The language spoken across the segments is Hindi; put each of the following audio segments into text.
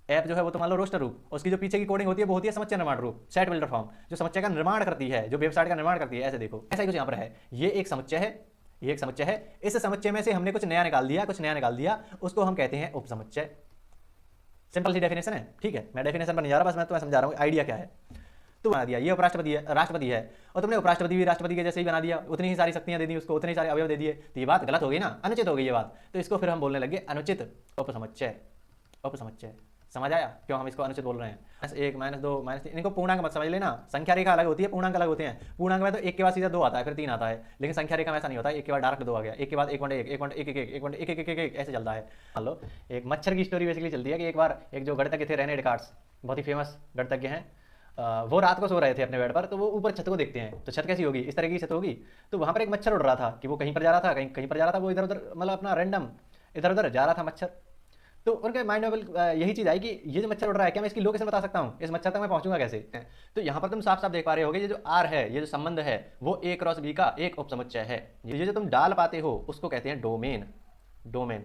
ऐप जो है वो तो मान लो रोस्टर रूप, उसकी जो पीछे की कोडिंग होती है वो होती है समुच्चय निर्माण रूप, सेट बिल्डर फॉर्म, जो समुच्चय का निर्माण करती है, जो वेबसाइट का निर्माण करती है। ऐसे देखो, ऐसा ही कुछ यहाँ पर है। ये एक समुच्चय है, ये एक समुच्चय है। इस समुच्चय में से हमने कुछ नया निकाल दिया, कुछ नया निकाल दिया, उसको हम कहते हैं उपसमुच्चय। सिंपल सी डेफिनेशन है, ठीक है। मैं डेफिनेशन पर नहीं जा रहा, बस मैं तुम्हें समझा रहा हूँ आइडिया क्या है। तो बना दिया, ये उपराष्ट्रपति है, राष्ट्रपति है, और तुमने उपराष्ट्रपति भी राष्ट्रपति के जैसे ही बना दिया, उतनी ही सारी शक्तियां दे दी उसको, उतने ही सारे अवयव दे दिए, तो ये बात गलत हो गई ना, अनुचित हो गई ये बात। तो इसको फिर हम बोलने लगे अनुचित उपसमुच्चय। उपसमुच्चय समझ आया क्यों हम इसको अनुचित बोल रहे हैं? -1 -2 -3, इनको पूर्णांक मत समझ लेना। संख्या रेखा अलग होती है, पूर्णांक अलग होते हैं। पूर्णांक में तो एक के बाद सीधा 2 आता है, फिर 3 आता है, लेकिन संख्या रेखा में ऐसा नहीं होता। एक के बाद डायरेक्ट 2 आ गया, एक के बाद 1/1 1/1 1 1 1 ऐसे चलता है। मान लो एक मच्छर की स्टोरी बेसिकली चलती है कि एक बार एक जो गणितज्ञ थे रेने डेकार्ट्स, बहुत ही फेमस गणितज्ञ हैं, वो रात को सो रहे थे अपने बेड पर, तो वो ऊपर छत को देखते हैं, तो छत कैसी होगी, इस तरह की छत होगी। तो वहां पर एक मच्छर उड़ रहा था कि वो कहीं पर जा रहा था, कहीं कहीं पर जा रहा था, वो इधर उधर मतलब अपना रैंडम इधर उधर जा रहा था मच्छर। तो उनके माइंड में यही चीज आई कि ये जो मच्छर उड़ रहा है, क्या मैं इसकी लोकेशन बता सकता हूँ, इस मच्छर तक मैं पहुंचूंगा कैसे? तो यहाँ पर तुम साफ साफ देख पा रहे होगे, ये जो आर है, ये जो संबंध है, वो ए क्रॉस बी का एक उपसमुच्चय है। ये जो तुम डाल पाते हो उसको कहते हैं डोमेन। डोमेन,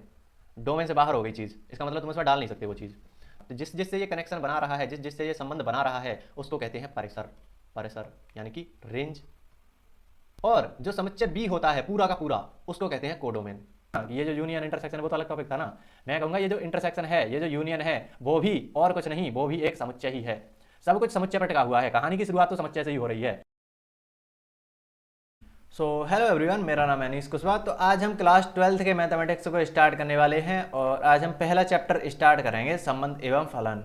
डोमेन से बाहर हो गई चीज, इसका मतलब तुम उसमें डाल नहीं सकते वो चीज। तो जिस जिससे ये कनेक्शन बना रहा है, जिस जिससे ये संबंध बना रहा है, उसको कहते हैं परिसर। परिसर यानी कि रेंज। और जो समुच्चय बी होता है पूरा का पूरा, उसको कहते हैं कोडोमेन। ये जो यूनियन इंटरसेक्शन है वो तो अलग टॉपिक था ना। मैं कहूंगा ये जो इंटरसेक्शन है, ये जो यूनियन है, वो भी और कुछ नहीं, वो भी एक समुच्चय ही है। सब कुछ समुच्चय पर टिका हुआ है, कहानी की शुरुआत तो समुच्चय से ही हो रही है। सो हेलो एवरीवन, मेरा नाम है अनीस कुशवाहा। तो आज हम क्लास 12th के मैथमेटिक्स को स्टार्ट करने वाले हैं और आज हम पहला चैप्टर स्टार्ट करेंगे, संबंध एवं फलन।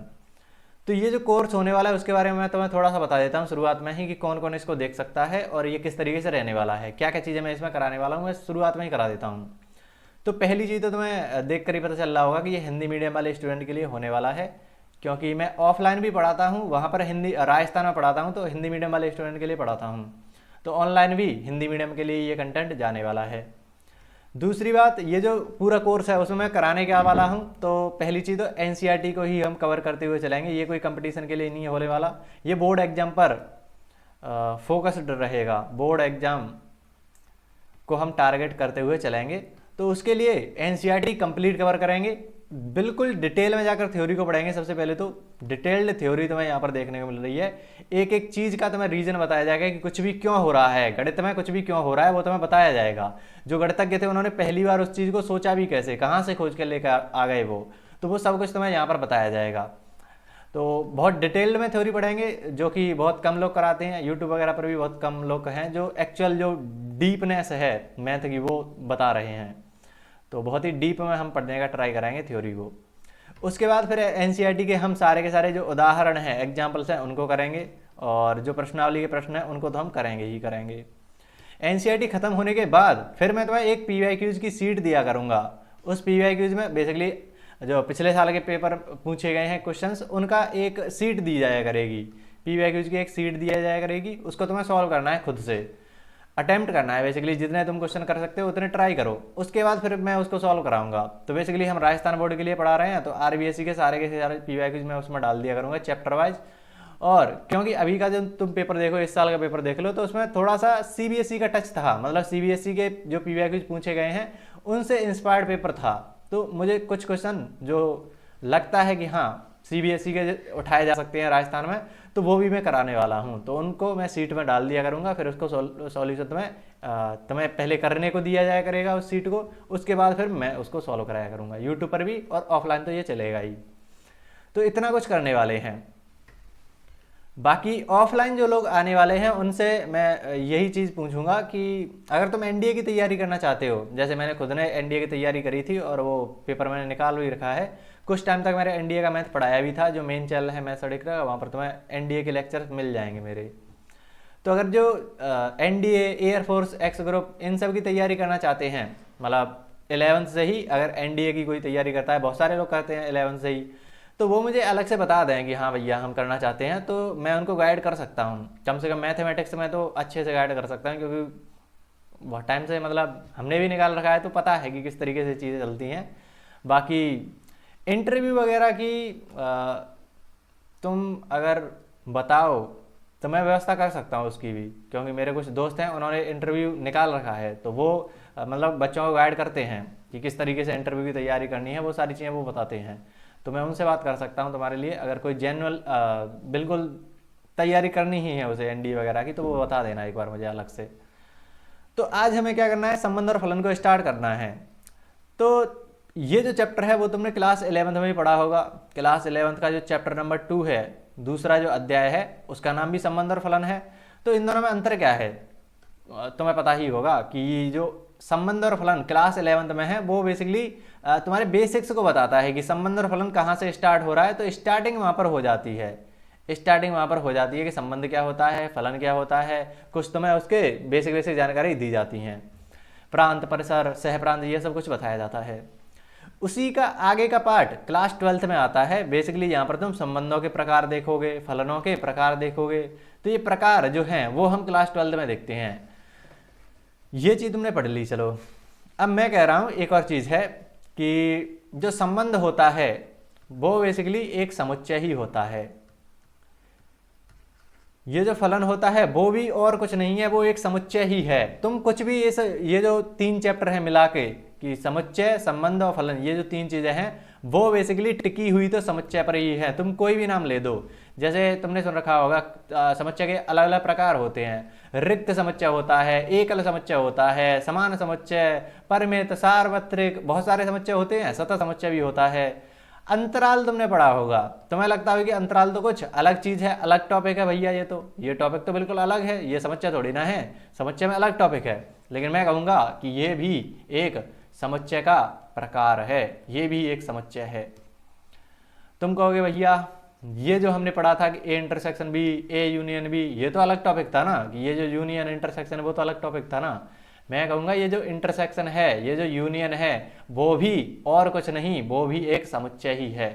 तो ये जो कोर्स होने वाला है उसके बारे में मैं तुम्हें थोड़ा सा बता देता हूँ शुरुआत में ही कि कौन कौन इसको देख सकता है और ये किस तरीके से रहने वाला है, क्या क्या चीज़ें मैं इसमें कराने वाला हूँ, मैं शुरुआत में ही करा देता हूँ। तो पहली चीज़ तो तुम्हें देख कर ही पता चल रहा होगा कि ये हिंदी मीडियम वाले स्टूडेंट के लिए होने वाला है, क्योंकि मैं ऑफलाइन भी पढ़ाता हूँ, वहाँ पर हिंदी राजस्थान में पढ़ाता हूँ, तो हिंदी मीडियम वाले स्टूडेंट के लिए पढ़ाता हूँ। तो ऑनलाइन भी हिंदी मीडियम के लिए ये कंटेंट जाने वाला है। दूसरी बात, ये जो पूरा कोर्स है उसमें मैं कराने क्या वाला हूँ, तो पहली चीज़ तो एनसीईआरटी को ही हम कवर करते हुए चलेंगे। ये कोई कंपटीशन के लिए नहीं होने वाला, ये बोर्ड एग्जाम पर फोकस्ड रहेगा, बोर्ड एग्जाम को हम टारगेट करते हुए चलेंगे। तो उसके लिए एनसीईआरटी कंप्लीट कवर करेंगे, बिल्कुल डिटेल में जाकर थ्योरी को पढ़ेंगे। सबसे पहले तो डिटेल्ड थ्योरी तुम्हें यहाँ पर देखने को मिल रही है, एक एक चीज़ का तुम्हें रीजन बताया जाएगा कि कुछ भी क्यों हो रहा है, गणित में कुछ भी क्यों हो रहा है वो तुम्हें बताया जाएगा। जो गणितज्ञ थे उन्होंने पहली बार उस चीज़ को सोचा भी कैसे, कहाँ से खोज कर लेकर आ गए वो, तो वो सब कुछ तुम्हें यहाँ पर बताया जाएगा। तो बहुत डिटेल्ड में थ्योरी पढ़ेंगे, जो कि बहुत कम लोग कराते हैं, यूट्यूब वगैरह पर भी बहुत कम लोग हैं जो एक्चुअल जो डीपनेस है मैथ की वो बता रहे हैं। तो बहुत ही डीप में हम पढ़ने का ट्राई करेंगे थ्योरी को। उसके बाद फिर एनसीईआरटी के हम सारे के सारे जो उदाहरण हैं, एग्जाम्पल्स हैं, उनको करेंगे, और जो प्रश्नावली के प्रश्न हैं उनको तो हम करेंगे ही करेंगे। एनसीईआरटी खत्म होने के बाद फिर मैं तुम्हें एक पीवाईक्यूज की सीट दिया करूँगा। उस पीवाईक्यूज में बेसिकली जो पिछले साल के पेपर पूछे गए हैं क्वेश्चंस, उनका एक सीट दी जाया करेगी, पीवाईक्यूज की एक सीट दिया जाया करेगी। उसको तुम्हें सॉल्व करना है, खुद से अटेम्प्ट करना है, बेसिकली जितने तुम क्वेश्चन कर सकते हो उतने ट्राई करो। उसके बाद फिर मैं उसको सॉल्व कराऊंगा। तो बेसिकली हम राजस्थान बोर्ड के लिए पढ़ा रहे हैं, तो आरबीएससी के सारे पीवाईक्यूज मैं उसमें डाल दिया करूँगा चैप्टर वाइज। और क्योंकि अभी का जो तुम पेपर देखो, इस साल का पेपर देख लो, तो उसमें थोड़ा सा सीबीएसई का टच था, मतलब सीबीएसई के जो पीवाईक्यूज पूछे गए हैं उनसे इंस्पायर्ड पेपर था। तो मुझे कुछ क्वेश्चन जो लगता है कि हाँ सीबीएसई के उठाए जा सकते हैं राजस्थान में, तो वो भी मैं कराने वाला हूँ। तो उनको मैं सीट में डाल दिया करूँगा, फिर उसको सॉल्यूशन तुम्हें पहले करने को दिया जाया करेगा उस सीट को, उसके बाद फिर मैं उसको सॉल्व कराया करूँगा यूट्यूब पर भी, और ऑफलाइन तो ये चलेगा ही। तो इतना कुछ करने वाले हैं। बाकी ऑफलाइन जो लोग आने वाले हैं उनसे मैं यही चीज़ पूछूंगा कि अगर तुम एनडीए की तैयारी करना चाहते हो, जैसे मैंने खुद ने एनडीए की तैयारी करी थी और वो पेपर मैंने निकाल भी रखा है, कुछ टाइम तक मैंने एनडीए का मैथ पढ़ाया भी था, जो मेन चैनल है मैथ अडिक्ट का, वहाँ पर तुम्हें एनडीए के लेक्चर मिल जाएंगे मेरे। तो अगर जो एनडीए, एयरफोर्स, एक्स ग्रुप, इन सब की तैयारी करना चाहते हैं, मतलब 11th से ही अगर एनडीए की कोई तैयारी करता है, बहुत सारे लोग करते हैं 11th से ही, तो वो मुझे अलग से बता दें कि हाँ भैया हम करना चाहते हैं, तो मैं उनको गाइड कर सकता हूँ। कम से कम मैथमेटिक्स में तो अच्छे से गाइड कर सकता हूँ, क्योंकि बहुत टाइम से मतलब हमने भी निकाल रखा है, तो पता है कि किस तरीके से चीज़ें चलती हैं। बाकी इंटरव्यू वगैरह की तुम अगर बताओ तो मैं व्यवस्था कर सकता हूँ उसकी भी, क्योंकि मेरे कुछ दोस्त हैं उन्होंने इंटरव्यू निकाल रखा है, तो वो मतलब बच्चों को गाइड करते हैं कि किस तरीके से इंटरव्यू की तैयारी करनी है, वो सारी चीज़ें वो बताते हैं। तो मैं उनसे बात कर सकता हूँ तुम्हारे लिए। अगर कोई जेन्युइन बिल्कुल तैयारी करनी ही है उसे एनडीए वगैरह की, तो वो बता देना एक बार मुझे अलग से। तो आज हमें क्या करना है, संबंध और फलन को स्टार्ट करना है। तो ये जो चैप्टर है वो तुमने क्लास 11th में ही पढ़ा होगा। क्लास 11th का जो चैप्टर नंबर 2 है, दूसरा जो अध्याय है, उसका नाम भी संबंध और फलन है। तो इन दोनों में अंतर क्या है तुम्हें पता ही होगा कि जो संबंध और फलन क्लास 11th में है वो बेसिकली तुम्हारे बेसिक्स को बताता है कि संबंध और फलन कहाँ से स्टार्ट हो रहा है। तो स्टार्टिंग वहाँ पर हो जाती है, स्टार्टिंग वहाँ पर हो जाती है कि संबंध क्या होता है, फलन क्या होता है, कुछ तुम्हें उसके बेसिक बेसिक जानकारी दी जाती हैं। प्रांत, परिसर, सहप्रांत, ये सब कुछ बताया जाता है। उसी का आगे का पार्ट क्लास 12th में आता है। बेसिकली यहाँ पर तुम संबंधों के प्रकार देखोगे, फलनों के प्रकार देखोगे। तो ये प्रकार जो हैं वो हम क्लास 12th में देखते हैं। ये चीज़ तुमने पढ़ ली। चलो अब मैं कह रहा हूँ एक और चीज़ है कि जो संबंध होता है वो बेसिकली एक समुच्चय ही होता है। ये जो फलन होता है वो भी और कुछ नहीं है, वो एक समुच्चय ही है। तुम कुछ भी ये जो 3 चैप्टर है मिला के कि समुच्चय, संबंध और फलन, ये जो 3 चीजें हैं वो बेसिकली टिकी हुई तो समुच्चय पर ही है। तुम कोई भी नाम ले दो, जैसे तुमने सुन रखा होगा समुच्चय के अलग अलग प्रकार होते हैं। रिक्त समुच्चय होता है, एकल समुच्चय होता है, समान समुच्चय, परिमित, सार्वत्रिक, बहुत सारे समुच्चय होते हैं। सतत समुच्चय भी होता है। अंतराल तुमने पढ़ा होगा, तुम्हें लगता होगा कि अंतराल तो कुछ अलग चीज है, अलग टॉपिक है भैया, ये टॉपिक तो बिल्कुल अलग है, ये समुच्चय थोड़ी ना है, समुच्चय में अलग टॉपिक है। लेकिन मैं कहूंगा कि ये भी एक समुच्चय का प्रकार है, ये भी एक समुच्चय है। तुम कहोगे भैया ये जो हमने पढ़ा था कि A intersection B, A union B, ये तो अलग टॉपिक था ना, कि ये जो यूनियन इंटरसेक्शन है वो तो अलग टॉपिक था ना। मैं कहूँगा ये जो इंटरसेक्शन है, ये जो यूनियन है, वो भी और कुछ नहीं, वो भी एक समुच्चय ही है।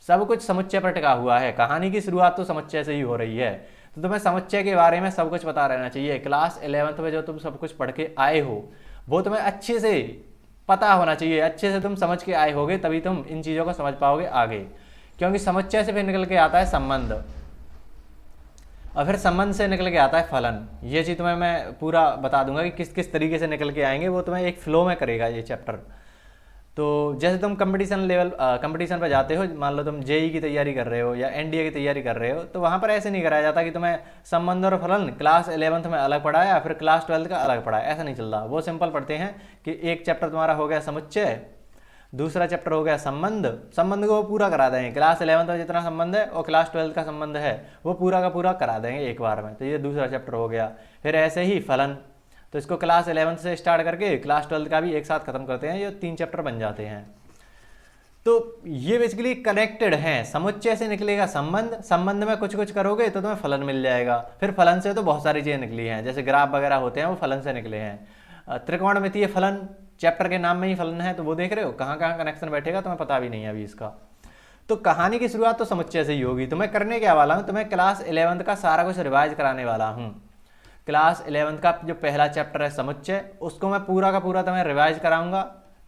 सब कुछ समुच्चय पर टिका हुआ है। कहानी की शुरुआत तो समुच्चय से ही हो रही है। तो तुम्हें समुच्चय के बारे में सब कुछ पता रहना चाहिए। क्लास 11th में जो तुम सब कुछ पढ़ के आए हो वो तुम्हें अच्छे से पता होना चाहिए, अच्छे से तुम समझ के आए होगे, तभी तुम इन चीज़ों को समझ पाओगे आगे। क्योंकि समुच्चय से फिर निकल के आता है संबंध, और फिर संबंध से निकल के आता है फलन। ये चीज़ तुम्हें मैं पूरा बता दूंगा कि किस किस तरीके से निकल के आएंगे, वो तुम्हें एक फ्लो में करेगा ये चैप्टर। तो जैसे तुम कंपटीशन पर जाते हो, मान लो तुम जेई की तैयारी कर रहे हो या एनडीए की तैयारी कर रहे हो, तो वहाँ पर ऐसे नहीं कराया जाता कि तुम्हें संबंध और फलन क्लास 11th में अलग पढ़ाया फिर क्लास 12th का अलग पढ़ाया, ऐसा नहीं चलता। वो सिंपल पढ़ते हैं कि एक चैप्टर तुम्हारा हो गया समुच्चय, दूसरा चैप्टर हो गया संबंध, संबंध को वो पूरा करा देंगे। क्लास 11th में जितना संबंध है और क्लास 12th का संबंध है वो पूरा का पूरा करा देंगे एक बार में। तो ये दूसरा चैप्टर हो गया। फिर ऐसे ही फलन, तो इसको क्लास 11th से स्टार्ट करके क्लास 12th का भी एक साथ खत्म करते हैं, ये 3 चैप्टर बन जाते हैं। तो ये बेसिकली कनेक्टेड हैं। समुच्चय से निकलेगा संबंध, संबंध में कुछ कुछ करोगे तो तुम्हें फलन मिल जाएगा। फिर फलन से तो बहुत सारी चीज़ें निकली हैं, जैसे ग्राफ वगैरह होते हैं वो फलन से निकले हैं। त्रिकोणमितीय फलन चैप्टर के नाम में ही फलन है, तो वो देख रहे हो कहाँ कहाँ कनेक्शन बैठेगा, तुम्हें पता भी नहीं है अभी इसका। तो कहानी की शुरुआत तो समुच्चय से ही होगी। तुम्हें करने क्या वाला हूँ, तुम्हें क्लास 11th का सारा कुछ रिवाइज कराने वाला हूँ। क्लास 11th का जो पहला चैप्टर है समुच्चय, उसको मैं पूरा का पूरा तुम्हें रिवाइज कराऊंगा।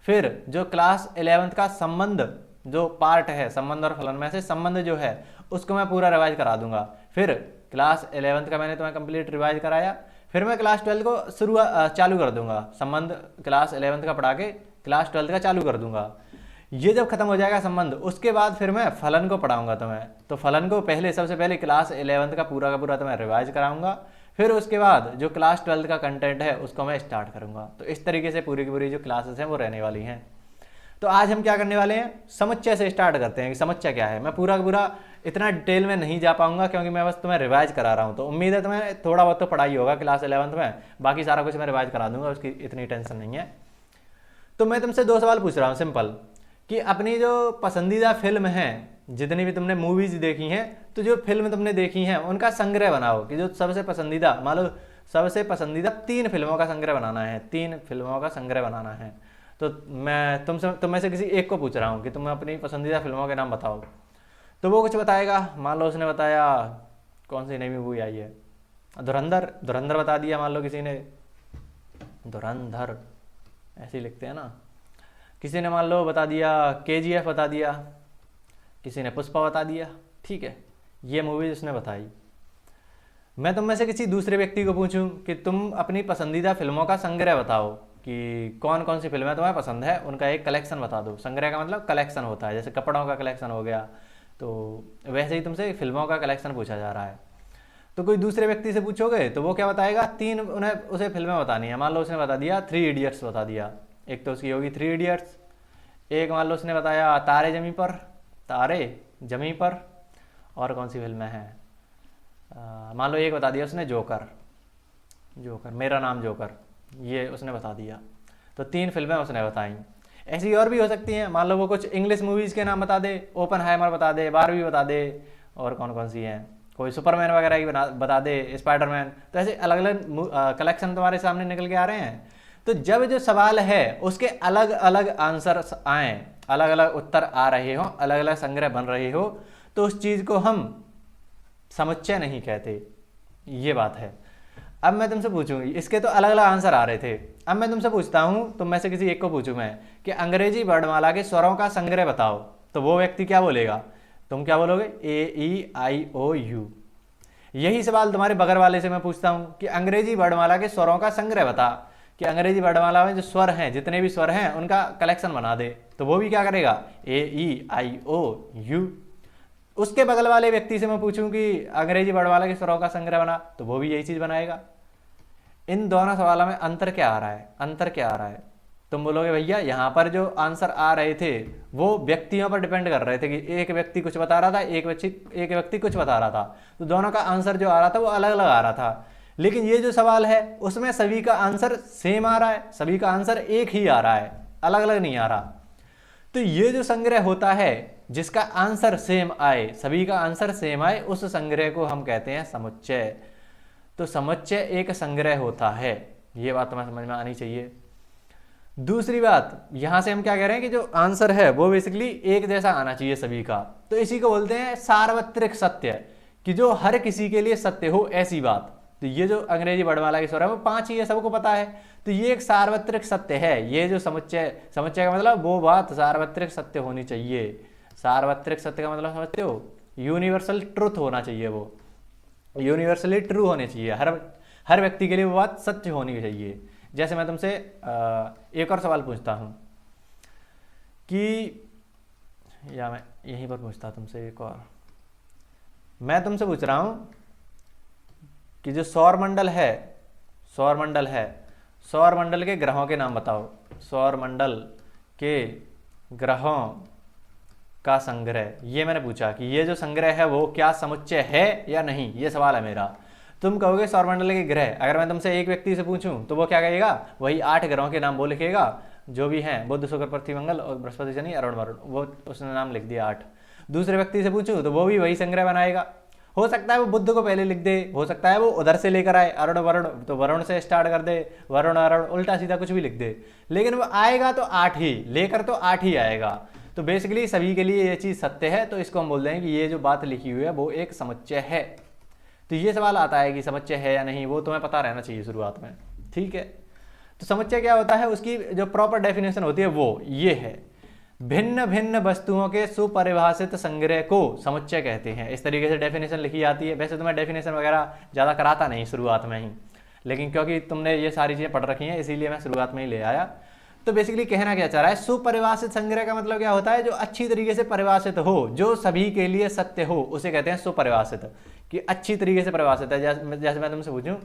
फिर जो क्लास 11th का संबंध जो पार्ट है, संबंध और फलन में से संबंध जो है उसको मैं पूरा रिवाइज करा दूंगा। फिर क्लास 11th का मैंने तुम्हें कंप्लीट रिवाइज कराया, फिर मैं क्लास 12 को चालू कर दूंगा। संबंध क्लास 11th का पढ़ा के क्लास 12 का चालू कर दूंगा। ये जब खत्म हो जाएगा संबंध, उसके बाद फिर मैं फलन को पढ़ाऊंगा तुम्हें। तो फलन को सबसे पहले क्लास 11th का पूरा तुम्हें रिवाइज कराऊंगा। फिर उसके बाद जो क्लास 12 का कंटेंट है उसको मैं स्टार्ट करूंगा। तो इस तरीके से पूरी की पूरी जो क्लासेस हैं वो रहने वाली हैं। तो आज हम क्या करने वाले हैं, समुच्चय से स्टार्ट करते हैं कि समुच्चय क्या है। मैं पूरा का पूरा इतना डिटेल में नहीं जा पाऊंगा क्योंकि मैं बस तुम्हें रिवाइज करा रहा हूँ। तो उम्मीद है तुम्हें थोड़ा बहुत तो पढ़ाई होगा क्लास 11th में, बाकी सारा कुछ मैं रिवाइज करा दूंगा, उसकी इतनी टेंशन नहीं है। तो मैं तुमसे 2 सवाल पूछ रहा हूँ सिंपल, कि अपनी जो पसंदीदा फिल्म है, जितनी भी तुमने मूवीज देखी हैं, तो जो फिल्म तुमने देखी हैं उनका संग्रह बनाओ। कि जो सबसे पसंदीदा, मान लो सबसे पसंदीदा 3 फिल्मों का संग्रह बनाना है, 3 फिल्मों का संग्रह बनाना है। तो मैं तुम में से किसी एक को पूछ रहा हूँ कि तुम अपनी पसंदीदा फिल्मों के नाम बताओ। तो वो कुछ बताएगा। मान लो उसने बताया कौन सी नई मूवी आई है, धुरंधर बता दिया मान लो किसी ने, धुरंधर ऐसे ही लिखते हैं ना। किसी ने मान लो बता दिया KGF बता दिया, किसी ने पुष्पा बता दिया, ठीक है, ये मूवी उसने बताई। मैं तुम में से किसी दूसरे व्यक्ति को पूछूं कि तुम अपनी पसंदीदा फिल्मों का संग्रह बताओ, कि कौन कौन सी फिल्में तुम्हें पसंद है, उनका एक कलेक्शन बता दो। संग्रह का मतलब कलेक्शन होता है, जैसे कपड़ों का कलेक्शन हो गया, तो वैसे ही तुमसे फिल्मों का कलेक्शन पूछा जा रहा है। तो कोई दूसरे व्यक्ति से पूछोगे तो वो क्या बताएगा, तीन उन्हें उसे फिल्में बतानी है। मान लो उसने बता दिया 3 इडियट्स बता दिया, एक तो उसकी होगी 3 इडियट्स। एक मान लो उसने बताया तारे जमी पर, तारे जमी पर। और कौन सी फिल्में हैं, मान लो एक बता दिया उसने जोकर, जोकर मेरा नाम जोकर, ये उसने बता दिया। तो 3 फिल्में उसने बताई। ऐसी और भी हो सकती हैं, मान लो वो कुछ इंग्लिश मूवीज़ के नाम बता दे, ओपनहाइमर बता दे, बारबी बता दे, और कौन कौन सी हैं, कोई सुपरमैन वगैरह की बता दे, स्पाइडरमैन। तो ऐसे अलग अलग कलेक्शन तुम्हारे सामने निकल के आ रहे हैं। तो जब जो सवाल है उसके अलग अलग आंसर आए, अलग अलग उत्तर आ रहे हो, अलग अलग संग्रह बन रहे हो, तो उस चीज़ को हम समुच्चय नहीं कहते, ये बात है। अब मैं तुमसे पूछूंगी, इसके तो अलग अलग आंसर आ रहे थे। अब मैं तुमसे पूछता हूँ, तुम में से किसी एक को पूछूं मैं कि अंग्रेजी वर्णमाला के स्वरों का संग्रह बताओ, तो वो व्यक्ति क्या बोलेगा, तुम क्या बोलोगे, AEIOU। यही सवाल तुम्हारे बगल वाले से मैं पूछता हूँ कि अंग्रेजी वर्णमाला के स्वरों का संग्रह बता, कि अंग्रेजी वर्णमाला में जो स्वर हैं, जितने भी स्वर हैं उनका कलेक्शन बना दे, तो वो भी क्या करेगा, AEIOU। उसके बगल वाले व्यक्ति से मैं पूछूं कि अंग्रेजी वर्णमाला के स्वरों का संग्रह बना, तो वो भी यही चीज बनाएगा। इन दोनों सवालों में अंतर क्या आ रहा है, अंतर क्या आ रहा है, तुम बोलोगे भैया यहाँ पर जो आंसर आ रहे थे वो व्यक्तियों पर डिपेंड कर रहे थे, कि एक व्यक्ति कुछ बता रहा था, एक व्यक्ति कुछ बता रहा था, तो दोनों का आंसर जो आ रहा था वो अलग अलग आ रहा था। लेकिन ये जो सवाल है उसमें सभी का आंसर सेम आ रहा है, सभी का आंसर एक ही आ रहा है, अलग अलग नहीं आ रहा। तो ये जो संग्रह होता है जिसका आंसर सेम आए, सभी का आंसर सेम आए, उस संग्रह को हम कहते हैं समुच्चय। तो समुच्चय एक संग्रह होता है, ये बात तुम्हें समझ में आनी चाहिए। दूसरी बात, यहां से हम क्या कह रहे हैं कि जो आंसर है वो बेसिकली एक जैसा आना चाहिए सभी का। तो इसी को बोलते हैं सार्वत्रिक सत्य, कि जो हर किसी के लिए सत्य हो, ऐसी बात। तो ये जो अंग्रेजी वर्णमाला के स्वर है वो 5 ही है, सबको पता है, तो ये एक सार्वत्रिक सत्य है। ये जो समुच्चय, समुच्चय का मतलब वो बात सार्वत्रिक सत्य होनी चाहिए। सार्वत्रिक सत्य का मतलब समझते हो, यूनिवर्सल ट्रुथ होना चाहिए, वो यूनिवर्सली ट्रू होनी चाहिए, हर व्यक्ति के लिए वो बात सत्य होनी चाहिए। जैसे मैं तुमसे एक और सवाल पूछता हूं कि, या मैं यहीं पर पूछता तुमसे एक और, मैं तुमसे पूछ रहा हूं कि जो सौरमंडल है, सौरमंडल है, सौरमंडल के ग्रहों के नाम बताओ। सौरमंडल के ग्रहों का संग्रह, ये मैंने पूछा कि ये जो संग्रह है वो क्या समुच्चय है या नहीं, ये सवाल है मेरा। तुम कहोगे सौरमंडल के ग्रह, अगर मैं तुमसे एक व्यक्ति से पूछूं तो वो क्या कहेगा, वही 8 ग्रहों के नाम वो लिखेगा जो भी हैं, बुध शुक्र पृथ्वी मंगल और बृहस्पति शनि अरुण वरुण, वो उसने नाम लिख दिया 8। दूसरे व्यक्ति से पूछूं तो वो भी वही संग्रह बनाएगा। हो सकता है वो बुध को पहले लिख दे, हो सकता है वो उधर से लेकर आए, अरुण वरुण तो वरुण से स्टार्ट कर दे, वरुण अरुण उल्टा सीधा कुछ भी लिख दे, लेकिन वो आएगा तो 8 ही, लेकर तो 8 ही आएगा। तो बेसिकली सभी के लिए ये चीज़ सत्य है, तो इसको हम बोल दें कि ये जो बात लिखी हुई है वो एक समुच्चय है। तो ये सवाल आता है कि समुच्चय है या नहीं, वो तुम्हें पता रहना चाहिए शुरुआत में, ठीक है। तो समुच्चय क्या होता है, उसकी जो प्रॉपर डेफिनेशन होती है वो ये है, भिन्न भिन्न वस्तुओं के सुपरिभाषित संग्रह को समुच्चय कहते हैं। इस तरीके से डेफिनेशन लिखी जाती है। वैसे तो मैं डेफिनेशन वगैरह ज़्यादा कराता नहीं शुरुआत में ही, लेकिन क्योंकि तुमने ये सारी चीज़ें पढ़ रखी हैं इसीलिए मैं शुरुआत में ही ले आया। तो बेसिकली कहना क्या चाह रहा है, सुपरिभाषित संग्रह का मतलब क्या होता है, जो अच्छी तरीके से परिभाषित हो, जो सभी के लिए सत्य हो, उसे कहते हैं सुपरिभाषित, कि अच्छी तरीके से परिभाषित है। जैसे मैं तुमसे पूछूं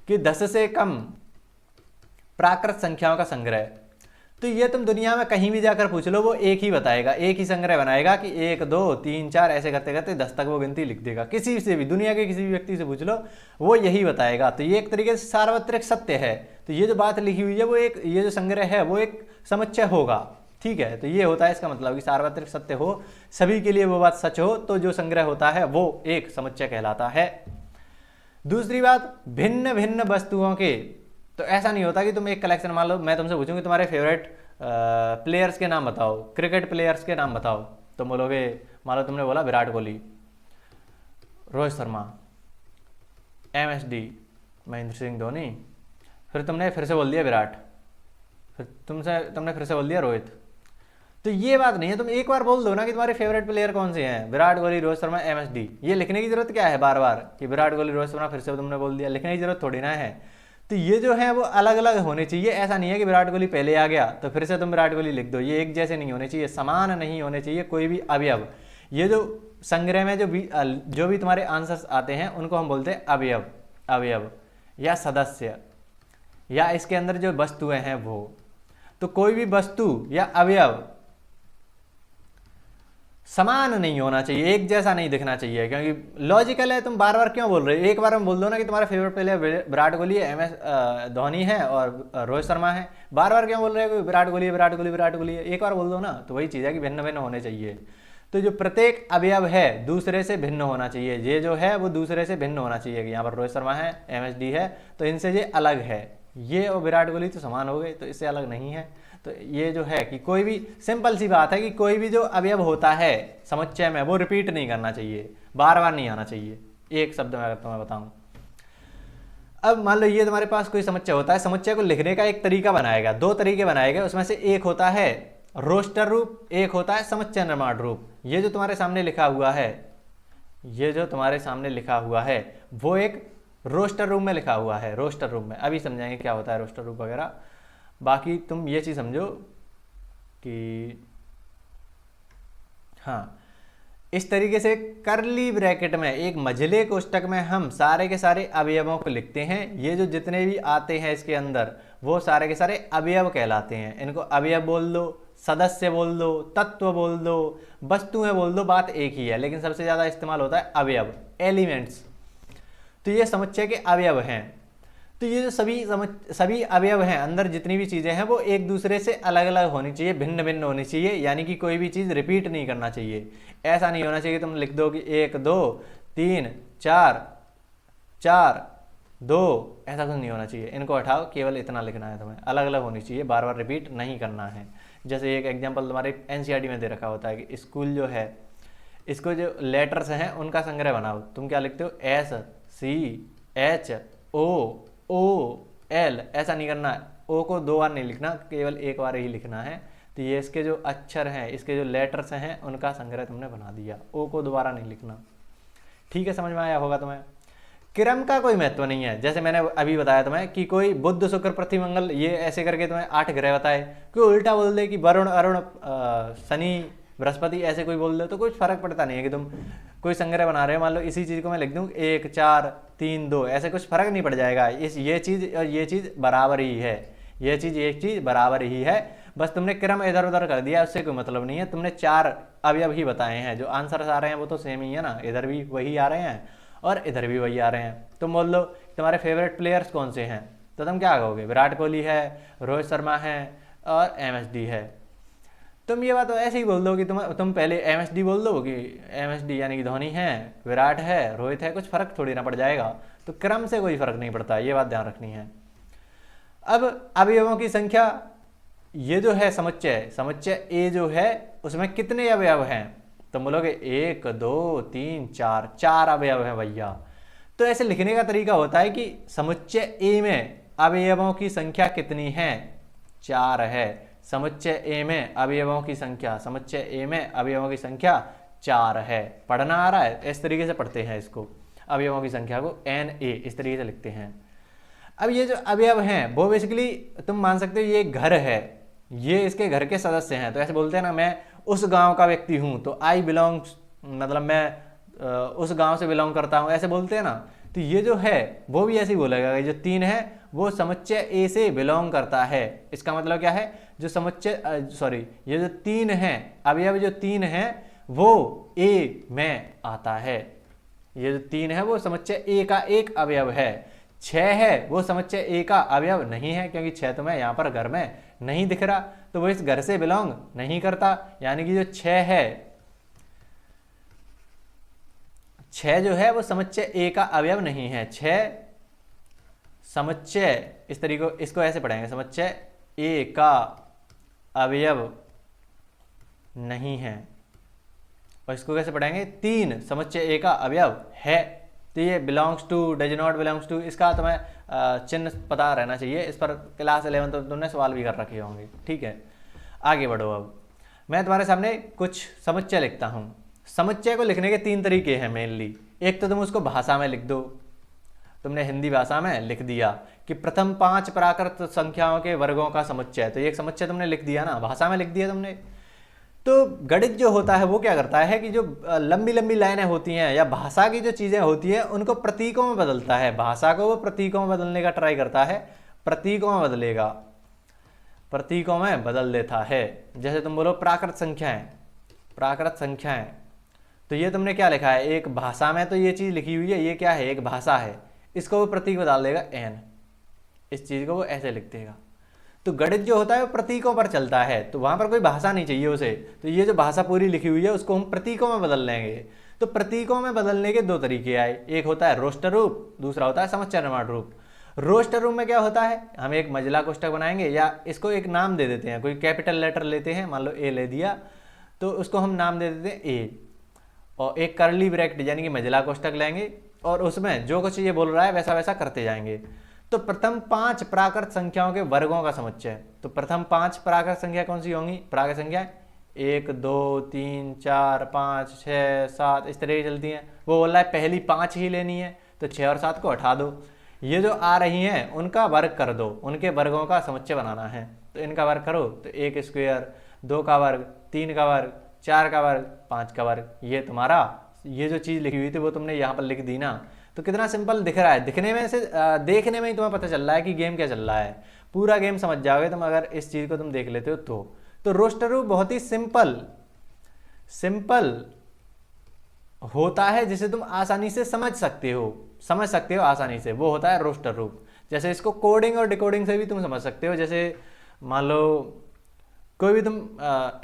कि 10 से कम प्राकृत संख्याओं का संग्रह, तो ये तुम दुनिया में कहीं भी जाकर पूछ लो, वो एक ही बताएगा, एक ही संग्रह बनाएगा कि 1 2 3 4 ऐसे करते करते 10 तक वो गिनती लिख देगा। किसी से भी, दुनिया के किसी भी व्यक्ति से पूछ लो, वो यही बताएगा। तो ये एक तरीके से सार्वत्रिक सत्य है। तो ये जो बात लिखी हुई है वो एक, ये जो संग्रह है वो एक समुच्चय होगा, ठीक है। तो ये होता है इसका मतलब कि सार्वत्रिक सत्य हो, सभी के लिए वो बात सच हो, तो जो संग्रह होता है वो एक समुच्चय कहलाता है। दूसरी बात, भिन्न भिन्न वस्तुओं के, तो ऐसा नहीं होता कि तुम एक कलेक्शन, मान लो मैं तुमसे पूछूंगी तुम्हारे फेवरेट प्लेयर्स के नाम बताओ, क्रिकेट प्लेयर्स के नाम बताओ, तो बोलोगे, मान लो तुमने बोला विराट कोहली, रोहित शर्मा, MSD महेंद्र सिंह धोनी, फिर तुमने फिर से बोल दिया विराट, फिर तुमने फिर से बोल दिया रोहित। तो ये बात नहीं है, तुम एक बार बोल दो ना कि तुम्हारे फेवरेट प्लेयर कौन से हैं, विराट कोहली, रोहित शर्मा, MSD। ये लिखने की जरूरत क्या है बार बार कि विराट कोहली, रोहित शर्मा, फिर से तुमने बोल दिया, लिखने की जरूरत थोड़ी ना है। तो ये जो है वो अलग अलग होने चाहिए। ऐसा नहीं है कि विराट कोहली पहले आ गया तो फिर से तुम विराट कोहली लिख दो, ये एक जैसे नहीं होने चाहिए, समान नहीं होने चाहिए कोई भी अवयव। ये जो संग्रह में जो भी तुम्हारे आंसर्स आते हैं उनको हम बोलते हैं अवयव, अवयव या सदस्य, या इसके अंदर जो वस्तुएं हैं वो। तो कोई भी वस्तु या अवयव समान नहीं होना चाहिए, एक जैसा नहीं दिखना चाहिए, क्योंकि लॉजिकल है। तुम बार बार क्यों बोल रहे हो? एक बार हम बोल दो ना कि तुम्हारा फेवरेट प्लेयर विराट कोहली है, MS धोनी है और रोहित शर्मा है। बार बार क्यों बोल रहे हो कि विराट कोहली है, विराट कोहली, विराट कोहली है? एक बार बोल दो ना। तो वही चीज़ है कि भिन्न भिन्न होने चाहिए। तो जो प्रत्येक अवयव है दूसरे से भिन्न होना चाहिए, ये जो है वो दूसरे से भिन्न होना चाहिए। कि यहाँ पर रोहित शर्मा है, MSD है, तो इनसे ये अलग है। ये और विराट कोहली तो समान हो गए, तो इससे अलग नहीं है। तो ये जो है कि कोई भी, सिंपल सी बात है कि कोई भी जो अवयव होता है समुच्चय में वो रिपीट नहीं करना चाहिए, बार बार नहीं आना चाहिए। एक शब्द में अगर तुम्हें बताऊं, अब मान लो ये तुम्हारे पास कोई समुच्चय होता है, समुच्चय को लिखने का एक तरीका बनाया गया, दो तरीके बनाए गए, उसमें से एक होता है रोस्टर रूप, एक होता है समुच्चय निर्माण रूप। ये जो तुम्हारे सामने लिखा हुआ है, ये जो तुम्हारे सामने लिखा हुआ है वो एक रोस्टर रूप में लिखा हुआ है, रोस्टर रूप में। अभी समझाएंगे क्या होता है रोस्टर रूप वगैरह। बाकी तुम ये चीज़ समझो कि हाँ, इस तरीके से करली ब्रैकेट में एक मझले कोष्टक में हम सारे के सारे अवयवों को लिखते हैं। ये जो जितने भी आते हैं इसके अंदर वो सारे के सारे अवयव कहलाते हैं। इनको अवयव बोल दो, सदस्य बोल दो, तत्व बोल दो, वस्तुएं बोल दो, बात एक ही है, लेकिन सबसे ज़्यादा इस्तेमाल होता है अवयव, एलिमेंट्स। तो ये समुच्चय के अवयव हैं। तो ये जो सभी अवयव हैं, अंदर जितनी भी चीज़ें हैं वो एक दूसरे से अलग अलग होनी चाहिए, भिन्न भिन्न होनी चाहिए, यानी कि कोई भी चीज़ रिपीट नहीं करना चाहिए। ऐसा नहीं होना चाहिए कि तुम लिख दो कि 1 2 3 4 4 2, ऐसा कुछ नहीं होना चाहिए। इनको हटाओ, केवल इतना लिखना है तुम्हें, अलग अलग होनी चाहिए, बार बार रिपीट नहीं करना है। जैसे एक एग्जाम्पल तुम्हारे NCERT में दे रखा होता है कि स्कूल जो है, इसको जो लेटर्स हैं उनका संग्रह बनाओ। तुम क्या लिखते हो? SCHOOL, ऐसा नहीं करना। ओ को 2 बार नहीं लिखना, केवल एक बार ही लिखना है। तो ये इसके जो अक्षर हैं, इसके जो लेटर्स हैं उनका संग्रह तुमने बना दिया, ओ को दोबारा नहीं लिखना। ठीक है, समझ में आया होगा तुम्हें। क्रम का कोई महत्व नहीं है। जैसे मैंने अभी बताया तुम्हें कि कोई बुध शुक्र पृथ्वी मंगल, ये ऐसे करके तुम्हें 8 ग्रह बताए, कोई उल्टा बोल दे कि वरुण अरुण शनि बृहस्पति, ऐसे कोई बोल दे तो कुछ फर्क पड़ता नहीं है। कि तुम कोई संग्रह बना रहे हो, मान लो इसी चीज़ को मैं लिख दूँ 1 4 3 2, ऐसे कुछ फर्क नहीं पड़ जाएगा। ये चीज़ और ये चीज़ बराबर ही है, ये चीज़ एक चीज़ बराबर ही है, बस तुमने क्रम इधर उधर कर दिया, उससे कोई मतलब नहीं है। तुमने 4 अवयव ही बताए हैं, जो आंसर्स आ रहे हैं वो तो सेम ही है ना, इधर भी वही आ रहे हैं और इधर भी वही आ रहे हैं। तुम बोल लो तुम्हारे फेवरेट प्लेयर्स कौन से हैं, तो तुम क्या कहोगे? विराट कोहली है, रोहित शर्मा है और MSD है। तुम ये बात तो ऐसे ही बोल दो कि तुम पहले MSD बोल दो कि MSD यानी कि धोनी है, विराट है, रोहित है, कुछ फर्क थोड़ी ना पड़ जाएगा। तो क्रम से कोई फर्क नहीं पड़ता, ये बात ध्यान रखनी है। अब अवयवों की संख्या, ये जो है समुच्चय A जो है उसमें कितने अवयव हैं? तो बोलोगे 1 2 3 4, 4 अवयव हैं भैया। तो ऐसे लिखने का तरीका होता है कि समुच्चय A में अवयवों की संख्या कितनी है? 4 है। समुच्चय A में अवयवों की संख्या, समुच्चय A में अवयवों की संख्या 4 है। पढ़ना आ रहा है? इस तरीके से पढ़ते हैं इसको, अवयवों की संख्या को NA इस तरीके से लिखते हैं। अब ये जो अवयव हैं वो बेसिकली तुम मान सकते हो ये एक घर है, ये इसके घर के सदस्य हैं। तो ऐसे बोलते हैं ना, मैं उस गांव का व्यक्ति हूँ, तो आई बिलोंग्स, मतलब मैं उस गांव से बिलोंग करता हूँ, ऐसे बोलते हैं ना। तो ये जो है वो भी ऐसे ही बोलेगा। ये जो 3 है वो समुच्चय A से बिलोंग करता है। इसका मतलब क्या है? जो समुच्चय ये जो 3 हैं अवयव, जो 3 हैं वो A में आता है। ये जो 3 है वो समुच्चय A का एक अवयव है। 6 है वो समुच्चय A का अवयव नहीं है, क्योंकि 6 तुम्हें यहाँ पर घर में नहीं दिख रहा, तो वो इस घर से बिलोंग नहीं करता। यानी कि जो 6 है, 6 जो है वो समुच्चय A का अवयव नहीं है। 6 समुच्चय, इस तरीके इसको ऐसे पढ़ेंगे, समुच्चय A का अवयव नहीं है। और इसको कैसे पढ़ेंगे? 3 समुच्चय A का अवयव है। तो ये belongs to, does not belongs to, इसका तुम्हें चिन्ह पता रहना चाहिए। इस पर क्लास 11 तो तुमने सवाल भी कर रखे होंगे। ठीक है, आगे बढ़ो। अब मैं तुम्हारे सामने कुछ समुच्चय लिखता हूँ। समुच्चय को लिखने के 3 तरीके हैं मेनली। एक तो तुम उसको भाषा में लिख दो, तुमने हिंदी भाषा में लिख दिया कि प्रथम 5 प्राकृत संख्याओं के वर्गों का समुच्चय, तो ये एक समुच्चय तुमने लिख दिया ना, भाषा में लिख दिया तुमने। तो गणित जो होता है वो क्या करता है कि जो लंबी लंबी लाइनें होती हैं या भाषा की जो चीज़ें होती हैं उनको प्रतीकों में बदलता है, भाषा को वो प्रतीकों में बदलने का ट्राई करता है, प्रतीकों में बदलेगा, प्रतीकों में बदल देता है। जैसे तुम बोलो प्राकृत संख्याएं, प्राकृत संख्याएं, तो ये तुमने क्या लिखा है, एक भाषा में तो ये चीज़ लिखी हुई है, ये क्या है, एक भाषा है, इसको वो प्रतीक बदल देगा एन, इस चीज़ को वो ऐसे लिख देगा। तो गणित जो होता है वो प्रतीकों पर चलता है, तो वहाँ पर कोई भाषा नहीं चाहिए उसे, तो ये जो भाषा पूरी लिखी हुई है उसको हम प्रतीकों में बदल लेंगे। तो प्रतीकों में बदलने के 2 तरीके आए, एक होता है रोस्टर रूप, दूसरा होता है समुच्चय निर्माण रूप। रोस्टर रूप में क्या होता है, हम एक मझला कोष्ठक बनाएंगे या इसको एक नाम दे देते हैं, कोई कैपिटल लेटर लेते हैं, मान लो ए ले दिया तो उसको हम नाम दे देते हैं ए, और एक करली ब्रैकेट यानी कि मझला कोष्ठक लेंगे और उसमें जो कुछ ये बोल रहा है वैसा वैसा करते जाएंगे। तो प्रथम 5 प्राकृत संख्याओं के वर्गों का समुच्चय, तो प्रथम 5 प्राकृत संख्या कौन सी होंगी, प्राकृत संख्या 1 2 3 4 5 6 7 इस तरह की चलती हैं। वो बोल रहा है पहली 5 ही लेनी है, तो 6 और 7 को हटा दो, ये जो आ रही हैं उनका वर्ग कर दो, उनके वर्गों का समुच्चय बनाना है। तो इनका वर्ग करो तो 1 स्क्वायर, 2 का वर्ग, 3 का वर्ग, 4 का वर्ग, 5 का वर्ग, ये तुम्हारा ये जो चीज़ लिखी हुई थी वो तुमने यहाँ पर लिख दी ना। तो कितना सिंपल दिख रहा है, दिखने में से देखने में ही तुम्हें पता चल रहा है कि गेम क्या चल रहा है, पूरा गेम समझ जाओगे तुम अगर इस चीज़ को तुम देख लेते हो तो रोस्टर रूप बहुत ही सिंपल होता है जिसे तुम आसानी से समझ सकते हो आसानी से, वो होता है रोस्टर रूप। जैसे इसको कोडिंग और डिकोडिंग से भी तुम समझ सकते हो। जैसे मान लो कोई भी तुम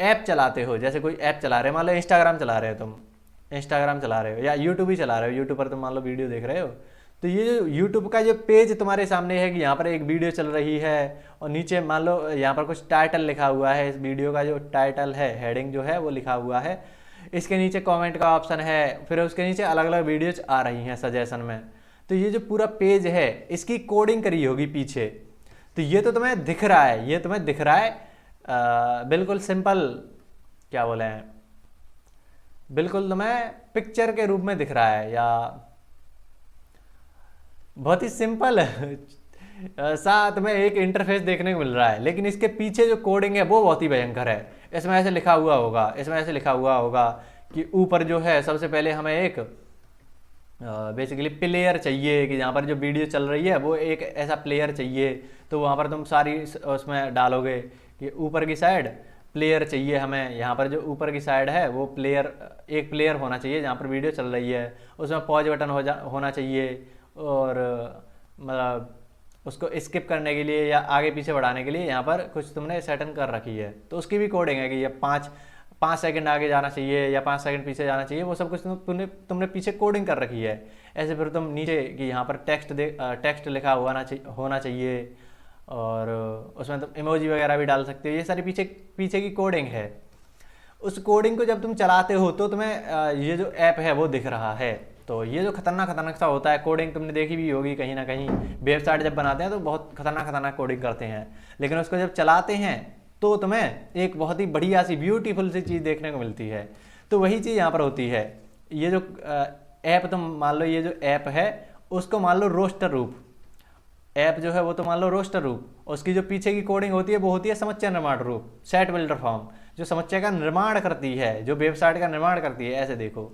ऐप चलाते हो, जैसे कोई ऐप चला रहे हो, मान लो इंस्टाग्राम चला रहे हो, तुम इंस्टाग्राम चला रहे हो या यूट्यूब ही चला रहे हो, यूट्यूब पर तुम मान लो वीडियो देख रहे हो, तो ये जो यूट्यूब का जो पेज तुम्हारे सामने है कि यहाँ पर एक वीडियो चल रही है और नीचे मान लो यहाँ पर कुछ टाइटल लिखा हुआ है, इस वीडियो का जो टाइटल है, हेडिंग जो है वो लिखा हुआ है, इसके नीचे कमेंट का ऑप्शन है, फिर उसके नीचे अलग अलग वीडियोज आ रही हैं सजेशन में। तो ये जो पूरा पेज है इसकी कोडिंग करी होगी पीछे, तो ये तो तुम्हें दिख रहा है, ये तुम्हें दिख रहा है बिल्कुल सिंपल, क्या बोले हैं, बिल्कुल तुम्हें पिक्चर के रूप में दिख रहा है या बहुत ही सिंपल सा तुम्हें एक इंटरफेस देखने को मिल रहा है। लेकिन इसके पीछे जो कोडिंग है वो बहुत ही भयंकर है। इसमें ऐसे लिखा हुआ होगा, इसमें ऐसे लिखा हुआ होगा कि ऊपर जो है सबसे पहले हमें एक बेसिकली प्लेयर चाहिए, कि यहाँ पर जो वीडियो चल रही है वो एक ऐसा प्लेयर चाहिए, तो वहाँ पर तुम सारी उसमें डालोगे कि ऊपर की साइड प्लेयर चाहिए हमें, यहाँ पर जो ऊपर की साइड है वो एक प्लेयर होना चाहिए जहाँ पर वीडियो चल रही है, उसमें पॉज बटन होना चाहिए, और मतलब उसको स्किप करने के लिए या आगे पीछे बढ़ाने के लिए यहाँ पर कुछ तुमने सेटिंग कर रखी है, तो उसकी भी कोडिंग है कि ये 5 सेकंड आगे जाना चाहिए या 5 सेकंड पीछे जाना चाहिए, वो सब कुछ तुमने पीछे कोडिंग कर रखी है। ऐसे फिर तुम नीचे कि यहाँ पर टेक्स्ट लिखा होना चाहिए, और उसमें तुम इमोजी वगैरह भी डाल सकते हो, ये सारी पीछे की कोडिंग है। उस कोडिंग को जब तुम चलाते हो तो तुम्हें ये जो ऐप है वो दिख रहा है। तो ये जो खतरनाक सा होता है, कोडिंग तुमने देखी भी होगी कहीं ना कहीं, वेबसाइट जब बनाते हैं तो बहुत खतरनाक कोडिंग करते हैं, लेकिन उसको जब चलाते हैं तो तुम्हें एक बहुत ही बढ़िया सी ब्यूटीफुल सी चीज़ देखने को मिलती है। तो वही चीज़ यहाँ पर होती है। ये जो ऐप तुम मान लो, ये जो ऐप है उसको मान लो रोस्टर रूप, ऐप जो है वो तो मान लो रोस्टर रूप, उसकी जो पीछे की कोडिंग होती है वो होती है समुच्चय निर्माण रूप, सेट बिल्डर फॉर्म, जो समुच्चय का निर्माण करती है, जो वेबसाइट का निर्माण करती है। ऐसे देखो,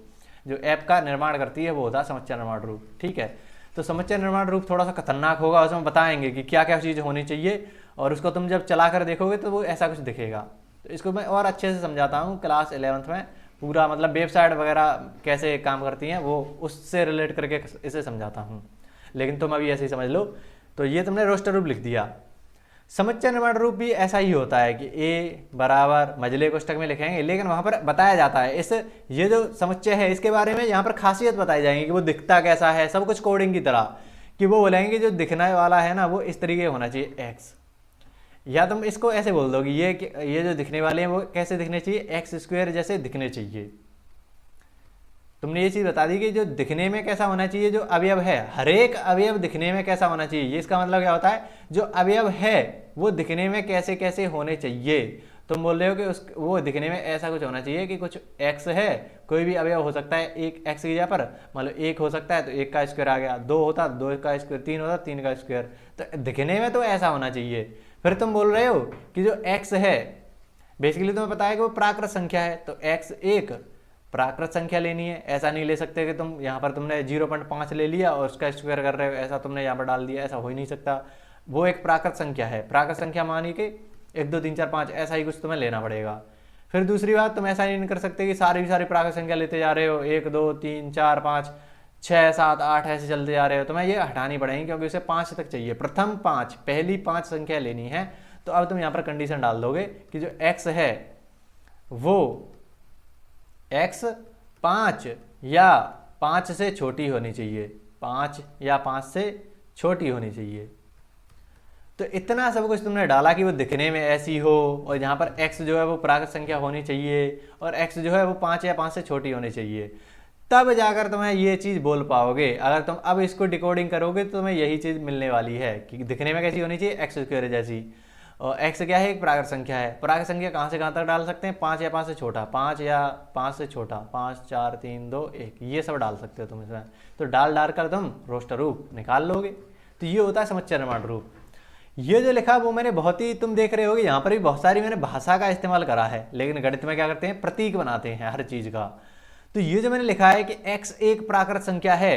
जो ऐप का निर्माण करती है वो होता है समुच्चय निर्माण रूप, ठीक है। तो समुच्चय निर्माण रूप थोड़ा सा खतरनाक होगा, उसमें बताएंगे कि क्या क्या चीज़ होनी चाहिए, और उसको तुम जब चला कर देखोगे तो वो ऐसा कुछ दिखेगा। तो इसको मैं और अच्छे से समझाता हूँ क्लास 11th में, पूरा मतलब वेबसाइट वगैरह कैसे काम करती हैं वो उससे रिलेट करके इसे समझाता हूँ, लेकिन तुम अभी ऐसे ही समझ लो। तो ये तुमने रोस्टर रूप लिख दिया। समुच्चय निर्माण रूप भी ऐसा ही होता है कि ए बराबर मझले कोष्ठक में लिखेंगे, लेकिन वहाँ पर बताया जाता है ये जो समुच्चय है इसके बारे में यहाँ पर खासियत बताई जाएंगी कि वो दिखता कैसा है, सब कुछ कोडिंग की तरह, कि वो बोलेंगे जो दिखने वाला है ना वो इस तरीके होना चाहिए एक्स, या तुम इसको ऐसे बोल दो कि ये जो दिखने वाले हैं वो कैसे दिखने चाहिए, एक्स स्क्वायर जैसे दिखने चाहिए। तुमने ये चीज़ बता दी कि जो दिखने में कैसा होना चाहिए, जो अवयव है हर एक अवयव दिखने में कैसा होना चाहिए। ये इसका मतलब क्या होता है, जो अवयव है वो दिखने में कैसे कैसे होने चाहिए। तुम बोल रहे हो कि उस वो दिखने में ऐसा कुछ होना चाहिए कि कुछ x है, कोई भी अवयव हो सकता है एक x की जगह पर, मान लो 1 हो सकता है तो 1 का स्क्वायर आ गया, 2 होता 2 का स्क्वायर, 3 होता 3 का स्क्वायर, तो दिखने में तो ऐसा होना चाहिए। फिर तुम बोल रहे हो कि जो x है बेसिकली तुम्हें पता है कि वो प्राकृत संख्या है, तो x एक प्राकृत संख्या लेनी है। ऐसा नहीं ले सकते कि तुम यहाँ पर तुमने 0.5 ले लिया और उसका स्क्वायर कर रहे हो, ऐसा तुमने यहाँ पर डाल दिया, ऐसा हो ही नहीं सकता। वो एक प्राकृत संख्या है, प्राकृत संख्या मानी कि 1 2 3 4 5 ऐसा ही कुछ तुम्हें लेना पड़ेगा। फिर दूसरी बात, तुम ऐसा नहीं कर सकते कि सारी प्राकृत संख्या लेते जा रहे हो, 1 2 3 4 5 6 7 8 ऐसे चलते जा रहे हो, तुम्हें ये हटानी पड़ेगी क्योंकि उसे 5 तक चाहिए, प्रथम 5, पहली 5 संख्या लेनी है। तो अब तुम यहाँ पर कंडीशन डाल दोगे कि जो x है वो x 5 या 5 से छोटी होनी चाहिए, 5 या 5 से छोटी होनी चाहिए। तो इतना सब कुछ तुमने डाला कि वो दिखने में ऐसी हो, और यहाँ पर x जो है वो प्राकृत संख्या होनी चाहिए और x जो है वो 5 या 5 से छोटी होनी चाहिए, तब जाकर तुम्हें ये चीज़ बोल पाओगे। अगर तुम अब इसको डिकोडिंग करोगे तो तुम्हें यही चीज़ मिलने वाली है कि दिखने में कैसी होनी चाहिए, एक्स स्क्वायर जैसी। और x क्या है, एक प्राकृत संख्या है। प्राकृत संख्या कहाँ से कहाँ तक डाल सकते हैं, 5 या 5 से छोटा, 5 या 5 से छोटा, 5 4 3 2 1, ये सब डाल सकते हो तुम इसमें। तो डाल कर तुम रोस्टर रूप निकाल लोगे। तो ये होता है समुच्चय निर्माण रूप। ये जो लिखा वो मैंने बहुत ही, तुम देख रहे होगे यहाँ पर भी बहुत सारी मैंने भाषा का इस्तेमाल करा है, लेकिन गणित में क्या करते हैं, प्रतीक बनाते हैं हर चीज़ का। तो ये जो मैंने लिखा है कि x एक प्राकृत संख्या है,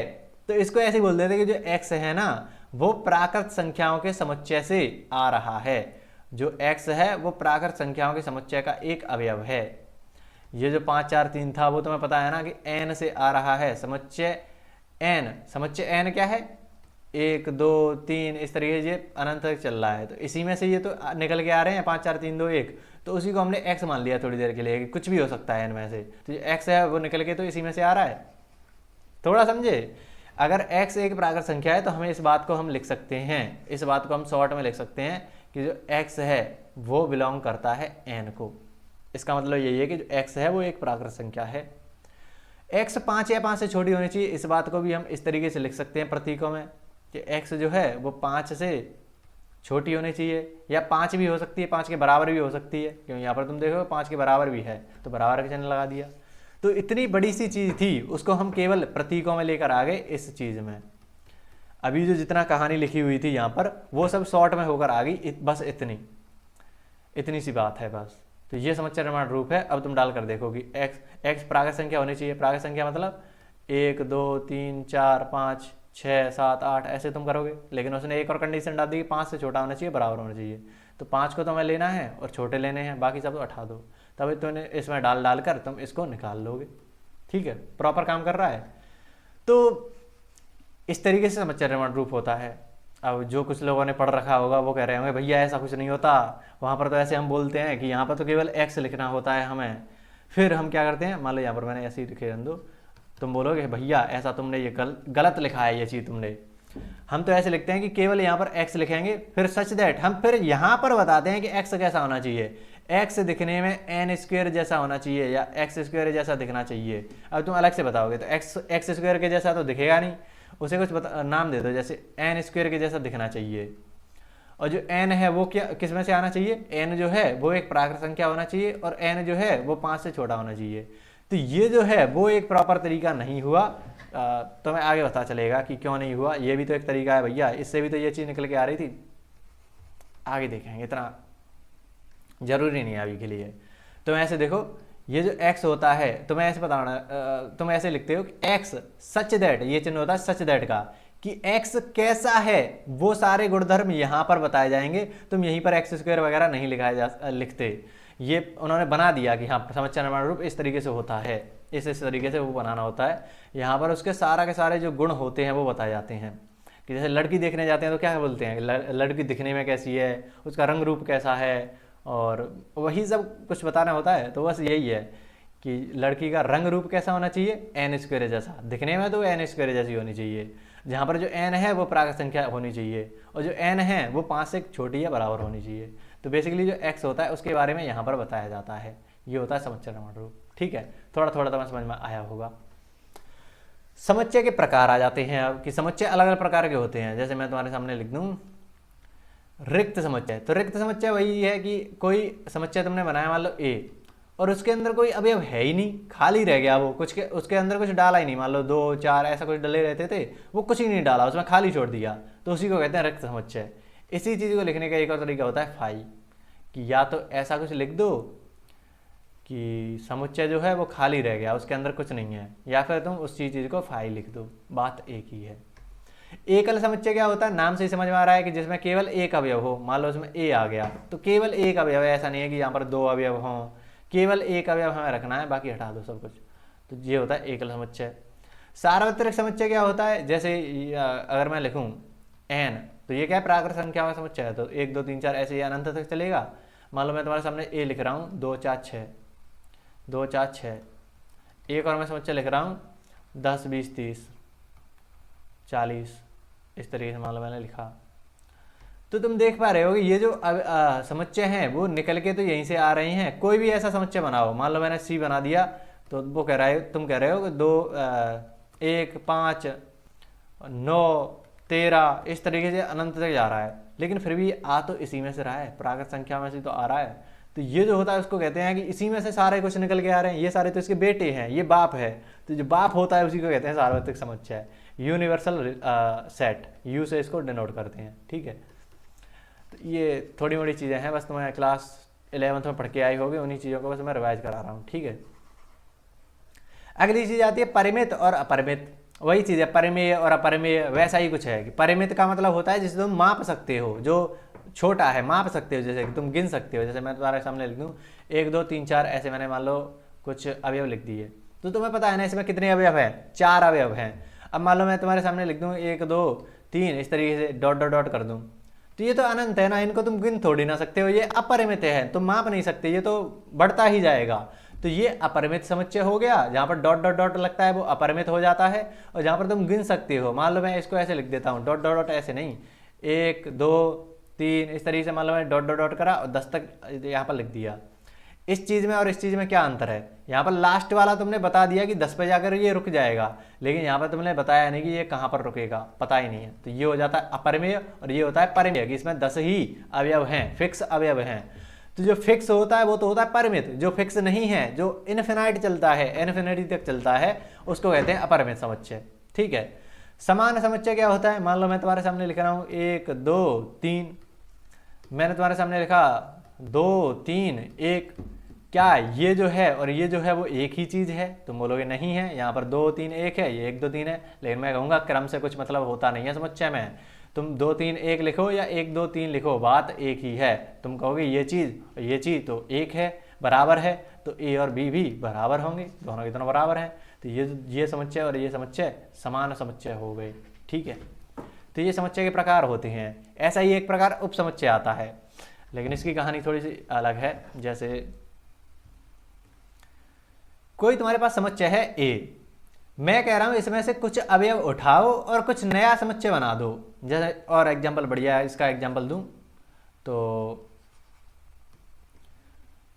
तो इसको ऐसे बोल देते हैं कि जो x है ना वो प्राकृत संख्याओं के समुच्चय से आ रहा है। जो x है वो प्राकृत संख्याओं के समुच्चय का एक अवयव है। ये जो 5 4 3 था वो तुम्हें पता है ना कि n से आ रहा है, समुच्चय n, समुच्चय n क्या है, 1 2 3 इस तरीके से ये अनंत तक चल रहा है। तो इसी में से ये तो निकल के आ रहे हैं 5 4 3 2 1, तो उसी को हमने x मान लिया थोड़ी देर के लिए कि कुछ भी हो सकता है n में से। तो जो x है वो निकल के तो इसी में से आ रहा है। थोड़ा समझे, अगर x एक प्राकृत संख्या है तो हमें इस बात को हम लिख सकते हैं, इस बात को हम शॉर्ट में लिख सकते हैं कि जो x है वो बिलोंग करता है n को। इसका मतलब यही है कि जो x है वो एक प्राकृत संख्या है। x 5 या 5 से छोटी होनी चाहिए, इस बात को भी हम इस तरीके से लिख सकते हैं प्रतीकों में कि x जो है वो 5 से छोटी होनी चाहिए, या 5 भी हो सकती है, 5 के बराबर भी हो सकती है, क्यों यहाँ पर तुम देखो 5 के बराबर भी है तो बराबर का चिन्ह लगा दिया। तो इतनी बड़ी सी चीज़ थी, उसको हम केवल प्रतीकों में लेकर आ गए इस चीज़ में। अभी जो जितना कहानी लिखी हुई थी यहाँ पर वो सब शॉर्ट में होकर आ गई, बस इतनी सी बात है बस। तो ये समुच्चय निर्माण रूप है। अब तुम डाल कर देखो कि x प्राकृत संख्या होनी चाहिए, प्राकृत संख्या मतलब 1 2 3 4 5 6 7 8 ऐसे तुम करोगे, लेकिन उसने एक और कंडीशन डाल दी कि 5 से छोटा होना चाहिए, बराबर होना चाहिए। तो 5 को तुम्हें लेना है और छोटे लेने हैं, बाकी सब तो हटा दो, तभी तुमने इसमें डाल कर तुम इसको निकाल लोगे। ठीक है, प्रॉपर काम कर रहा है। तो इस तरीके से समुच्चय निर्माण रूप होता है। अब जो कुछ लोगों ने पढ़ रखा होगा वो कह रहे होंगे भैया ऐसा कुछ नहीं होता, वहाँ पर तो ऐसे हम बोलते हैं कि यहाँ पर तो केवल x लिखना होता है हमें। फिर हम क्या करते हैं, मान लो यहाँ पर मैंने ऐसे ही लिखे दो, तुम बोलोगे भैया ऐसा तुमने ये गलत लिखा है ये चीज़ तुमने। हम तो ऐसे लिखते हैं कि केवल यहाँ पर x लिखेंगे, फिर सच दैट हम फिर यहाँ पर बताते हैं कि x कैसा होना चाहिए, x दिखने में n स्क्वायर जैसा होना चाहिए या x स्क्वायर जैसा दिखना चाहिए। अब तुम अलग से बताओगे तो x स्क्वायर के जैसा तो दिखेगा नहीं, उसे कुछ नाम दे दो, जैसे n स्क्वायर के जैसा दिखना चाहिए। और जो n है वो क्या किस में से आना चाहिए, n जो है वो एक प्राकृत संख्या होना चाहिए और n जो है वो 5 से छोटा होना चाहिए। तो ये जो है वो एक प्रॉपर तरीका नहीं हुआ। तो मैं आगे बता चलेगा कि क्यों नहीं हुआ, ये भी तो एक तरीका है भैया, इससे भी तो ये चीज़ निकल के आ रही थी। आगे देखेंगे, इतना जरूरी नहीं है अभी के लिए। तो ऐसे देखो, ये जो x होता है तुम्हें ऐसे बताना, तुम ऐसे लिखते हो कि x सच दैट, ये चिन्ह होता है सच दैट का, कि x कैसा है वो सारे गुणधर्म यहाँ पर बताए जाएंगे। तुम यहीं पर x स्क्वायर वगैरह नहीं लिखते, ये उन्होंने बना दिया कि हाँ समुच्चय निर्माण रूप इस तरीके से होता है, इस तरीके से वो बनाना होता है। यहाँ पर उसके के सारे जो गुण होते हैं वो बताए जाते हैं। कि जैसे लड़की देखने जाते हैं तो क्या बोलते हैं, लड़की दिखने में कैसी है, उसका रंग रूप कैसा है, और वही सब कुछ बताना होता है। तो बस यही है कि लड़की का रंग रूप कैसा होना चाहिए, n स्क्वायर जैसा दिखने में, तो n स्क्वायर जैसी होनी चाहिए। जहाँ पर जो n है वो प्राकृत संख्या होनी चाहिए और जो n है वो 5 से छोटी या बराबर होनी चाहिए। तो बेसिकली जो x होता है उसके बारे में यहाँ पर बताया जाता है। ये होता है समुच्चय निर्माण रूप। ठीक है, थोड़ा थोड़ा तो समझ में आया होगा। समुच्चय के प्रकार आ जाते हैं अब, कि समुच्चय अलग अलग प्रकार के होते हैं। जैसे मैं तुम्हारे सामने लिख दूँ, रिक्त समुच्चय। तो रिक्त समुच्चय वही है कि कोई समुच्चय तुमने बनाया मान लो ए, और उसके अंदर कोई अवयव है ही नहीं, खाली रह गया वो, कुछ के उसके अंदर कुछ डाला ही नहीं, मान लो 2 4 ऐसा कुछ डले रहते थे, वो कुछ ही नहीं डाला, उसमें खाली छोड़ दिया, तो उसी को कहते हैं रिक्त समुच्चय। इसी चीज़ को लिखने का एक और तरीका होता है फाई, कि या तो ऐसा कुछ लिख दो कि समुच्चय जो है वो खाली रह गया, उसके अंदर कुछ नहीं है, या फिर तुम उस चीज़ को फाई लिख दो, बात एक ही है। एकल समुच्चय क्या होता है, नाम से ही समझ में आ रहा है कि जिसमें केवल एक अवयव हो, मान लो उसमें ए आ गया तो केवल एक अवयव है, ऐसा नहीं है कि यहाँ पर 2 अवयव हों, केवल एक अवयव हमें रखना है, बाकी हटा दो सब कुछ, तो ये होता है एकल समुच्चय। सार्वत्रिक समुच्चय क्या होता है, जैसे अगर मैं लिखूँ एन, तो ये क्या है, प्राकृत संख्या का समुच्चय है, तो 1 2 3 4 ऐसे ही अनंत तक चलेगा। मान लो मैं तुम्हारे सामने ए लिख रहा हूँ 2 4 6, 2 4 6, एक और मैं समुच्चय लिख रहा हूँ 10 20 30 40, इस तरीके से मान लो मैंने लिखा, तो तुम देख पा रहे हो कि ये जो समुच्चय हैं वो निकल के तो यहीं से आ रहे हैं। कोई भी ऐसा समुच्चय बनाओ, मान लो मैंने सी बना दिया, तो वो कह रहा है, तुम कह रहे हो कि 2 1 5 9 13 इस तरीके से अनंत तक जा रहा है, लेकिन फिर भी आ तो इसी में से रहा है, प्राकृत संख्या में से तो आ रहा है। तो ये जो होता है उसको कहते हैं कि इसी में से सारे कुछ निकल के आ रहे हैं, ये सारे तो इसके बेटे हैं, ये बाप है, तो जो बाप होता है उसी को कहते हैं सार्वत्रिक समुच्चय, यूनिवर्सल सेट, यू से इसको डिनोट करते हैं, ठीक है। तो ये थोड़ी मोड़ी चीज़ें हैं, बस तुम्हें क्लास 11th में पढ़ के आई होगी, उन्हीं चीज़ों को बस मैं रिवाइज करा रहा हूँ, ठीक है। अगली चीज़ आती है परिमित और अपरिमित। वही चीज़ है, परिमेय और अपरिमेय वैसा ही कुछ है कि परिमित का मतलब होता है जिसे तुम माप सकते हो, जो छोटा है माप सकते हो, जैसे कि तुम गिन सकते हो, जैसे मैं तुम्हारे सामने लिख दूँ 1 2 3 4 ऐसे मैंने मान लो कुछ अवयव लिख दिए, तो तुम्हें पता है ना इसमें कितने अवयव हैं, 4 अवयव हैं। अब मान लो मैं तुम्हारे सामने लिख दूँ 1 2 3 इस तरीके से डॉट डॉट डॉट कर दूँ, तो ये तो अनंत है ना, इनको तुम गिन थोड़ी ना सकते हो, ये अपरिमित है, तुम माप नहीं सकते, ये तो बढ़ता ही जाएगा। तो ये अपरिमित समुच्चय हो गया, जहाँ पर डॉट डॉट डॉट लगता है वो अपरिमित हो जाता है, और जहाँ पर तुम गिन सकते हो, मान लो मैं इसको ऐसे लिख देता हूँ, डॉट डॉट डॉट ऐसे नहीं, 1 2 3 इस तरीके से, मान लो मैं डॉट डॉट डॉट करा और 10 तक यहाँ पर लिख दिया। इस चीज़ में और इस चीज़ में क्या अंतर है, यहाँ पर लास्ट वाला तुमने बता दिया कि 10 पे जाकर ये रुक जाएगा, लेकिन यहाँ पर तुमने बताया नहीं कि ये कहाँ पर रुकेगा, पता ही नहीं है, तो ये हो जाता है अपरिमेय, और ये होता है परिमेय, कि इसमें 10 ही अवयव हैं, फिक्स अवयव हैं। तो जो फिक्स होता है वो तो होता है परिमित, जो फिक्स नहीं है, जो इनफिनाइट चलता है, इनफिनिटी तक चलता है, उसको कहते हैं अपरिमित समुच्चय, ठीक है। समान समुच्चय क्या होता है, मान लो मैं तुम्हारे सामने लिख रहा हूँ 1 2 3, मैंने तुम्हारे सामने लिखा 2 3 1, क्या ये जो है और ये जो है वो एक ही चीज़ है, तुम बोलोगे नहीं है, यहाँ पर 2 3 1 है, ये 1 2 3 है, लेकिन मैं कहूँगा क्रम से कुछ मतलब होता नहीं है समुच्चय में, तुम 2 3 1 लिखो या 1 2 3 लिखो, बात एक ही है। तुम कहोगे ये चीज़ तो एक है, बराबर है, तो ए और बी भी बराबर होंगे, दोनों के दोनों बराबर हैं, तो ये समुच्चय और ये समुच्चय समान समुच्चय हो गए, ठीक है। तो ये समुच्चय के प्रकार होते हैं। ऐसा ही एक प्रकार उप समुच्चय आता है, लेकिन इसकी कहानी थोड़ी सी अलग है। जैसे कोई तुम्हारे पास समुच्चय है ए, मैं कह रहा हूं इसमें से कुछ अवयव उठाओ और कुछ नया समुच्चय बना दो। जैसे और एग्जांपल बढ़िया है, इसका एग्जांपल दूं तो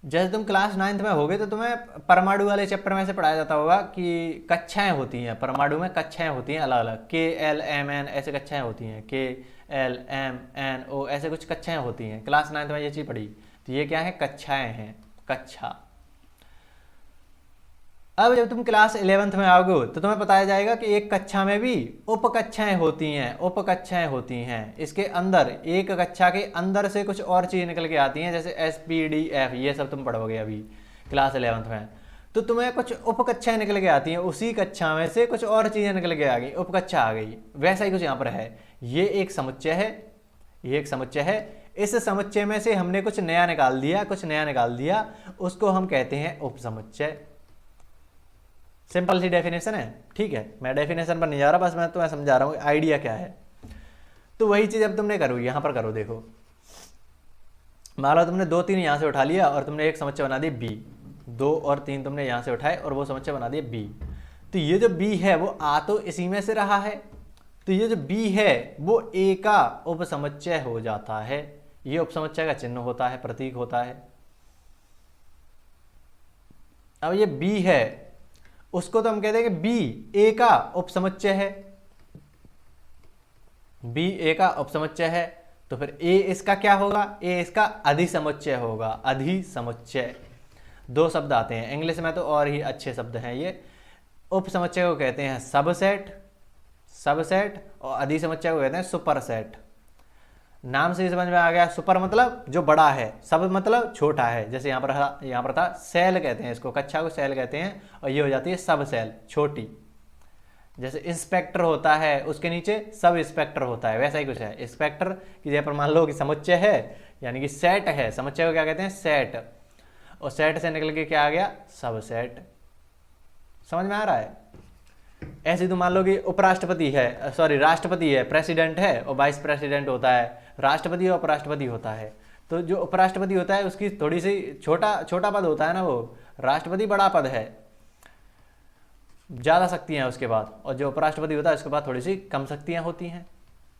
जैसे तुम क्लास 9th में होगे तो तुम्हें परमाणु वाले चैप्टर में से पढ़ाया जाता होगा कि कक्षाएं होती हैं, परमाणु में कक्षाएं होती हैं अलग अलग, KLMN ऐसे कक्षाएं होती हैं, KLMNO ऐसे कुछ कक्षाएं होती हैं, क्लास 9th में ये चीज़ पढ़ी। तो ये क्या है, कक्षाएं हैं, कक्षा। अब जब तुम क्लास 11th में आओगे तो तुम्हें बताया जाएगा कि एक कक्षा में भी उपकक्षाएं होती हैं, उपकक्षाएं होती हैं, इसके अंदर एक कक्षा के अंदर से कुछ और चीज़ निकल के आती हैं, जैसे SPDF ये सब तुम पढ़ोगे अभी क्लास 11th में। तो तुम्हें कुछ उपकक्षाएं निकल के आती हैं, उसी कक्षा में से कुछ और चीज़ें निकल के आ गई, उपकक्षा आ गई, वैसा ही कुछ यहाँ पर है। ये एक समुच्चय है, ये एक समुच्चय है, इस समुच्चय में से हमने कुछ नया निकाल दिया, कुछ नया निकाल दिया, उसको हम कहते हैं उपसमुच्चय। सिंपल सी डेफिनेशन है, ठीक है। मैं डेफिनेशन पर नहीं जा रहा, बस मैं तुम्हें समझा रहा हूँ आइडिया क्या है। तो वही चीज़ अब तुमने करो, यहाँ पर करो, देखो मान लो तुमने 2 3 यहाँ से उठा लिया और तुमने एक समुच्चय बना दिया बी, 2 और 3 तुमने यहाँ से उठाए और वो समुच्चय बना दिया बी। तो ये जो बी है वो आ तो इसी में से रहा है, तो ये जो बी है वो ए का उपसमुच्चय हो जाता है। ये उपसमुच्चय का चिन्ह होता है, प्रतीक होता है। अब ये बी है, उसको तो हम कहते हैं कि बी ए का उपसमुच्चय है, बी ए का उपसमुच्चय है। तो फिर ए इसका क्या होगा, ए इसका अधिसमुच्चय होगा, अधिसमुच्चय। दो शब्द आते हैं इंग्लिश में तो और ही अच्छे शब्द हैं ये। उपसमुच्चय को कहते हैं सबसेट, सबसेट, और अधिसमुच्चय को कहते हैं सुपरसेट। नाम से ही समझ में आ गया, सुपर मतलब जो बड़ा है, सब मतलब छोटा है। जैसे यहाँ पर था सेल कहते हैं इसको, कक्षा को सेल कहते हैं, और ये हो जाती है सब सेल, छोटी। जैसे इंस्पेक्टर होता है उसके नीचे सब इंस्पेक्टर होता है, वैसा ही कुछ है। इंस्पेक्टर की जगह पर मान लो कि समुच्चय है, यानी कि सेट है, समुच्चय को क्या कहते हैं, सेट। और सेट से निकल के क्या आ गया, सब सेट। समझ में आ रहा है। ऐसे तो मान लो कि उपराष्ट्रपति है, सॉरी राष्ट्रपति है, प्रेसिडेंट है और वाइस प्रेसिडेंट होता है, राष्ट्रपति और उपराष्ट्रपति होता है। तो जो उपराष्ट्रपति होता है उसकी थोड़ी सी छोटा पद होता है ना, वो राष्ट्रपति बड़ा पद है, ज़्यादा शक्तियाँ हैं उसके बाद, और जो उपराष्ट्रपति होता है उसके बाद थोड़ी सी कम शक्तियाँ होती हैं।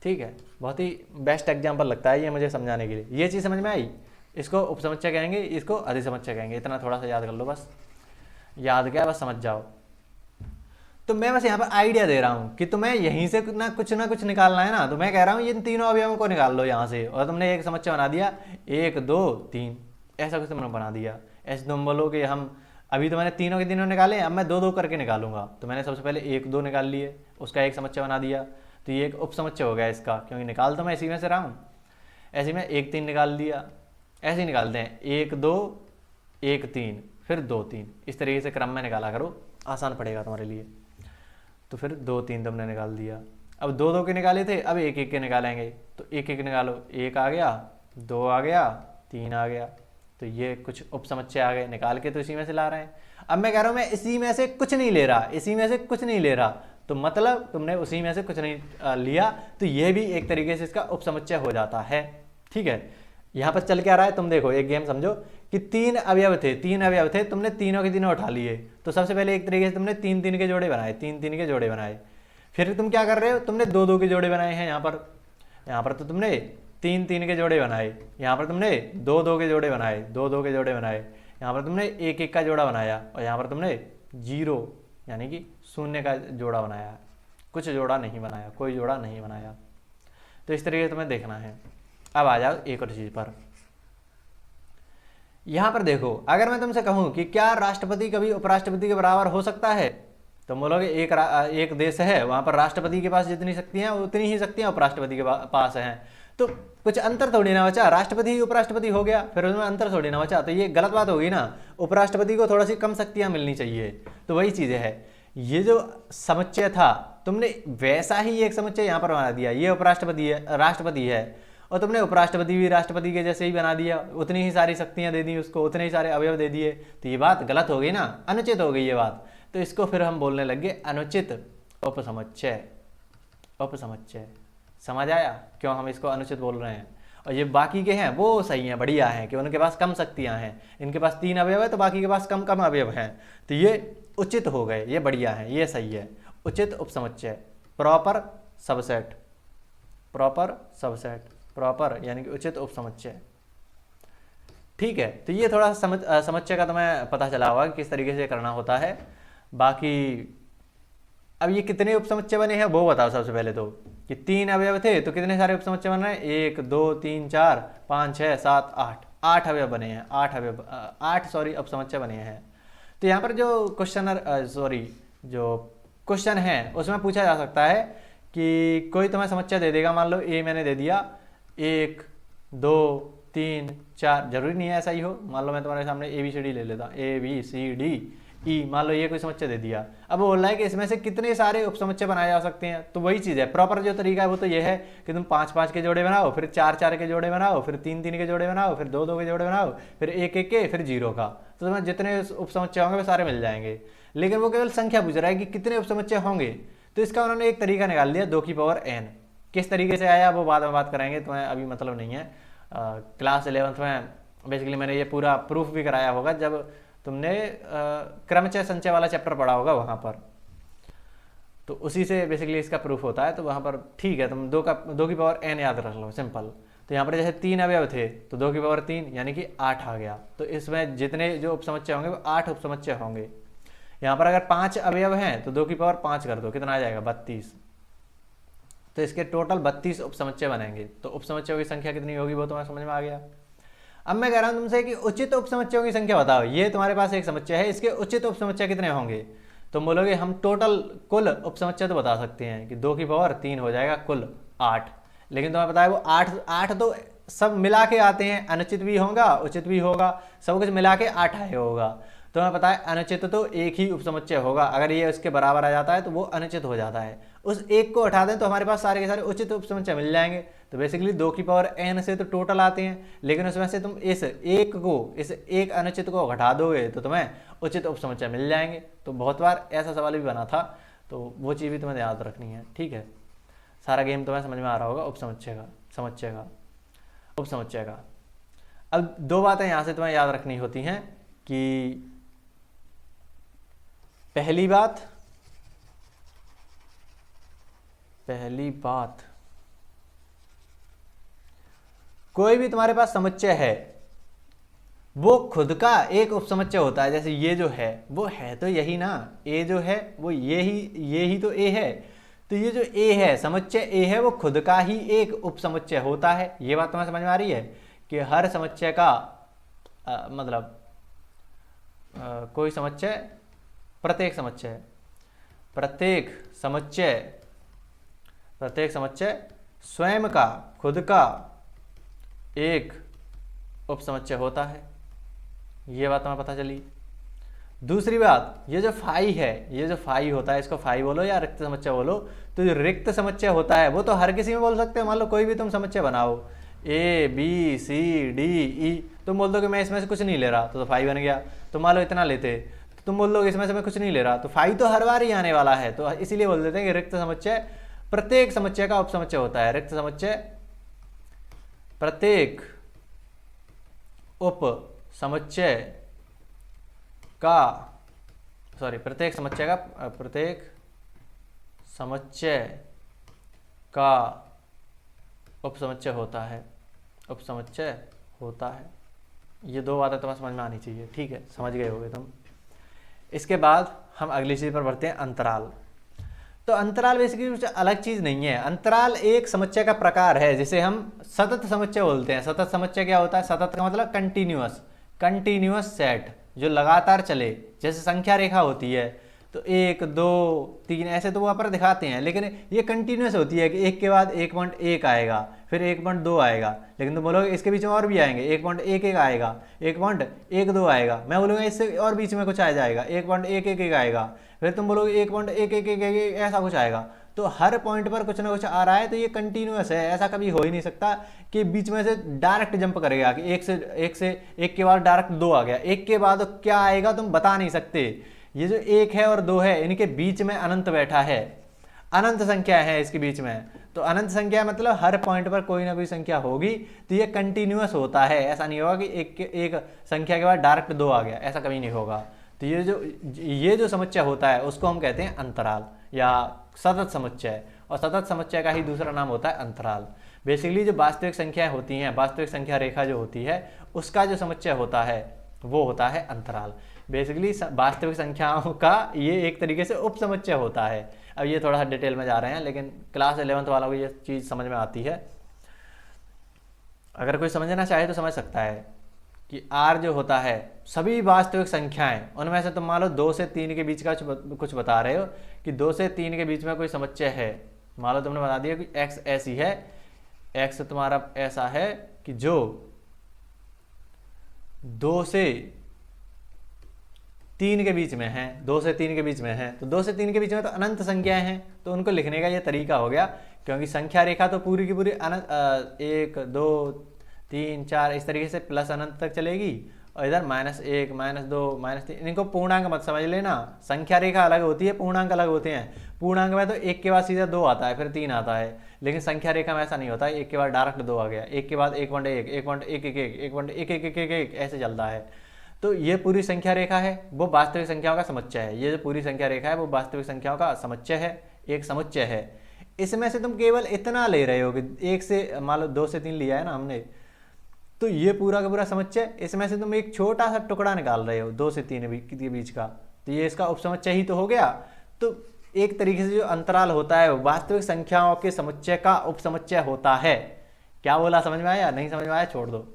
ठीक है, बहुत ही बेस्ट एग्जाम्पल लगता है ये मुझे समझाने के लिए। ये चीज़ समझ में आई। इसको उपसमुच्चय कहेंगे, इसको अधिसमुच्चय कहेंगे। इतना थोड़ा सा याद कर लो बस, याद क्या बस समझ जाओ। तो मैं बस यहाँ पर आइडिया दे रहा हूँ कि तुम्हें यहीं से ना कुछ निकालना है ना, तो मैं कह रहा हूँ इन तीनों अवयवों को निकाल लो यहाँ से, और तुमने एक समुच्चय बना दिया, 1 2 3, ऐसा कुछ तुमने बना दिया। ऐसे तुम बोलो कि हम अभी तो मैंने तीनों के तीनों निकाले, अब मैं 2 2 करके निकालूंगा। तो मैंने सबसे पहले 1 2 निकाल लिए, उसका एक समुच्चय बना दिया, तो ये एक उपसमुच्चय हो गया इसका, क्योंकि निकाल तो मैं इसी में से रहा हूँ। ऐसे में 1 3 निकाल दिया, ऐसे ही निकालते हैं 1 2 1 3 फिर 2 3, इस तरीके से क्रम में निकाला करो, आसान पड़ेगा तुम्हारे लिए। तो फिर 2 3 तुमने निकाल दिया। अब 2 2 के निकाले थे, अब 1 1 के निकालेंगे, तो 1 1 निकालो, 1 आ गया, 2 आ गया, 3 आ गया। तो ये कुछ उपसमुच्चय आ गए, निकाल के तो इसी में से ला रहे हैं। अब मैं कह रहा हूँ मैं इसी में से कुछ नहीं ले रहा, इसी में से कुछ नहीं ले रहा, तो मतलब तुमने उसी में से कुछ नहीं लिया, तो ये भी एक तरीके से इसका उपसमुच्चय हो जाता है। ठीक है, यहाँ पर चल के आ रहा है, तुम देखो एक गेम समझो कि 3 अवयव थे, तुमने तीनों के तीनों उठा लिए। तो सबसे पहले एक तरीके से तुमने 3 3 के जोड़े बनाए, 3 3 के जोड़े बनाए। फिर तुम क्या कर रहे हो, तुमने 2 2 के जोड़े बनाए हैं। यहाँ पर तो तुमने 3 3 के जोड़े बनाए, यहाँ पर तुमने 2 2 के जोड़े बनाए, 2 2 के जोड़े बनाए, यहाँ पर तुमने 1 1 का जोड़ा बनाया, और यहाँ पर तुमने 0 यानी कि शून्य का जोड़ा बनाया। कुछ जोड़ा नहीं बनाया, कोई जोड़ा नहीं बनाया। तो इस तरीके से तुम्हें देखना है। अब आ जाओ एक और चीज पर। यहां पर देखो, अगर मैं तुमसे कहूं कि क्या राष्ट्रपति कभी उपराष्ट्रपति के बराबर हो सकता है, तो बोलोगे एक देश है, वहां पर राष्ट्रपति के पास जितनी शक्तियां उतनी ही शक्तियां उपराष्ट्रपति के पास हैं। तो कुछ अंतर थोड़ी ना बचा, राष्ट्रपति ही उपराष्ट्रपति हो गया, फिर उसमें अंतर थोड़ी ना बचा। तो ये गलत बात होगी ना, उपराष्ट्रपति को थोड़ा सी कम शक्तियां मिलनी चाहिए। तो वही चीजें है, ये जो समुच्चय था तुमने वैसा ही एक समुच्चय यहाँ पर बना दिया। ये उपराष्ट्रपति है, राष्ट्रपति है, और तुमने उपराष्ट्रपति भी राष्ट्रपति के जैसे ही बना दिया, उतनी ही सारी शक्तियां दे दी उसको, उतने ही सारे अवयव दे दिए। तो ये बात गलत हो गई ना, अनुचित हो गई ये बात। तो इसको फिर हम बोलने लग गए अनुचित उपसमुच्चय। उपसमुच्चय समझ आया क्यों हम इसको अनुचित बोल रहे हैं। और ये बाकी के हैं वो सही हैं, बढ़िया हैं कि उनके पास कम शक्तियां हैं, इनके पास 3 अवयव है तो बाकी के पास कम कम अवयव हैं, तो ये उचित हो गए, ये बढ़िया है, ये सही है। उचित उपसमुच्चय, proper subset, proper subset, proper यानी कि उचित उपसमुच्चय। ठीक है, तो ये थोड़ा समुच्चय का तुम्हें पता चला होगा कि किस तरीके से करना होता है। बाकी अब ये कितने उपसमुच्चय बने हैं वो बताओ सबसे पहले तो, कि 3 अवयव थे तो कितने सारे उपसमुच्चय बन रहे हैं, 1 2 3 4 5 6 7 8, 8 अवयव बने हैं, 8 उपसमुच्चय बने हैं। तो यहाँ पर जो क्वेश्चन है उसमें पूछा जा सकता है कि कोई तुम्हें समुच्चय दे देगा, मान लो ए मैंने दे दिया 1 2 3 4, जरूरी नहीं है ऐसा ही हो। मान लो मैं तुम्हारे सामने ABCD ले लेता, ABCDE, मान लो ये कोई समुच्चय दे दिया। अब बोल रहा है कि इसमें से कितने सारे उपसमुच्चय बनाए जा सकते हैं। तो वही चीज़ है, प्रॉपर जो तरीका है वो तो ये है कि तुम 5 5 के जोड़े बनाओ, फिर 4 4 के जोड़े बनाओ, फिर 3 3 के जोड़े बनाओ, फिर 2 2 के जोड़े बनाओ, फिर 1 1 के, फिर 0 का। तो तुम्हें जितने उपसमुच्चय होंगे वो सारे मिल जाएंगे। लेकिन वो केवल संख्या पूछ रहा है कि कितने उपसमुच्चय होंगे। तो इसका उन्होंने एक तरीका निकाल दिया, 2 की पावर n। किस तरीके से आया वो बाद में बात कराएंगे, तुम्हें अभी मतलब नहीं है। क्लास 11th में बेसिकली मैंने ये पूरा प्रूफ भी कराया होगा जब तुमने क्रमचय संचय वाला चैप्टर पढ़ा होगा वहाँ पर, तो उसी से बेसिकली इसका प्रूफ होता है। तो वहाँ पर ठीक है, तुम 2 की पावर n याद रख लो, सिंपल। तो यहाँ पर जैसे 3 अवयव थे तो 2 की पावर 3 यानी कि 8 आ गया। तो इसमें जितने जो उपसमुच्चय होंगे वो 8 उपसमुच्चय होंगे। यहाँ पर अगर 5 अवयव हैं तो 2 की पावर 5 कर दो, कितना आ जाएगा 32। तो इसके टोटल 32 उपसमुच्चय बनेंगे। तो उपसमुच्चयों की संख्या कितनी होगी वो तुम्हें समझ में आ गया। अब मैं कह रहा हूं तुमसे कि उचित उपसमुच्चयों की संख्या बताओ। ये तुम्हारे पास एक समुच्चय है, इसके उचित उपसमुच्चय कितने होंगे? तुम बोलोगे हम टोटल कुल उपसमुच्चय तो बता सकते हैं कि 2 की पावर 3 हो जाएगा, कुल 8। लेकिन तुम्हें पता है वो 8 तो सब मिला के आते हैं, अनुचित भी होगा उचित भी होगा, सब कुछ मिला के 8 आए होगा। तुम्हें पता है अनुचित तो एक ही उपसमुच्चय होगा, अगर ये उसके बराबर आ जाता है तो वो अनुचित हो जाता है। उस एक को हटा दें तो हमारे पास सारे के सारे उचित उपसमुच्चय मिल जाएंगे। तो बेसिकली 2 की पावर n से तो टोटल आते हैं, लेकिन उसमें से तुम इस एक अनुचित को घटा दोगे तो तुम्हें उचित उपसमुच्चय मिल जाएंगे। तो बहुत बार ऐसा सवाल भी बना था, तो वो चीज़ भी तुम्हें याद रखनी है। ठीक है, सारा गेम तुम्हें समझ में आ रहा होगा उपसमुच्चय का। अब 2 बातें यहाँ से तुम्हें याद रखनी होती हैं कि पहली बात कोई भी तुम्हारे पास समुच्चय है वो खुद का एक उपसमुच्चय होता है। जैसे ये जो है वो है तो यही ना, ए जो है वो ये ही तो ए है। तो ये जो ए है, समुच्चय ए है, वो खुद का ही एक उपसमुच्चय होता है। ये बात तुम्हें समझ में आ रही है कि हर समुच्चय का कोई समुच्चय, प्रत्येक समुच्चय स्वयं का खुद का एक उपसमुच्चय होता है। ये बात तुम्हें पता चली। दूसरी बात, ये जो फाई होता है, इसको फाई बोलो या रिक्त समुच्चय बोलो, तो जो रिक्त समुच्चय होता है वो तो हर किसी में बोल सकते हैं। मान लो कोई भी तुम समुच्चय बनाओ, A B C D E, तुम बोल दो कि मैं इसमें से कुछ नहीं ले रहा, तो फाई बन गया। तो मान लो इतना लेते, तो तुम बोल दो इसमें से मैं कुछ नहीं ले रहा, तो फाई तो हर बार ही आने वाला है। तो इसीलिए बोल देते हैं कि रिक्त समुच्चय प्रत्येक समुच्चय का उपसमुच्चय होता है। रिक्त समुच्चय प्रत्येक समुच्चय का उपसमुच्चय होता है। ये 2 बातें तुम्हें समझ में आनी चाहिए। ठीक है, समझ गए होगे तुम। इसके बाद हम अगली चीज पर बढ़ते हैं, अंतराल। तो अंतराल बेसिकली कुछ अलग चीज नहीं है। अंतराल एक समुच्चय का प्रकार है जिसे हम सतत समुच्चय बोलते हैं। सतत समुच्चय क्या होता है? सतत का मतलब कंटिन्यूअस सेट, जो लगातार चले। जैसे संख्या रेखा होती है तो 1 2 3 ऐसे तो वहाँ पर दिखाते हैं, लेकिन ये कंटिन्यूअस होती है कि 1 के बाद 1.1 आएगा, फिर 1.2 आएगा। लेकिन तुम बोलोगे इसके बीच में और भी आएंगे, 1.11 आएगा, 1.12 आएगा। मैं बोलूँगा इससे और बीच में कुछ आ जाएगा, 1.111 आएगा, फिर तुम बोलोगे 1.111 ऐसा कुछ आएगा। तो हर पॉइंट पर कुछ ना कुछ आ रहा है, तो ये कंटिन्यूअस है। ऐसा कभी हो ही नहीं सकता कि बीच में से डायरेक्ट जंप करेगा कि एक के बाद डायरेक्ट 2 आ गया, 1 के बाद क्या आएगा तुम बता नहीं सकते। ये जो 1 है और 2 है, इनके बीच में अनंत बैठा है, अनंत संख्या है इसके बीच में। तो अनंत संख्या मतलब हर पॉइंट पर कोई ना कोई संख्या होगी, तो ये कंटिन्यूअस होता है। ऐसा नहीं होगा कि एक संख्या के बाद डायरेक्ट 2 आ गया, ऐसा कभी नहीं होगा। तो ये जो समुच्चय होता है उसको हम कहते हैं अंतराल या सतत समुच्चय, और सतत समुच्चय का ही दूसरा नाम होता है अंतराल। बेसिकली जो वास्तविक संख्याएं होती हैं, वास्तविक संख्या रेखा जो होती है, उसका जो समुच्चय होता है वो होता है अंतराल। बेसिकली वास्तविक संख्याओं का ये एक तरीके से उप समुच्चय होता है। अब ये थोड़ा सा डिटेल में जा रहे हैं, लेकिन क्लास 11th वालों को ये चीज़ समझ में आती है। अगर कोई समझना चाहे तो समझ सकता है कि R जो होता है, सभी वास्तविक संख्याएं, उनमें से तुम मान लो 2 से 3 के बीच का कुछ बता रहे हो कि 2 से 3 के बीच में कोई समुच्चय है। मान लो तुमने बता दिया कि x ऐसी है, x तुम्हारा ऐसा है कि जो 2 से 3 के बीच में है, 2 से 3 के बीच में है। तो 2 से 3 के बीच में तो अनंत संख्याएं हैं, तो उनको लिखने का ये तरीका हो गया, क्योंकि संख्या रेखा तो पूरी की पूरी अनंत 1 2 3 4 इस तरीके से प्लस अनंत तक चलेगी, और इधर -1 -2 -3, इनको पूर्णांक मत समझ लेना। संख्या रेखा अलग होती है, पूर्णांक अलग होते हैं। पूर्णांक में तो 1 के बाद सीधा 2 आता है, फिर 3 आता है, लेकिन संख्या रेखा में ऐसा नहीं होता है। 1 के बाद डायरेक्ट 2 आ गया, 1 के बाद 1.1 1.111 1.1111 ऐसे चलता है। तो ये पूरी संख्या रेखा है, वो वास्तविक संख्याओं का समुच्चय है। ये जो पूरी संख्या रेखा है वो वास्तविक संख्याओं का समुच्चय है, एक समुच्चय है। इसमें से तुम केवल इतना ले रहे हो कि 1 से मान लो 2 से 3 लिया है ना हमने, तो ये पूरा का पूरा समुच्चय, इसमें से तुम एक छोटा सा टुकड़ा निकाल रहे हो 2 से 3 के बीच का, तो ये इसका उपसमुच्चय ही तो हो गया। तो एक तरीके से जो अंतराल होता है वास्तविक संख्याओं के समुच्चय का उपसमुच्चय होता है। क्या बोला, समझ में आया? नहीं समझ में आया छोड़ दो,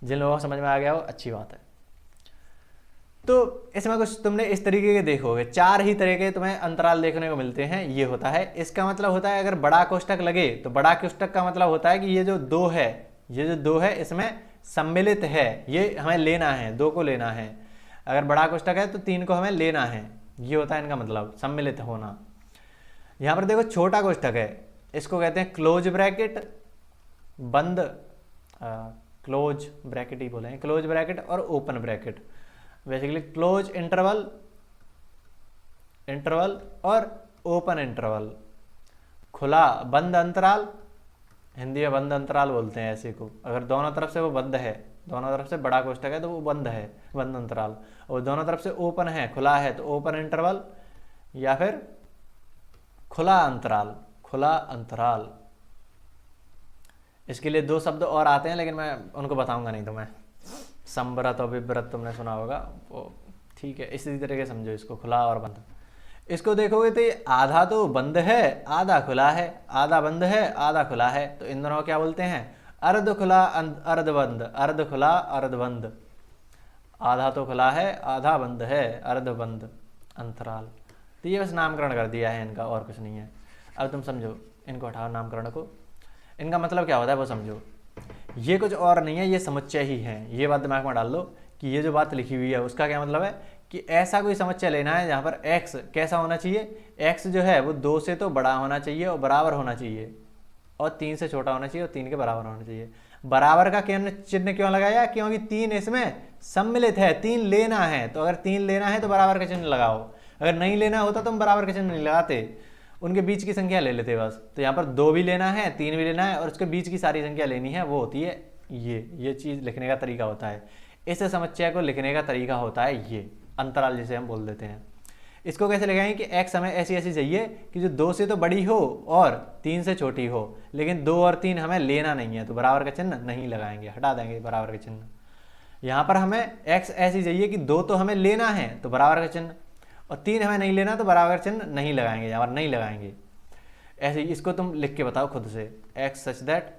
जिन लोगों को समझ में आ गया वो अच्छी बात है। तो इसमें कुछ तुमने इस तरीके के देखोगे, 4 ही तरह के तुम्हें अंतराल देखने को मिलते हैं। ये होता है, इसका मतलब होता है अगर बड़ा कोष्टक लगे तो बड़ा कोष्टक का मतलब होता है कि ये जो 2 है, ये जो 2 है इसमें सम्मिलित है, ये हमें लेना है, 2 को लेना है। अगर बड़ा कोष्टक है तो 3 को हमें लेना है, ये होता है इनका मतलब सम्मिलित होना। यहाँ पर देखो छोटा कोष्टक है, इसको कहते हैं क्लोज ब्रैकेट, बंद, क्लोज ब्रैकेट ही बोले, क्लोज ब्रैकेट और open bracket. Basically close interval, interval और ओपन इंटरवल। खुला बंद अंतराल, हिंदी में बंद अंतराल बोलते हैं ऐसे को। अगर दोनों तरफ से वो बंद है, दोनों तरफ से बड़ा कोष्टक है तो वो बंद है, बंद अंतराल। और दोनों तरफ से ओपन है, खुला है तो ओपन इंटरवल या फिर खुला अंतराल, खुला अंतराल। इसके लिए 2 शब्द और आते हैं लेकिन मैं उनको बताऊंगा नहीं तुम्हें। संव्रत और विव्रत तुमने सुना होगा, वो ठीक है, इसी तरीके समझो इसको, खुला और बंद। इसको देखोगे तो ये आधा तो बंद है आधा खुला है, आधा बंद है आधा खुला है, तो इन दोनों को क्या बोलते हैं? अर्ध खुला अर्ध बंद, अर्ध खुला अर्ध बंद। आधा तो खुला है आधा बंद है, अर्ध बंद अंतराल। तो ये बस नामकरण कर दिया है इनका, और कुछ नहीं है। अब तुम समझो, इनको हटाओ नामकरण को, इनका मतलब क्या होता है वो समझो। ये कुछ और नहीं है, ये समुच्चय ही है। ये बात दिमाग में डाल लो कि ये जो बात लिखी हुई है उसका क्या मतलब है कि ऐसा कोई समुच्चय लेना है जहाँ पर x कैसा होना चाहिए, x जो है वो 2 से तो बड़ा होना चाहिए और बराबर होना चाहिए, और 3 से छोटा होना चाहिए और 3 के बराबर होना चाहिए। बराबर का चिन्ह क्यों लगाया? क्योंकि 3 इसमें सम्मिलित है, 3 लेना है, तो अगर 3 लेना है तो बराबर का चिन्ह लगाओ। अगर नहीं लेना होता तो हम बराबर का चिन्ह नहीं लगाते, उनके बीच की संख्या ले लेते बस। तो यहाँ पर 2 भी लेना है, 3 भी लेना है, और उसके बीच की सारी संख्या लेनी है, वो होती है ये चीज़ लिखने का तरीका होता है। इस समुच्चय को लिखने का तरीका होता है ये अंतराल, जिसे हम बोल देते हैं। इसको कैसे लगाएंगे कि x हमें ऐसी ऐसी चाहिए कि जो 2 से तो बड़ी हो और 3 से छोटी हो, लेकिन 2 और 3 हमें लेना नहीं है, तो बराबर का चिन्ह नहीं लगाएंगे, हटा देंगे बराबर का चिन्ह। यहाँ पर हमें x ऐसी चाहिए कि 2 तो हमें लेना है तो बराबर का चिन्ह, और 3 हमें नहीं लेना तो बराबर का चिन्ह नहीं लगाएंगे, यहाँ पर नहीं लगाएंगे। ऐसे ही इसको तुम लिख के बताओ खुद से, x सच दैट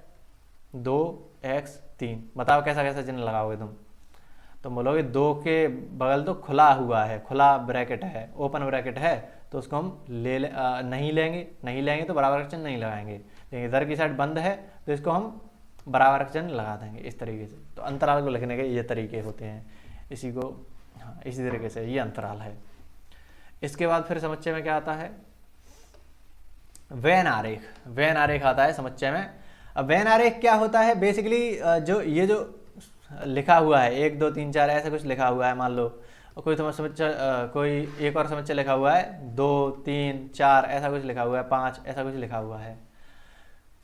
2x 3, बताओ कैसा कैसा चिन्ह लगाओगे तुम? तो बोलोगे 2 के बगल तो खुला हुआ है, खुला ब्रैकेट है, ओपन ब्रैकेट है, तो उसको हम नहीं लेंगे तो बराबर का चिन्ह नहीं लगाएंगे। लेकिन इधर की साइड बंद है तो इसको हम बराबर का चिन्ह लगा देंगे इस तरीके से। तो अंतराल को लिखने के ये तरीके होते हैं, इसी को, हाँ इसी तरीके से ये अंतराल है। इसके बाद फिर समुच्चय में क्या आता है? वेन आरेख। वेन आरेख आता है समुच्चय में। अब वेन आरेख क्या होता है? बेसिकली जो ये जो लिखा हुआ है 1 2 3 4 ऐसा कुछ लिखा हुआ है, मान लो कोई तुम्हारा समुच्चय, कोई एक और समुच्चय लिखा हुआ है 2 3 4 ऐसा कुछ लिखा हुआ है, 5 ऐसा कुछ लिखा हुआ है।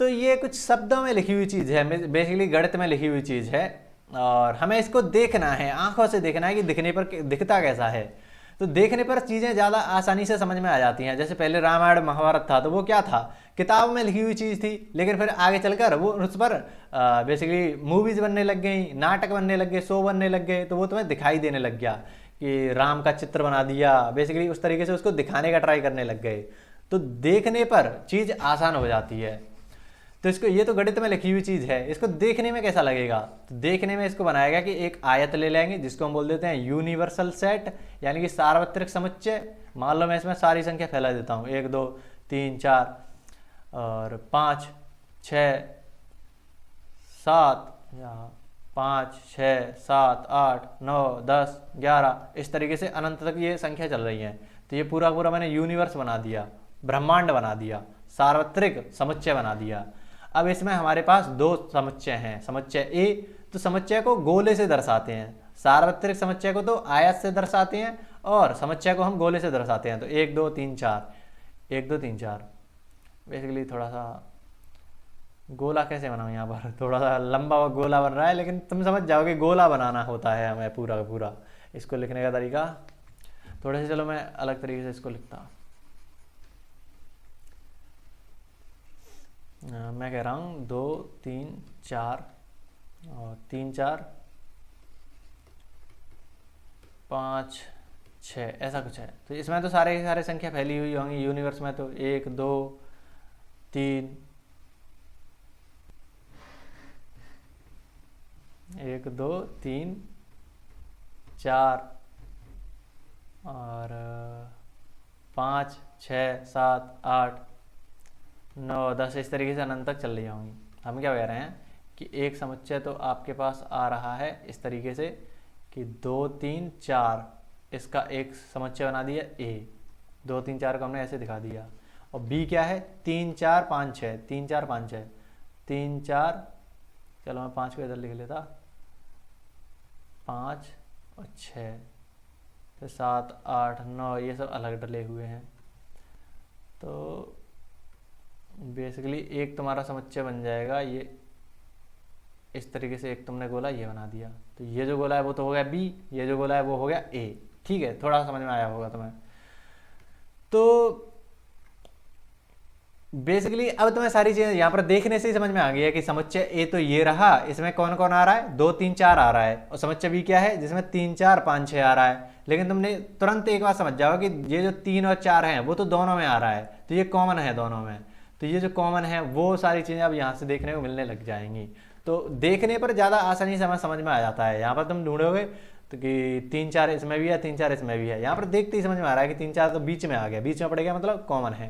तो ये कुछ शब्दों में लिखी हुई चीज़ है, बेसिकली गणित में लिखी हुई चीज़ है, और हमें इसको देखना है, आंखों से देखना है कि दिखने पर दिखता कैसा है। तो देखने पर चीज़ें ज़्यादा आसानी से समझ में आ जाती हैं। जैसे पहले रामायण महाभारत था तो वो क्या था? किताब में लिखी हुई चीज़ थी, लेकिन फिर आगे चलकर वो उस पर बेसिकली मूवीज़ बनने लग गई, नाटक बनने लग गए, शो बनने लग गए, तो वो तुम्हें दिखाई देने लग गया कि राम का चित्र बना दिया, बेसिकली उस तरीके से उसको दिखाने का ट्राई करने लग गए। तो देखने पर चीज़ आसान हो जाती है। तो इसको, ये तो गणित में लिखी हुई चीज़ है, इसको देखने में कैसा लगेगा? तो देखने में इसको बनाया गया कि एक आयत ले लेंगे जिसको हम बोल देते हैं यूनिवर्सल सेट, यानी कि सार्वत्रिक समुच्चय। मान लो मैं इसमें सारी संख्या फैला देता हूँ, 1 2 3 4 और 5 6 7, 5 6 7 8 9 10 11, इस तरीके से अनंत तक ये संख्या चल रही है। तो ये पूरा पूरा मैंने यूनिवर्स बना दिया, ब्रह्मांड बना दिया, सार्वत्रिक समुच्चय बना दिया। अब इसमें हमारे पास 2 समुच्चय हैं, समुच्चय ए तो समुच्चय को गोले से दर्शाते हैं, सार्वत्रिक समुच्चय को तो आयत से दर्शाते हैं, और समुच्चय को हम गोले से दर्शाते हैं। तो 1 2 3 4, 1 2 3 4, बेसिकली थोड़ा सा गोला कैसे बनाऊँ, यहाँ पर थोड़ा सा लंबा गोला बन रहा है, लेकिन तुम समझ जाओगे गोला बनाना होता है हमें पूरा का पूरा। इसको लिखने का तरीका थोड़े से, चलो मैं अलग तरीके से इसको लिखता हूँ। मैं कह रहा हूँ 2 3 4 और 3 4 5 6 ऐसा कुछ है। तो इसमें तो सारे के सारे संख्या फैली हुई होंगी यूनिवर्स में, तो 1 2 3, 1 2 3 4 और 5 6 7 8 9 10 इस तरीके से अनंत तक चल रही होंगी। हम क्या कह रहे हैं कि एक समुच्चय तो आपके पास आ रहा है इस तरीके से कि 2 3 4, इसका एक समुच्चय बना दिया ए, 2 3 4 को हमने ऐसे दिखा दिया। और बी क्या है 3 4 5 6, 3 4 5 6, 3 4, चलो मैं 5 को इधर लिख लेता, 5 और 6, फिर 7 8 9, ये सब अलग डले हुए हैं। तो बेसिकली एक तुम्हारा समुच्चय बन जाएगा ये इस तरीके से, एक तुमने गोला ये बना दिया, तो ये जो गोला है वो तो हो गया बी, ये जो गोला है वो हो गया ए। ठीक है, थोड़ा समझ में आया होगा तुम्हें। तो बेसिकली अब तुम्हें सारी चीजें यहाँ पर देखने से ही समझ में आ गई है कि समुच्चय ए तो ये रहा, इसमें कौन कौन आ रहा है 2 3 4 आ रहा है, और समुच्चय बी क्या है जिसमें 3 4 5 6 आ रहा है। लेकिन तुमने तुरंत एक बात समझ जाओ कि ये जो 3 और 4 हैं वो तो दोनों में आ रहा है, तो ये कॉमन है दोनों में। तो ये जो कॉमन है वो सारी चीजें अब यहाँ से देखने को मिलने लग जाएंगी। तो देखने पर ज़्यादा आसानी से हमें समझ में आ जाता है। यहाँ पर तुम ढूंढोगे तो कि 3 4 इसमें भी है, 3 4 इसमें भी है, यहाँ पर देखते ही समझ में आ रहा है कि 3 4 तो बीच में आ गया, बीच में पड़ गया मतलब कॉमन है।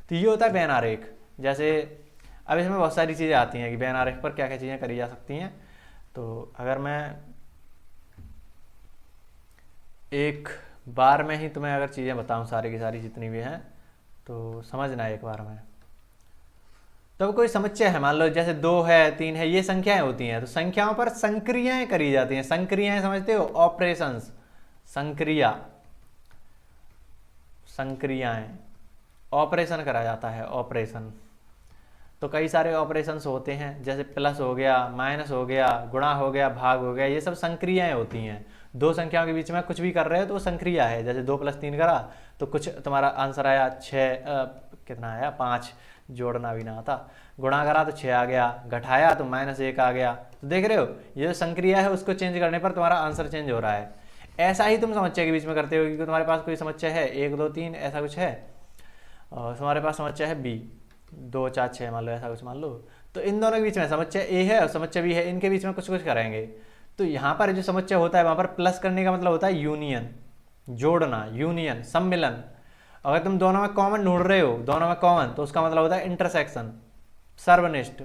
तो ये होता है बेन आरेख। जैसे अब इसमें बहुत सारी चीज़ें आती हैं कि बेन आरेख पर क्या क्या चीज़ें करी जा सकती हैं। तो अगर मैं एक बार में ही तुम्हें अगर चीज़ें बताऊं सारी की सारी जितनी भी हैं तो समझना एक बार में। तो कोई समुच्चय है, मान लो जैसे 2 है 3 है, ये संख्याएं होती हैं, तो संख्याओं पर संक्रियाएं करी जाती हैं। संक्रियाएं समझते हो, ऑपरेशंस, संक्रिया, संक्रियाएं, ऑपरेशन करा जाता है, ऑपरेशन। तो कई सारे ऑपरेशंस होते हैं, जैसे प्लस हो गया, माइनस हो गया, गुणा हो गया, भाग हो गया, ये सब संक्रियाएं होती हैं। दो संख्याओं के बीच में कुछ भी कर रहे हो तो वो संक्रिया है। जैसे 2 + 3 करा तो कुछ तुम्हारा आंसर आया 6, कितना आया 5, जोड़ना भी ना था, गुणा करा तो 6 आ गया, घटाया तो -1 आ गया। तो देख रहे हो ये जो संक्रिया है उसको चेंज करने पर तुम्हारा आंसर चेंज हो रहा है। ऐसा ही तुम समुच्चय के बीच में करते हो, क्योंकि तुम्हारे पास कोई समुच्चय है 1 2 3 ऐसा कुछ है, और तुम्हारे पास समुच्चय है बी 2 4 6 मान लो, ऐसा कुछ मान लो। तो इन दोनों के बीच में समुच्चय ए है और समुच्चय बी है, इनके बीच में कुछ कुछ करेंगे। तो यहाँ पर जो समुच्चय होता है वहाँ पर प्लस करने का मतलब होता है यूनियन, जोड़ना, यूनियन, सम्मिलन। अगर तुम दोनों में कॉमन ढूंढ रहे हो, दोनों में कॉमन, तो उसका मतलब होता है इंटरसेक्शन, सर्वनिष्ठ।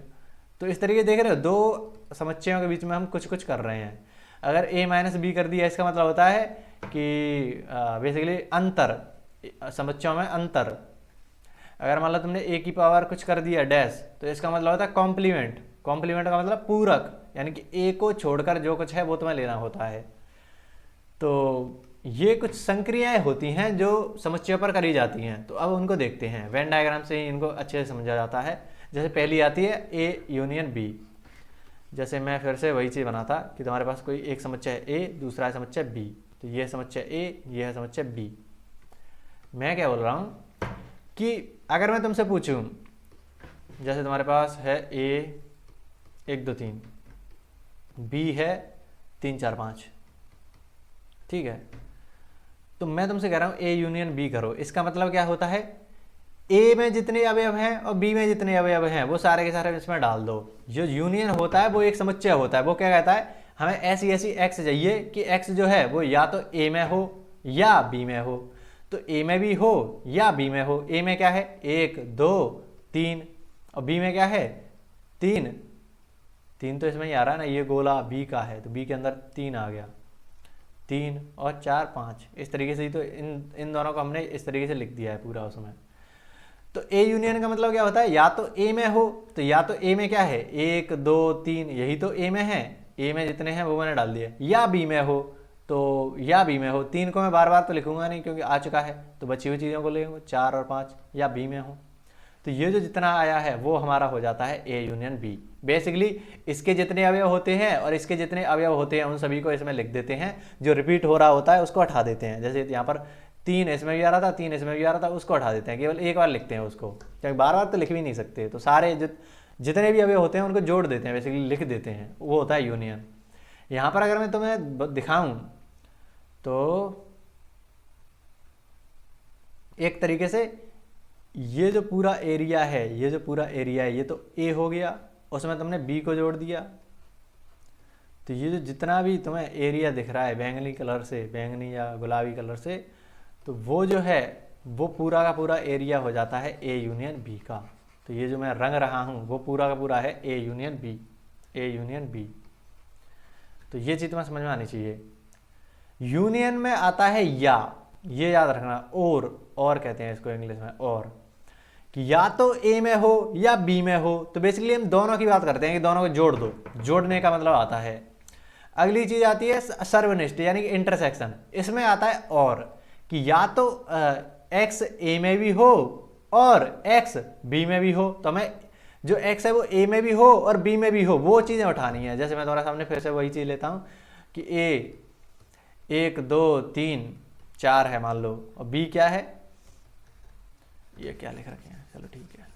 तो इस तरीके देख रहे हो, दो समुच्चयों के बीच में हम कुछ कुछ कर रहे हैं। अगर a - b कर दिया, इसका मतलब होता है कि बेसिकली अंतर, समुच्चयों में अंतर। अगर मान लो तुमने a की पावर कुछ कर दिया डैश, तो इसका मतलब होता है कॉम्प्लीमेंट। कॉम्प्लीमेंट का मतलब पूरक, यानी कि a को छोड़कर जो कुछ है वो तुम्हें लेना होता है। तो ये कुछ संक्रियाएं होती हैं जो समुच्चयों पर करी जाती हैं। तो अब उनको देखते हैं, वेन डायग्राम से ही इनको अच्छे से समझा जाता है। जैसे पहली आती है A यूनियन B। जैसे मैं फिर से वही चीज़ बना था कि तुम्हारे पास कोई एक समुच्चय है A, दूसरा है समुच्चय B। तो ये समुच्चय A, ये है समुच्चय B। मैं क्या बोल रहा हूँ कि अगर मैं तुमसे पूछूं, जैसे तुम्हारे पास है A 1 2 3, B है 3 4 5, ठीक है। तो मैं तुमसे कह रहा हूँ A यूनियन B करो। इसका मतलब क्या होता है, A में जितने अवयव हैं और B में जितने अवयव हैं वो सारे के सारे इसमें डाल दो। जो यूनियन होता है वो एक समुच्चय होता है। वो क्या कहता है, हमें ऐसी ऐसी x चाहिए कि x जो है वो या तो A में हो या B में हो। तो A में भी हो या B में हो। A में क्या है 1 2 3, और B में क्या है 3 3, तो इसमें ही आ रहा है ना, ये गोला B का है तो B के अंदर 3 आ गया, 3 और 4 5। इस तरीके से ही तो इन दोनों को हमने इस तरीके से लिख दिया है पूरा उसमें। तो A यूनियन का मतलब क्या होता है, या तो A में हो, तो या तो A में क्या है 1 2 3, यही तो A में है, A में जितने हैं वो मैंने डाल दिए, या B में हो तो या B में हो। 3 को मैं बार बार तो लिखूंगा नहीं क्योंकि आ चुका है, तो बची हुई चीज़ों को लेंगे 4 और 5, या B में हो। तो ये जो जितना आया है वो हमारा हो जाता है A यूनियन B। बेसिकली इसके जितने अवयव होते हैं और इसके जितने अवयव होते हैं उन सभी को इसमें लिख देते हैं। जो रिपीट हो रहा होता है उसको हटा देते हैं। जैसे यहाँ पर 3 इसमें भी आ रहा था, 3 इसमें भी आ रहा था, उसको हटा देते हैं, केवल एक बार लिखते हैं उसको, क्योंकि बार बार तो लिख भी नहीं सकते। तो सारे जितने भी अवयव होते हैं उनको जोड़ देते हैं, बेसिकली लिख देते हैं, वो होता है यूनियन। यहाँ पर अगर मैं तुम्हें दिखाऊँ तो एक तरीके से ये जो पूरा एरिया है, ये जो पूरा एरिया है, ये तो ए हो गया, उसमें तुमने बी को जोड़ दिया, तो ये जो जितना भी तुम्हें एरिया दिख रहा है बैंगनी कलर से, बैंगनी या गुलाबी कलर से, तो वो जो है वो पूरा का पूरा एरिया हो जाता है ए यूनियन बी का। तो ये जो मैं रंग रहा हूँ वो पूरा का पूरा है A union B, A union B. तो ये चीज़ तुम्हें समझ में आनी चाहिए। यूनियन में आता है या, ये याद रखना, और कहते हैं इसको इंग्लिश में, और, कि या तो ए में हो या बी में हो। तो बेसिकली हम दोनों की बात करते हैं कि दोनों को जोड़ दो, जोड़ने का मतलब आता है। अगली चीज आती है सर्वनिष्ठ यानी कि इंटरसेक्शन। इसमें आता है और, कि या तो एक्स ए में भी हो और एक्स बी में भी हो। तो हमें जो एक्स है वो ए में भी हो और बी में भी हो, वो चीज़ें उठानी है। जैसे मैं तुम्हारे सामने फिर से वही चीज़ लेता हूँ कि ए 1 2 3 4 है मान लो, और बी क्या है, ये क्या लिख रखे हैं, चलो ठीक है,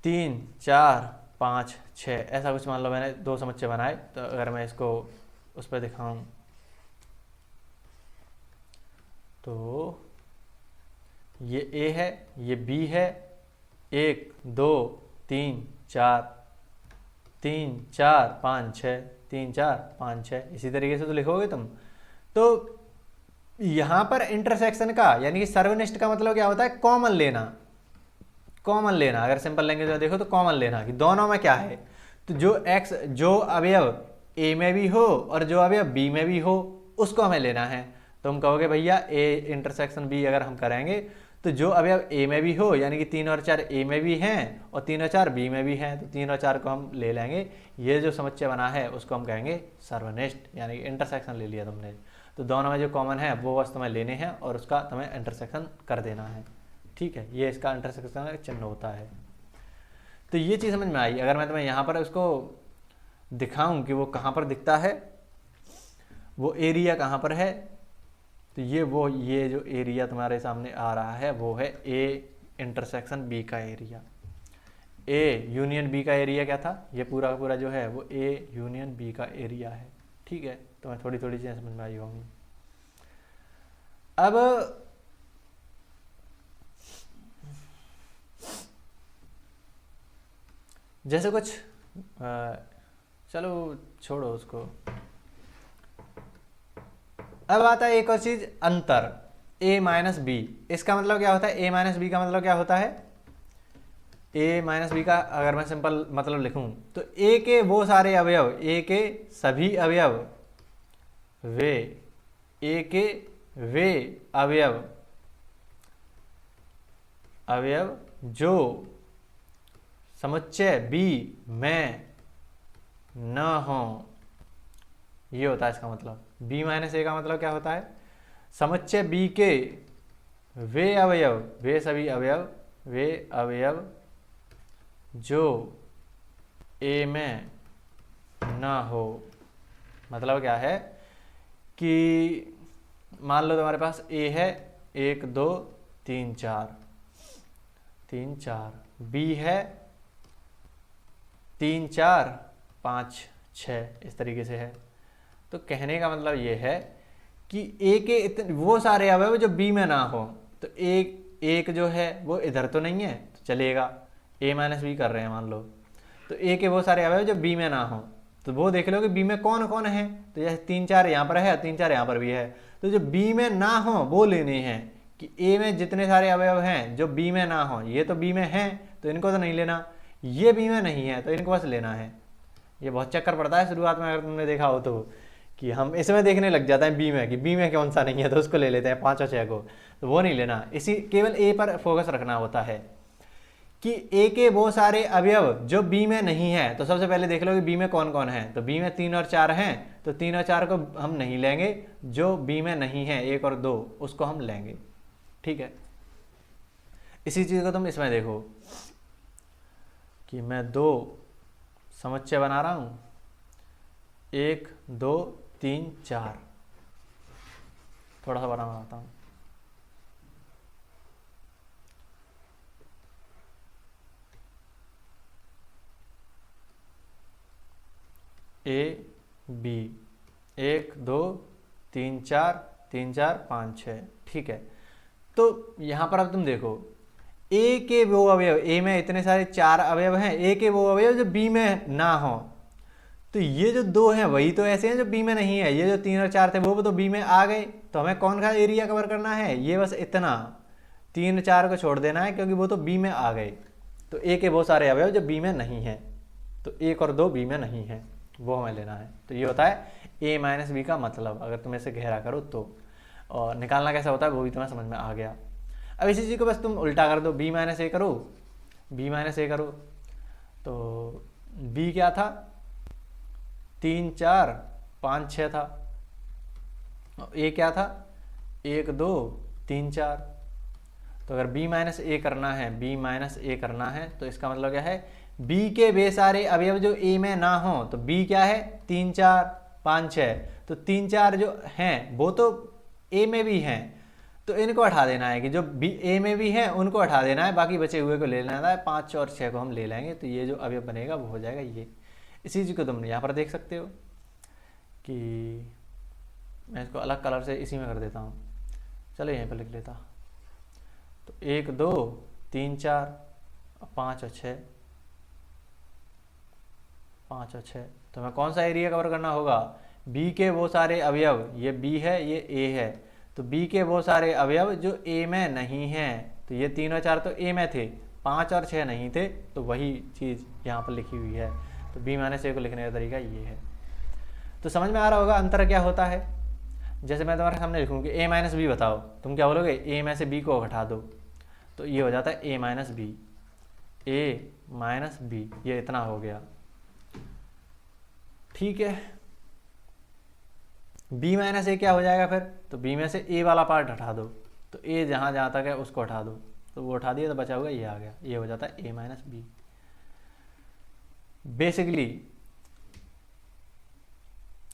3 4 5 6 ऐसा कुछ मान लो। मैंने 2 समुच्चय बनाए, तो अगर मैं इसको उस पर दिखाऊं तो ये ए है, ये बी है, 1 2 3 4 3 4 5 6 3 4 5 6, इसी तरीके से तो लिखोगे तुम। तो यहां पर इंटरसेक्शन का यानी कि सर्वनिष्ठ का मतलब क्या होता है, कॉमन लेना, कॉमन लेना। अगर सिंपल लैंग्वेज में देखो तो कॉमन लेना, कि दोनों में क्या है। तो जो एक्स, जो अवयव ए में भी हो और जो अवयव बी में भी हो, उसको हमें लेना है। तो हम कहोगे भैया ए इंटरसेक्शन बी अगर हम करेंगे तो जो अवयव ए में भी हो, यानी कि 3 और 4 ए में भी हैं और 3 और 4 बी में भी हैं, तो 3 और 4 को हम ले लेंगे। ये जो समुच्चय बना है उसको हम कहेंगे सर्वनिष्ठ, यानी कि इंटरसेक्शन ले लिया तुमने। तो दोनों में जो कॉमन है वो बस तुम्हें लेने हैं और उसका तुम्हें इंटरसेक्शन कर देना है। ठीक है, ये इसका इंटरसेक्शन का चिन्ह होता है। तो ये चीज़ समझ में आई। अगर मैं तुम्हें यहाँ पर उसको दिखाऊं कि वो कहाँ पर दिखता है, वो एरिया कहाँ पर है, तो ये जो एरिया तुम्हारे सामने आ रहा है वो है ए इंटरसेक्शन बी का एरिया। ए यूनियन बी का एरिया क्या था, ये पूरा का पूरा जो है वो ए यूनियन बी का एरिया है। ठीक है, तो मैं थोड़ी थोड़ी चीज़ें समझ में आई होंगी। अब जैसे कुछ चलो छोड़ो उसको। अब आता है एक और चीज, अंतर, a माइनस बी। इसका मतलब क्या होता है, a माइनस बी का मतलब क्या होता है, a माइनस बी का अगर मैं सिंपल मतलब लिखूं तो a के वो सारे अवयव, a के सभी अवयव, वे a के वे अवयव जो समुच्चय बी में न हो, ये होता है इसका मतलब। बी माइनस ए का मतलब क्या होता है, समुच्चय बी के वे अवयव, वे सभी अवयव, वे अवयव जो ए में न हो। मतलब क्या है कि मान लो तुम्हारे पास ए है 1 2 3 4 3 4, बी है 3 4 5 6, इस तरीके से है। तो कहने का मतलब ये है कि ए के इतने वो सारे अवयव जो बी में ना हो। तो एक जो है वो इधर तो नहीं है, तो चलेगा, ए माइनस बी कर रहे हैं मान लो, तो ए के वो सारे अवयव जो बी में ना हो, तो वो देख लो कि बी में कौन कौन है। तो जैसे 3 4 यहाँ पर है, 3 4 यहाँ पर भी है, तो जो बी में ना हो वो लेने हैं, कि ए में जितने सारे अवयव हैं जो बी में ना हो, ये तो बी में हैं तो इनको तो नहीं लेना, ये बी में नहीं है तो इनको बस लेना है। ये बहुत चक्कर पड़ता है शुरुआत में, अगर तुमने देखा हो तो, कि हम इसमें देखने लग जाते हैं बी में कि बी में कौन सा नहीं है तो उसको ले लेते हैं 5 और 6 को, तो वो नहीं लेना। इसी केवल ए पर फोकस रखना होता है कि ए के वो सारे अवयव जो बी में नहीं है। तो सबसे पहले देख लो कि बी में कौन कौन है, तो बी में 3 और 4 हैं, तो 3 और 4 को हम नहीं लेंगे, जो बी में नहीं है 1 और 2 उसको हम लेंगे। ठीक है, इसी चीज़ को तुम इसमें देखो कि मैं 2 समुच्चय बना रहा हूँ, 1 2 3 4, थोड़ा सा बना बनाता हूँ। ए बी 1 2 3 4 3 4 5 6, ठीक है। तो यहाँ पर अब तुम देखो ए के वो अवयव, ए में इतने सारे 4 अवयव हैं, ए के वो अवयव जो बी में ना हो, तो ये जो 2 हैं वही तो ऐसे हैं जो बी में नहीं है। ये जो 3 और 4 थे वो तो बी में आ गए, तो हमें कौन सा एरिया कवर करना है, ये बस इतना 3 4 को छोड़ देना है क्योंकि वो तो बी में आ गए। तो ए के वो सारे अवयव जो बी में नहीं है, तो 1 और 2 बी में नहीं है, वो हमें लेना है। तो ये होता है ए माइनस बी का मतलब, अगर तुम इसे गहरा करो तो। और निकालना कैसा होता है वो भी तुम्हें समझ में आ गया। अब इसी चीज़ को बस तुम उल्टा कर दो, बी माइनस ए करो, बी माइनस ए करो, तो बी क्या था, 3 4 5 6 था, ए क्या था 1 2 3 4। तो अगर b माइनस ए करना है, b माइनस ए करना है, तो इसका मतलब क्या है, b के वे सारे अवयव जो a में ना हो, तो b क्या है 3 4 5 6, तो 3 4 जो हैं वो तो a में भी हैं, तो इनको हटा देना है कि जो b a में भी हैं उनको हटा देना है, बाकी बचे हुए को ले लेना है। 5 और 6 को हम ले लेंगे, तो ये जो अवयव बनेगा वो हो जाएगा ये। इसी चीज़ को तुम यहाँ पर देख सकते हो कि मैं इसको अलग कलर से इसी में कर देता हूँ, चलो यहीं पर लिख लेता। तो 1 2 3 4 5 और 6, 5 और 6, तो हमें कौन सा एरिया कवर करना होगा, b के वो सारे अवयव, ये b है ये a है, तो b के वो सारे अवयव जो a में नहीं हैं, तो ये 3 और 4 तो a में थे, 5 और 6 नहीं थे, तो वही चीज़ यहाँ पर लिखी हुई है। तो b माइनस ए को लिखने का तरीका ये है। तो समझ में आ रहा होगा अंतर क्या होता है। जैसे मैं तुम्हारे सामने लिखूँ कि a माइनस बी बताओ, तुम क्या बोलोगे, a में से b को हटा दो, तो ये हो जाता है a minus B, a minus B, ये इतना हो गया, ठीक है। b माइनस ए क्या हो जाएगा फिर, तो b में से a वाला पार्ट हटा दो, तो a जहाँ जहाँ तक है उसको हटा दो, तो वो हटा दिया तो बचा होगा ये आ गया, ये हो जाता है a माइनस बी। बेसिकली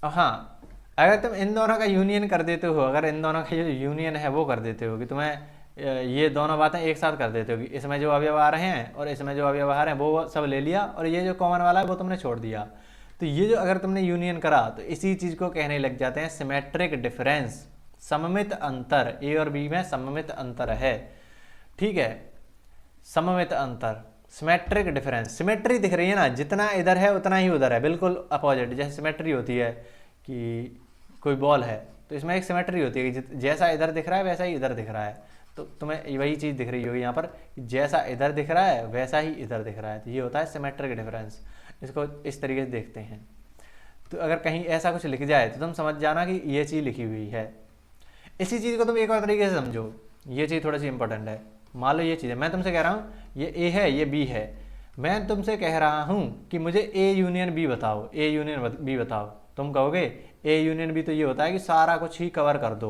हाँ, अगर तुम इन दोनों का यूनियन कर देते हो, अगर इन दोनों का जो यूनियन है वो कर देते हो कि तुम्हें ये दोनों बातें एक साथ कर देते हो कि इसमें जो अवयव आ रहे हैं और इसमें जो अवयव आ रहे हैं वो सब ले लिया, और ये जो कॉमन वाला है वो तुमने छोड़ दिया, तो ये जो अगर तुमने यूनियन करा तो इसी चीज़ को कहने लग जाते हैं सिमेट्रिक डिफरेंस, सममित अंतर। ए और बी में सममित अंतर है, ठीक है, सममित अंतर, सिमेट्रिक डिफरेंस। सिमेट्री दिख रही है ना, जितना इधर है उतना ही उधर है, बिल्कुल अपोजिट। जैसे सिमेट्री होती है कि कोई बॉल है, तो इसमें एक सिमेट्री होती है कि जैसा इधर दिख रहा है वैसा ही इधर दिख रहा है, तो तुम्हें वही चीज़ दिख रही होगी यहाँ पर, जैसा इधर दिख रहा है वैसा ही इधर दिख रहा है, तो ये होता है सिमेट्रिक डिफरेंस। इसको इस तरीके से देखते हैं। तो अगर कहीं ऐसा कुछ लिख जाए तो तुम समझ जाना कि ये चीज़ लिखी हुई है। इसी चीज़ को तुम एक और तरीके से समझो, ये चीज़ थोड़ी सी इंपॉर्टेंट है। मान लो ये चीज़ है, मैं तुमसे कह रहा हूँ ये ए है ये बी है, मैं तुमसे कह रहा हूँ कि मुझे ए यूनियन बी बताओ, ए यूनियन बी बताओ। तुम कहोगे ए यूनियन बी तो ये होता है कि सारा कुछ ही कवर कर दो।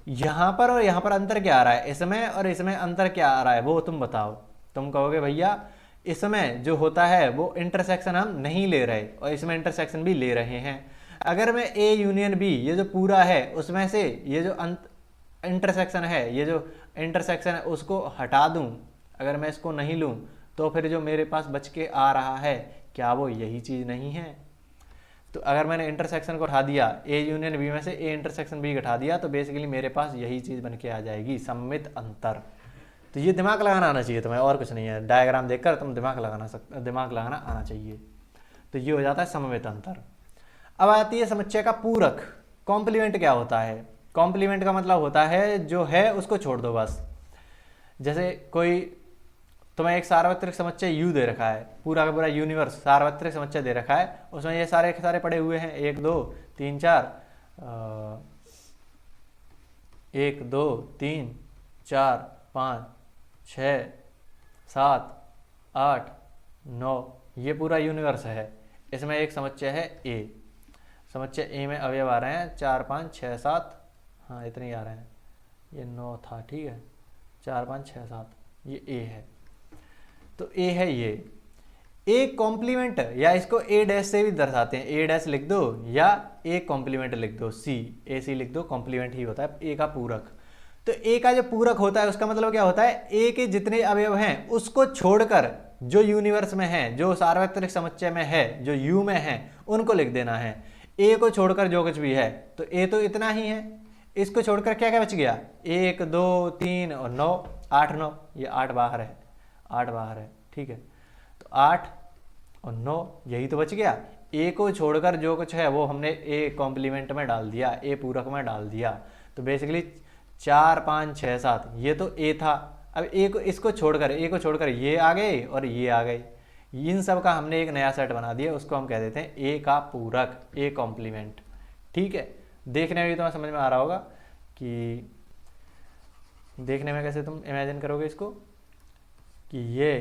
यहाँ पर और यहाँ पर अंतर क्या आ रहा है, इसमें और इसमें अंतर क्या आ रहा है वो तुम बताओ। तुम कहोगे भैया इसमें जो होता है वो इंटरसेक्शन हम नहीं ले रहे और इसमें इंटरसेक्शन भी ले रहे हैं। अगर मैं ए यूनियन बी ये जो पूरा है उसमें से ये जो इंटरसेक्शन है, ये जो इंटरसेक्शन है उसको हटा दूं, अगर मैं इसको नहीं लूं तो फिर जो मेरे पास बच के आ रहा है क्या वो यही चीज़ नहीं है। तो अगर मैंने इंटरसेक्शन को हटा दिया, ए यूनियन बी में से ए इंटरसेक्शन बी हटा दिया, तो बेसिकली मेरे पास यही चीज़ बन के आ जाएगी, सममित अंतर। तो ये दिमाग लगाना आना चाहिए तुम्हें, और कुछ नहीं है। डायग्राम देखकर तुम दिमाग लगाना आना चाहिए। तो ये हो जाता है सममित अंतर। अब आती है समुच्चय का पूरक। कॉम्प्लीमेंट क्या होता है, कॉम्प्लीमेंट का मतलब होता है जो है उसको छोड़ दो बस। जैसे कोई तुम्हें एक सार्वत्रिक समुच्चय यू दे रखा है, पूरा का पूरा यूनिवर्स सार्वत्रिक समुच्चय दे रखा है, उसमें ये सारे सारे पड़े हुए हैं 1 2 3 4 1 2 3 4 5 6 7 8 9, ये पूरा यूनिवर्स है। इसमें एक समुच्चय है ए, समुच्चय ए में अवयव आ रहे हैं 4 5 6 7, हाँ इतने ही आ रहे हैं, ये 9 था, ठीक है, 4 5 6 7, ये ए है। तो ए है ये ए कॉम्प्लीमेंट, या इसको ए डैश से भी दर्शाते हैं, ए डैश लिख दो या ए कॉम्प्लीमेंट लिख दो, सी ए सी लिख दो, कॉम्प्लीमेंट ही होता है ए का पूरक। तो ए का जो पूरक होता है उसका मतलब क्या होता है, ए के जितने अवयव हैं उसको छोड़कर जो यूनिवर्स में है, जो सार्वत्रिक समुच्चय में है, जो यू में है, उनको लिख देना है। ए को छोड़कर जो कुछ भी है, तो ए तो इतना ही है, इसको छोड़कर क्या क्या बच गया, 1 2 3 और 9, 8 9, ये 8 बाहर है, 8 बाहर है, ठीक है। तो 8 और 9 यही तो बच गया। ए को छोड़कर जो कुछ है वो हमने ए कॉम्प्लीमेंट में डाल दिया, ए पूरक में डाल दिया। तो बेसिकली 4 5 6 7 ये तो ए था। अब ए को इसको छोड़कर, ए को छोड़कर ये आ गए और ये आ गए, इन सब का हमने एक नया सेट बना दिया, उसको हम कह देते हैं ए का पूरक, ए कॉम्प्लीमेंट। ठीक है, देखने में भी तुम्हें समझ में आ रहा होगा कि देखने में कैसे तुम इमेजिन करोगे इसको कि ये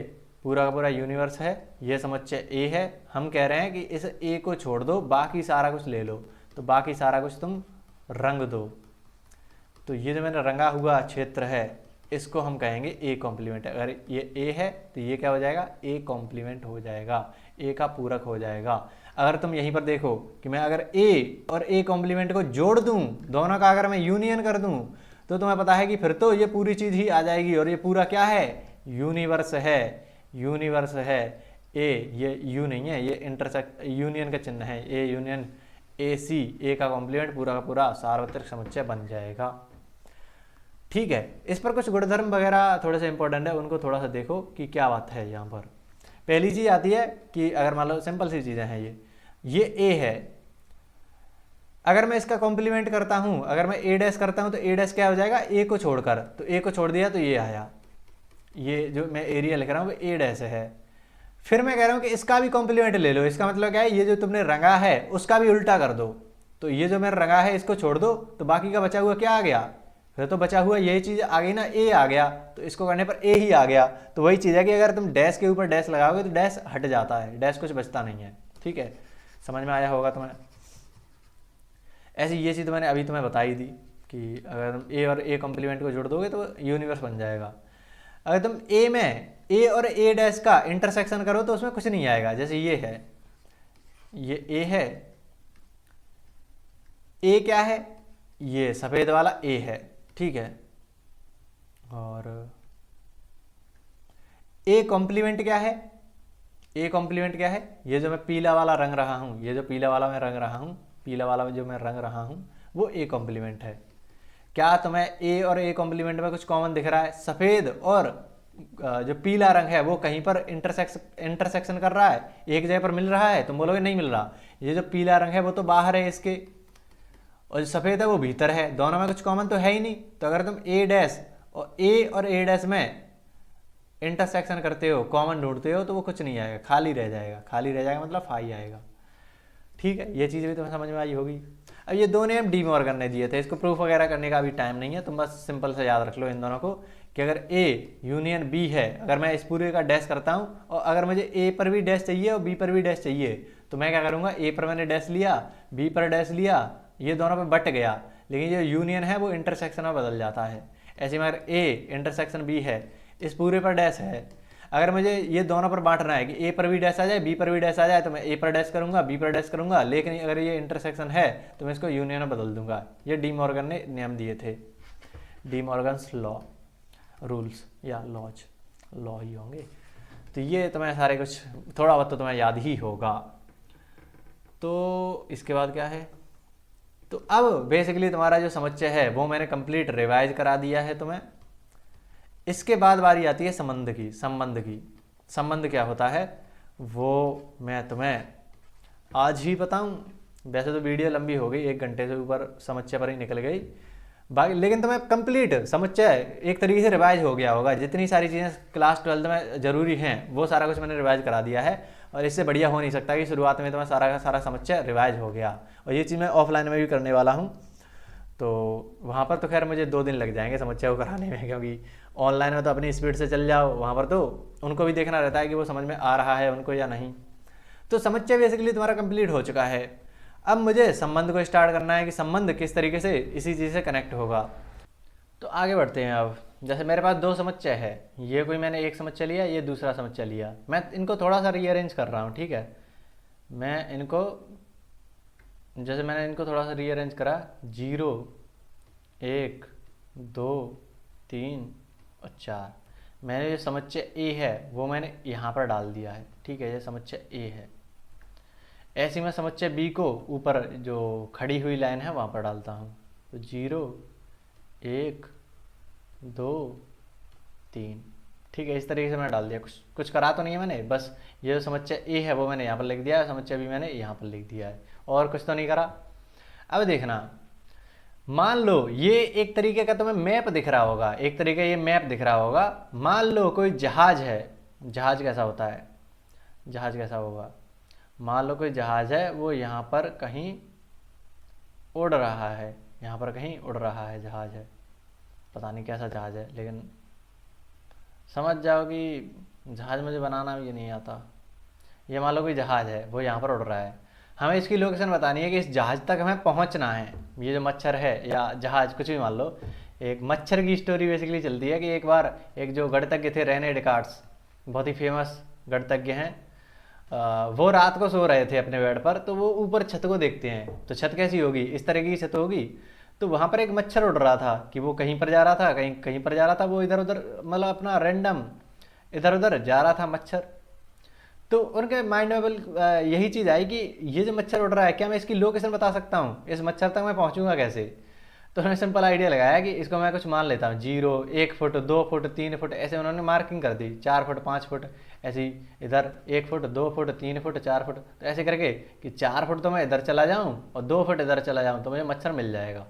पूरा का पूरा यूनिवर्स है, ये समुच्चय ए है, हम कह रहे हैं कि इस ए को छोड़ दो, बाकी सारा कुछ ले लो, तो बाकी सारा कुछ तुम रंग दो। तो ये जो मैंने रंगा हुआ क्षेत्र है इसको हम कहेंगे ए कॉम्प्लीमेंट। अगर ये ए है तो ये क्या हो जाएगा, ए कॉम्प्लीमेंट हो जाएगा, ए का पूरक हो जाएगा। अगर तुम यहीं पर देखो कि मैं अगर ए और ए कॉम्प्लीमेंट को जोड़ दूं, दोनों का अगर मैं यूनियन कर दूं, तो तुम्हें पता है कि फिर तो ये पूरी चीज़ ही आ जाएगी, और ये पूरा क्या है, यूनिवर्स है, यूनिवर्स है। ए ये यू नहीं है, ये इंटरसेक्ट यूनियन का चिन्ह है, ए यूनियन ए सी, ए का कॉम्प्लीमेंट पूरा का पूरा सार्वत्रिक समुच्चय बन जाएगा। ठीक है, इस पर कुछ गुणधर्म वगैरह थोड़े से इंपॉर्टेंट है, उनको थोड़ा सा देखो कि क्या बात है यहाँ पर। पहली चीज आती है कि अगर मान लो सिंपल सी चीजें हैं, ये ए है, अगर मैं इसका कॉम्प्लीमेंट करता हूं, अगर मैं ए डैश करता हूं तो ए डैश क्या हो जाएगा, ए को छोड़कर, तो ए को छोड़ दिया तो ये आया, ये जो मैं एरिया लिख रहा हूं वो ए डैश है। फिर मैं कह रहा हूं कि इसका भी कॉम्प्लीमेंट ले लो, इसका मतलब क्या है, ये जो तुमने रंगा है उसका भी उल्टा कर दो। तो ये जो मैंने रंगा है इसको छोड़ दो, तो बाकी का बचा हुआ क्या आ गया, फिर तो बचा हुआ यही चीज आ गई ना, ए आ गया, तो इसको करने पर ए ही आ गया। तो वही चीज है कि अगर तुम डैश के ऊपर डैश लगाओगे तो डैश हट जाता है, डैश कुछ बचता नहीं है। ठीक है, समझ में आया होगा तुम्हें। ऐसी ये चीज मैंने अभी तुम्हें बताई दी कि अगर तुम ए और ए कॉम्प्लीमेंट को जोड़ दोगे तो यूनिवर्स बन जाएगा। अगर तुम ए में ए और ए डैश का इंटरसेक्शन करो तो उसमें कुछ नहीं आएगा। जैसे ये है, ये ए है, ए क्या है, ये सफेद वाला ए है, ठीक है, और ए कॉम्प्लीमेंट क्या है, ए कॉम्प्लीमेंट क्या है, ये जो मैं पीला वाला रंग रहा हूं, ये जो पीला वाला मैं रंग रहा हूं, पीला वाला जो मैं रंग रहा हूं वो ए कॉम्प्लीमेंट है। क्या तुम्हें ए और ए कॉम्प्लीमेंट में कुछ कॉमन दिख रहा है, सफेद और जो पीला रंग है वो कहीं पर इंटरसेक्शन कर रहा है, एक जगह पर मिल रहा है, तुम बोलोगे नहीं मिल रहा। ये जो पीला रंग है वो तो बाहर है इसके, और जो सफ़ेद है वो भीतर है, दोनों में कुछ कॉमन तो है ही नहीं। तो अगर तुम ए डैश और ए डैश में इंटरसेक्शन करते हो, कॉमन ढूंढते हो, तो वो कुछ नहीं आएगा, खाली रह जाएगा, खाली रह जाएगा मतलब फाई आएगा। ठीक है, ये चीज़ भी तुम्हें समझ में आई होगी। अब ये दो नेम डी मॉर्गन ने दिए थे, इसको प्रूफ वगैरह करने का भी टाइम नहीं है, तुम बस सिंपल से याद रख लो इन दोनों को कि अगर ए यूनियन बी है, अगर मैं इस पूरे का डैश करता हूँ और अगर मुझे ए पर भी डैश चाहिए और बी पर भी डैश चाहिए, तो मैं क्या करूँगा, ए पर मैंने डैश लिया, बी पर डैश लिया, ये दोनों पे बट गया, लेकिन जो यूनियन है वो इंटरसेक्शन में बदल जाता है। ऐसे में अगर ए इंटरसेक्शन बी है, इस पूरे पर डैश है, अगर मुझे ये दोनों पर बांटना है कि ए पर भी डैश आ जाए, बी पर भी डैश आ जाए, तो मैं ए पर डैश करूंगा, बी पर डैश करूंगा, लेकिन अगर ये इंटरसेक्शन है तो मैं इसको यूनियन में बदल दूंगा। ये डी मॉर्गन ने नियम दिए थे, डी मॉर्गन्स लॉ, रूल्स या लॉ ही होंगे। तो ये तुम्हें सारे कुछ थोड़ा बहुत तो तुम्हें याद ही होगा। तो इसके बाद क्या है, तो अब बेसिकली तुम्हारा जो समुच्चय है वो मैंने कंप्लीट रिवाइज करा दिया है तुम्हें। इसके बाद बारी आती है संबंध की। संबंध क्या होता है वो मैं तुम्हें आज ही बताऊं। वैसे तो वीडियो लंबी हो गई, 1 घंटे से ऊपर समुच्चय पर ही निकल गई, बाकी लेकिन तुम्हें कंप्लीट समुच्चय एक तरीके से रिवाइज हो गया होगा। जितनी सारी चीज़ें क्लास 12 में जरूरी हैं वो सारा कुछ मैंने रिवाइज करा दिया है, और इससे बढ़िया हो नहीं सकता कि शुरुआत में तुम्हें सारा का सारा समुच्चय रिवाइज हो गया। और ये चीज़ मैं ऑफलाइन में भी करने वाला हूँ, तो वहाँ पर तो खैर मुझे 2 दिन लग जाएंगे समुच्चय को कराने में, क्योंकि ऑनलाइन में तो अपनी स्पीड से चल जाओ, वहाँ पर तो उनको भी देखना रहता है कि वो समझ में आ रहा है उनको या नहीं। तो समुच्चय बेसिकली तुम्हारा कंप्लीट हो चुका है। अब मुझे संबंध को स्टार्ट करना है कि संबंध किस तरीके से इसी चीज़ से कनेक्ट होगा। तो आगे बढ़ते हैं। अब जैसे मेरे पास 2 समुच्चय है, ये कोई मैंने एक समुच्चय लिया, ये दूसरा समुच्चय लिया, मैं इनको थोड़ा सा रीअरेंज कर रहा हूँ। ठीक है, मैं इनको जैसे मैंने इनको थोड़ा सा रीअरेंज करा, 0 1 2 3 और 4, मैंने जो समुच्चय ए है वो मैंने यहाँ पर डाल दिया है। ठीक है, ये समुच्चय ए है। ऐसे मैं समुच्चय बी को ऊपर जो खड़ी हुई लाइन है वहाँ पर डालता हूँ। तो 0 1 2 3। ठीक है, इस तरीके से मैंने डाल दिया। कुछ कुछ करा तो नहीं है मैंने, बस ये जो समुच्चय ए है वो मैंने यहाँ पर लिख दिया है, समुच्चय बी मैंने यहाँ पर लिख दिया है, और कुछ तो नहीं करा। अब देखना, मान लो ये एक तरीके का तुम्हें मैप दिख रहा होगा, एक तरीके ये मैप दिख रहा होगा। मान लो कोई जहाज है, जहाज कैसा होता है, जहाज कैसा होगा, मान लो कोई जहाज है, वो यहाँ पर कहीं उड़ रहा है, यहाँ पर कहीं उड़ रहा है जहाज है, पता नहीं कैसा जहाज है, लेकिन समझ जाओ कि जहाज मुझे बनाना भी नहीं आता। ये मान लो कोई जहाज है, वो यहाँ पर उड़ रहा है, हमें इसकी लोकेशन बतानी है कि इस जहाज तक हमें पहुँचना है। ये जो मच्छर है या जहाज कुछ भी मान लो, एक मच्छर की स्टोरी बेसिकली चलती है कि एक बार एक जो गणितज्ञ थे रेने डेकार्ट्स, बहुत ही फेमस गणितज्ञ हैं, वो रात को सो रहे थे अपने बेड पर, तो वो ऊपर छत को देखते हैं, तो छत कैसी होगी, इस तरह की छत होगी। तो वहाँ पर एक मच्छर उड़ रहा था कि वो कहीं पर जा रहा था, कहीं कहीं पर जा रहा था, वो इधर उधर मतलब अपना रैंडम इधर उधर जा रहा था मच्छर। तो उनके माइंड में यही चीज़ आई कि ये जो मच्छर उड़ रहा है, क्या मैं इसकी लोकेशन बता सकता हूँ, इस मच्छर तक मैं पहुँचूंगा कैसे। तो उन्होंने सिंपल आइडिया लगाया कि इसको मैं कुछ मान लेता हूँ, 0 1 फुट 2 फुट 3 फुट, ऐसे उन्होंने मार्किंग कर दी, 4 फुट 5 फुट, ऐसी इधर 1 फुट 2 फुट 3 फुट 4 फुट, तो ऐसे करके कि 4 फुट तो मैं इधर चला जाऊँ और 2 फुट इधर चला जाऊँ तो मुझे मच्छर मिल जाएगा।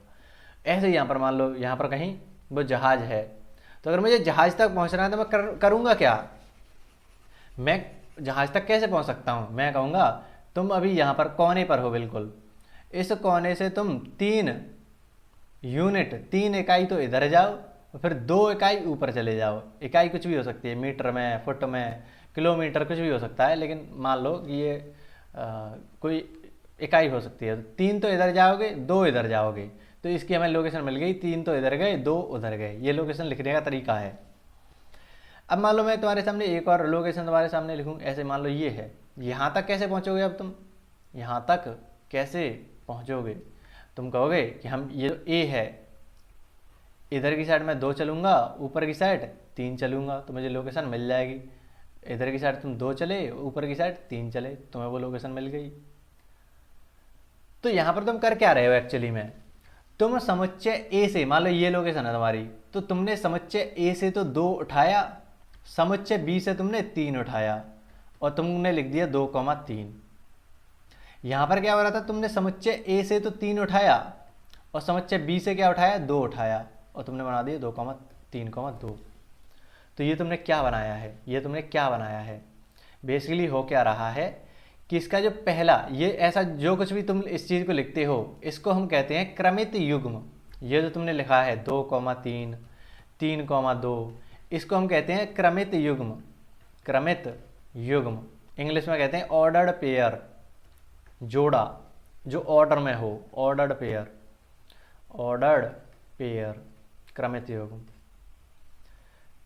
ऐसे ही यहाँ पर मान लो यहाँ पर कहीं वो जहाज है, तो अगर मुझे जहाज तक पहुँचना है तो मैं करूँगा क्या, मैं जहाज तक कैसे पहुँच सकता हूँ। मैं कहूँगा तुम अभी यहाँ पर कोने पर हो, बिल्कुल इस कोने से तुम 3 यूनिट 3 इकाई तो इधर जाओ, फिर 2 इकाई ऊपर चले जाओ। इकाई कुछ भी हो सकती है, मीटर में, फुट में, किलोमीटर, कुछ भी हो सकता है, लेकिन मान लो कि ये कोई इकाई हो सकती है। 3 तो इधर जाओगे, 2 इधर जाओगे, तो इसकी हमें लोकेशन मिल गई, 3 तो इधर गए 2 उधर गए। ये लोकेशन लिखने का तरीका है। अब मान लो मैं तुम्हारे सामने एक और लोकेशन तुम्हारे सामने लिखूँ, ऐसे मान लो ये है, यहाँ तक कैसे पहुँचोगे, अब तुम यहाँ तक कैसे पहुँचोगे, तुम कहोगे कि हम ये ए है, इधर की साइड में 2 चलूँगा, ऊपर की साइड 3 चलूँगा, तो मुझे लोकेशन मिल जाएगी। इधर की साइड तुम 2 चले, ऊपर की साइड 3 चले, तुम्हें वो लोकेशन मिल गई। तो यहाँ पर तुम कर क्या रहे हो एक्चुअली में, तुम समुच्चय ए से, मान लो ये लोकेशन है तुम्हारी, तो तुमने समुच्चय ए से तो 2 उठाया, समुच्चय बी से तुमने 3 उठाया, और तुमने लिख दिया 2,3। यहाँ पर क्या हो रहा था, तुमने समुच्चय ए से तो 3 उठाया, और समुच्चय बी से क्या उठाया, 2 उठाया, और तुमने बना दिया 2,3,2। तो ये तुमने क्या बनाया है, ये तुमने क्या बनाया है, बेसिकली हो क्या रहा है कि इसका जो पहला, ये ऐसा जो कुछ भी तुम इस चीज़ को लिखते हो, इसको हम कहते हैं क्रमित युग्म। ये जो तुमने लिखा है 2,3 3,2, इसको हम कहते हैं क्रमित युग्म। क्रमित युग्म इंग्लिश में कहते हैं ऑर्डर्ड पेयर, जोड़ा जो ऑर्डर में हो, ऑर्डर्ड पेयर, ऑर्डर्ड पेयर, क्रमित युग्म।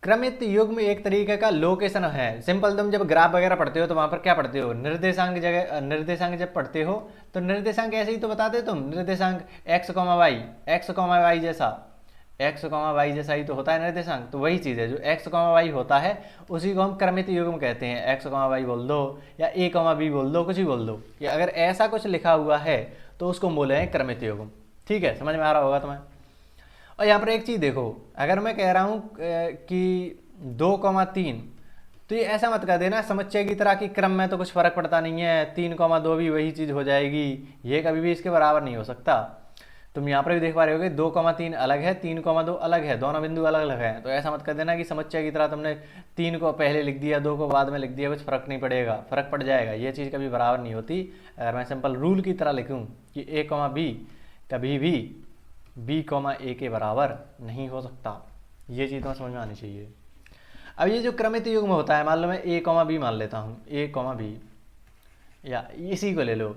क्रमित युग्म एक तरीके का लोकेशन है। सिंपल, तुम जब ग्राफ वगैरह पढ़ते हो तो वहां पर क्या पढ़ते हो, निर्देशांक जगह, निर्देशांक जब पढ़ते हो तो निर्देशांक ऐसे ही तो बताते तुम, निर्देशांक x, y, x, y जैसा, x, y जैसा ही तो होता है निर्देशांक। तो वही चीज़ है, जो x, y होता है उसी को हम क्रमित युग्म कहते हैं। x, y बोल दो या a, b बोल दो, कुछ भी बोल दो, कि अगर ऐसा कुछ लिखा हुआ है तो उसको बोले हैं क्रमित युग्म। ठीक है, समझ में आ रहा होगा तुम्हें। और यहाँ पर एक चीज़ देखो, अगर मैं कह रहा हूँ कि 2,3, तो ये ऐसा मत कर देना समुच्चय की तरह कि क्रम में तो कुछ फर्क पड़ता नहीं है, 3,2 भी वही चीज़ हो जाएगी, ये कभी भी इसके बराबर नहीं हो सकता। तुम यहाँ पर भी देख पा रहे होगे 2,3 अलग है, 3,2 अलग है, दोनों बिंदु अलग अलग हैं। तो ऐसा मत कर देना कि समुच्चय की तरह तुमने 3 को पहले लिख दिया, 2 को बाद में लिख दिया, कुछ फर्क नहीं पड़ेगा, फर्क पड़ जाएगा, ये चीज़ कभी बराबर नहीं होती। अगर मैं सिंपल रूल की तरह लिखूँ कि a, b कभी भी b, a के बराबर नहीं हो सकता, ये चीज़ तुम्हें समझ में आनी चाहिए। अब ये जो क्रमित युग्म होता है, मान लो मैं a, b मान लेता हूँ, a, b, या इसी को ले लो,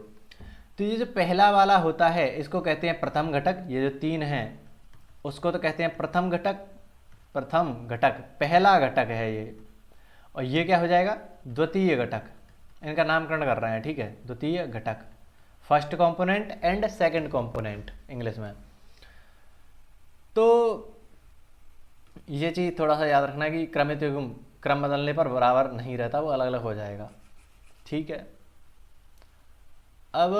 तो ये जो पहला वाला होता है इसको कहते हैं प्रथम घटक। ये जो 3 हैं उसको तो कहते हैं प्रथम घटक, प्रथम घटक, पहला घटक है ये। और ये क्या हो जाएगा, द्वितीय घटक, इनका नामकरण कर रहे हैं, ठीक है, द्वितीय घटक, first component and second component English में। तो ये चीज़ थोड़ा सा याद रखना कि क्रमित युग्म क्रम बदलने पर बराबर नहीं रहता, वो अलग अलग हो जाएगा। ठीक है, अब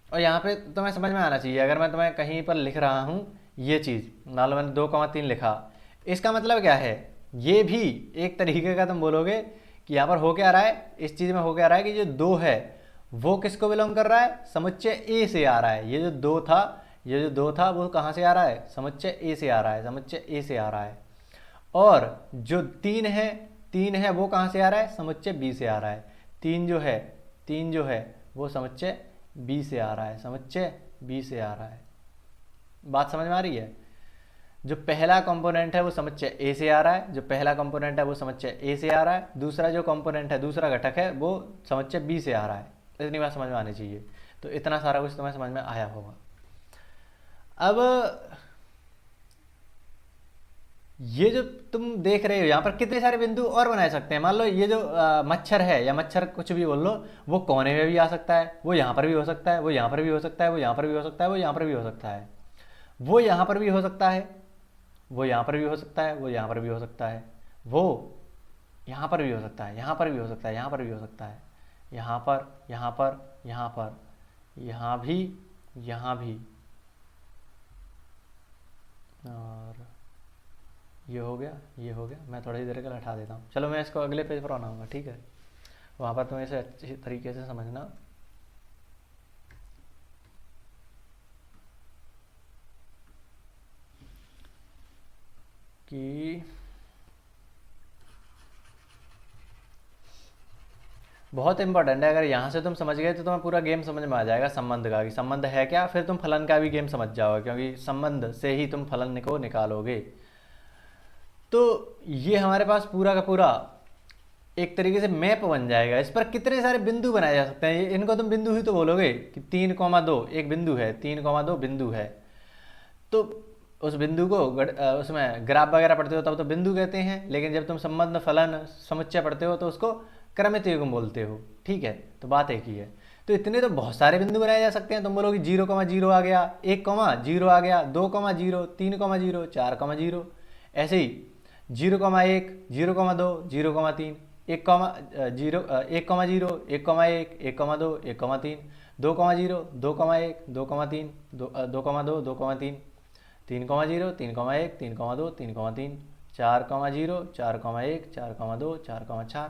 और यहाँ पे तुम्हें समझ में आना चाहिए, अगर मैं तुम्हें कहीं पर लिख रहा हूँ ये चीज़, मान लो मैंने 2,3 लिखा, इसका मतलब क्या है, ये भी एक तरीके का तुम बोलोगे कि यहाँ पर हो क्या रहा है, इस चीज़ में हो क्या रहा है कि जो 2 है वो किसको बिलोंग कर रहा है, समुच्चय ए से आ रहा है। ये जो 2 था, ये जो 2 था वो कहाँ से आ रहा है, समुच्चय ए से आ रहा है, समुच्चय ए से आ रहा है। और जो 3 है वो कहाँ से आ रहा है, समुच्चय बी से आ रहा है। 3 जो है वो समुच्चय बी से आ रहा है, समुच्चय बी से आ रहा है। बात समझ में आ रही है। जो पहला कंपोनेंट है वो समुच्चय ए से आ रहा है, जो पहला कंपोनेंट है वो समुच्चय ए से आ रहा है, दूसरा जो कंपोनेंट है, दूसरा घटक है वो समुच्चय बी से आ रहा है। इतनी बात समझ में आनी चाहिए। तो इतना सारा कुछ तुम्हें समझ में आया होगा। अब ये जो तुम देख रहे हो यहाँ पर कितने सारे बिंदु और बनाए सकते हैं। मान लो ये जो मच्छर है, या मच्छर कुछ भी बोल लो, वो कोने में भी आ सकता है, वो यहाँ पर भी हो सकता है, वो यहाँ पर भी हो सकता है, वो यहाँ पर भी हो सकता है, वो यहाँ पर भी हो सकता है, वो यहाँ पर भी हो सकता है, वो यहाँ पर भी हो सकता है, वो यहाँ पर भी हो सकता है, वो यहाँ पर भी हो सकता है, यहाँ पर भी हो सकता है, यहाँ पर भी हो सकता है, यहाँ पर, यहाँ पर, यहाँ पर, यहाँ भी, यहाँ भी, और ये हो गया, ये हो गया। मैं थोड़ी देर के लिए हटा देता हूँ। चलो मैं इसको अगले पेज पर बनाऊंगा, ठीक है। वहाँ पर तुम्हें इसे अच्छी तरीके से समझना। कि बहुत इंपॉर्टेंट है, अगर यहाँ से तुम समझ गए तो तुम्हें पूरा गेम समझ में आ जाएगा संबंध का, कि संबंध है क्या, फिर तुम फलन का भी गेम समझ जाओगे, क्योंकि संबंध से ही तुम फलन को निकालोगे। तो ये हमारे पास पूरा का पूरा एक तरीके से मैप बन जाएगा। इस पर कितने सारे बिंदु बनाए जा सकते हैं, इनको तुम बिंदु ही तो बोलोगे कि 3,2 एक बिंदु है, 3,2 बिंदु है। तो उस बिंदु को उसमें ग्राफ वगैरह पढ़ते हो तब तो बिंदु कहते हैं, लेकिन जब तुम संबंध फलन समुच्चय पढ़ते हो तो उसको क्रमित युग्म बोलते हो, ठीक है। तो बात एक ही है। तो इतने तो बहुत सारे बिंदु बनाए जा सकते हैं। तुम बोलोगे 0,0 आ गया, 1,0 आ गया, 2,0, 3,0, 4,0, ऐसे ही 0,1, 0,2, 0,3, 1,0, 1,0, 1,1, 1,2, 1,3, 2,0, 2,1, 2,3, 2,2, 2,3, 3,0, 3,1, 3,2, 3,3, 4,0, 4,1, 4,2, 4,4।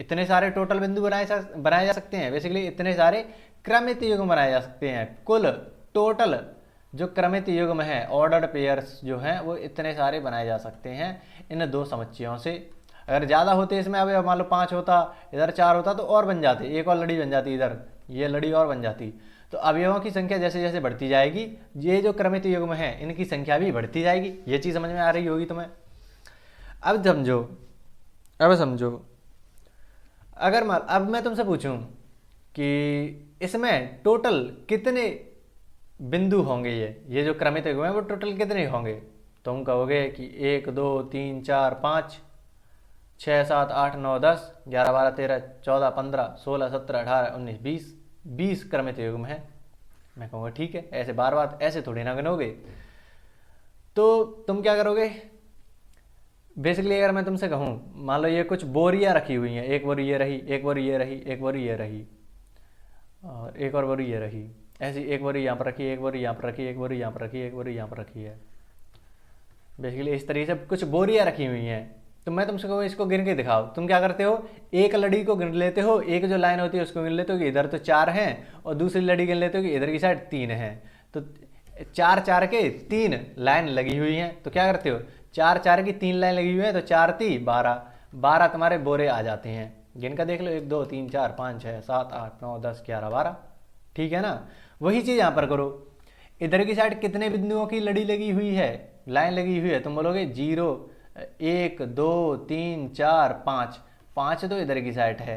इतने सारे टोटल बिंदु बनाए जा सकते हैं। बेसिकली इतने सारे क्रमित युग्म बनाए जा सकते हैं। कुल टोटल जो क्रमित युग्म है, ऑर्डर्ड पेयर्स जो हैं, वो इतने सारे बनाए जा सकते हैं इन 2 समुच्चयों से। अगर ज़्यादा होते इसमें, अब मान लो 5 होता, इधर 4 होता, तो और बन जाते, एक और लड़ी बन जाती, इधर ये लड़ी और बन जाती। तो अवयवों की संख्या जैसे जैसे बढ़ती जाएगी, ये जो क्रमित युग्म है इनकी संख्या भी बढ़ती जाएगी। ये चीज़ समझ में आ रही होगी तुम्हें। अब समझो, अब मैं तुमसे पूछूं कि इसमें टोटल कितने बिंदु होंगे, ये जो क्रमित युग्म है वो टोटल कितने होंगे। तुम कहोगे कि 1, 2, 3, 4, 5, 6, 7, 8, 9, 10, 11, 12, 13, 14, 15, 16, 17, 18, 19, 20 क्रमित युग्म है। मैं कहूँगा ठीक है, ऐसे बार बार ऐसे थोड़ी ना गिनोगे। तो तुम क्या करोगे, बेसिकली अगर मैं तुमसे कहूँ, मान लो ये कुछ बोरियाँ रखी हुई हैं, एक बोरी ये रही, एक बोरी ये रही, एक बोरी ये रही, और एक और बोरी ये रही, ऐसी एक बोरी यहाँ पर रखी, एक बोरी यहाँ पर रखी, एक बोरी यहाँ पर रखी, एक बोरी यहाँ पर रखी है। बेसिकली इस तरीके से कुछ बोरियाँ रखी हुई हैं। तो मैं तुमसे कहूँ इसको गिन के दिखाओ। तुम क्या करते हो, एक लड़ी को गिन लेते हो, एक जो लाइन होती है उसको गिन लेते हो कि इधर तो 4 हैं, और दूसरी लड़ी गिन लेते हो कि इधर की साइड 3 हैं। तो 4 4 के 3 लाइन लगी हुई हैं। तो क्या करते हो, 4 4 की 3 लाइन लगी हुई है, तो 4 3 12, 12 तुम्हारे बोरे आ जाते हैं। गिन का देख लो, 1 2 3 4 5 6 7 8 9 10 11 12, ठीक है ना। वही चीज़ यहाँ पर करो। इधर की साइड कितने बिंदुओं की लड़ी लगी हुई है, लाइन लगी हुई है। तुम बोलोगे 0, 1, 2, 3, 4, 5, 5 तो इधर की साइड है,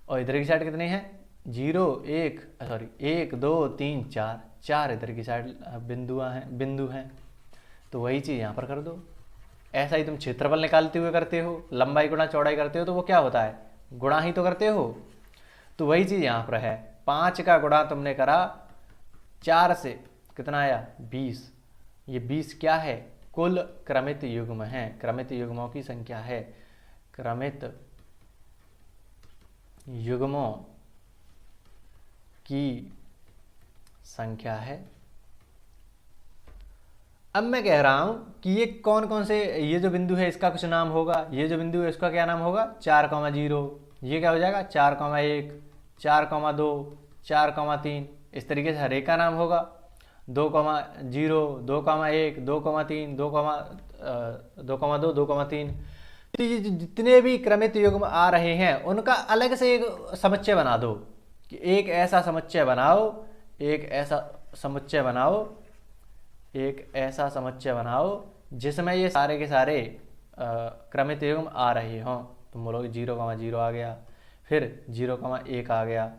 और इधर की साइड कितने हैं, 0, 1, 2, 3, 4, 4 इधर की साइड बिंदु हैं। तो वही चीज़ यहाँ पर कर दो। ऐसा ही तुम क्षेत्रफल निकालते हुए करते हो, लंबाई गुणा चौड़ाई करते हो, तो वो क्या होता है, गुणा ही तो करते हो। तो वही चीज़ यहाँ पर है। 5 का गुणा तुमने करा 4 से, कितना आया, 20। ये 20 क्या है, कुल क्रमित युग्म है, क्रमित युग्मों की संख्या है, क्रमित युग्मों की संख्या है। अब मैं कह रहा हूं कि ये कौन कौन से, ये जो बिंदु है इसका कुछ नाम होगा, ये जो बिंदु है इसका क्या नाम होगा, 4,0, ये क्या हो जाएगा 4,1, 4,2, 4,3, इस तरीके से हर एक का नाम होगा। 2,0, 2,1, 2,3, 2,2, 2,3। तो ये जितने भी क्रमित युग्म आ रहे हैं उनका अलग से एक समुच्चय बना दो, कि एक ऐसा समुच्चय बनाओ, एक ऐसा समुच्चय बनाओ, एक ऐसा समुच्चय बनाओ जिसमें ये सारे के सारे क्रमित युग्म आ रहे हों। तुम बोलोगे 0,0 आ गया, फिर 0,1 आ गया,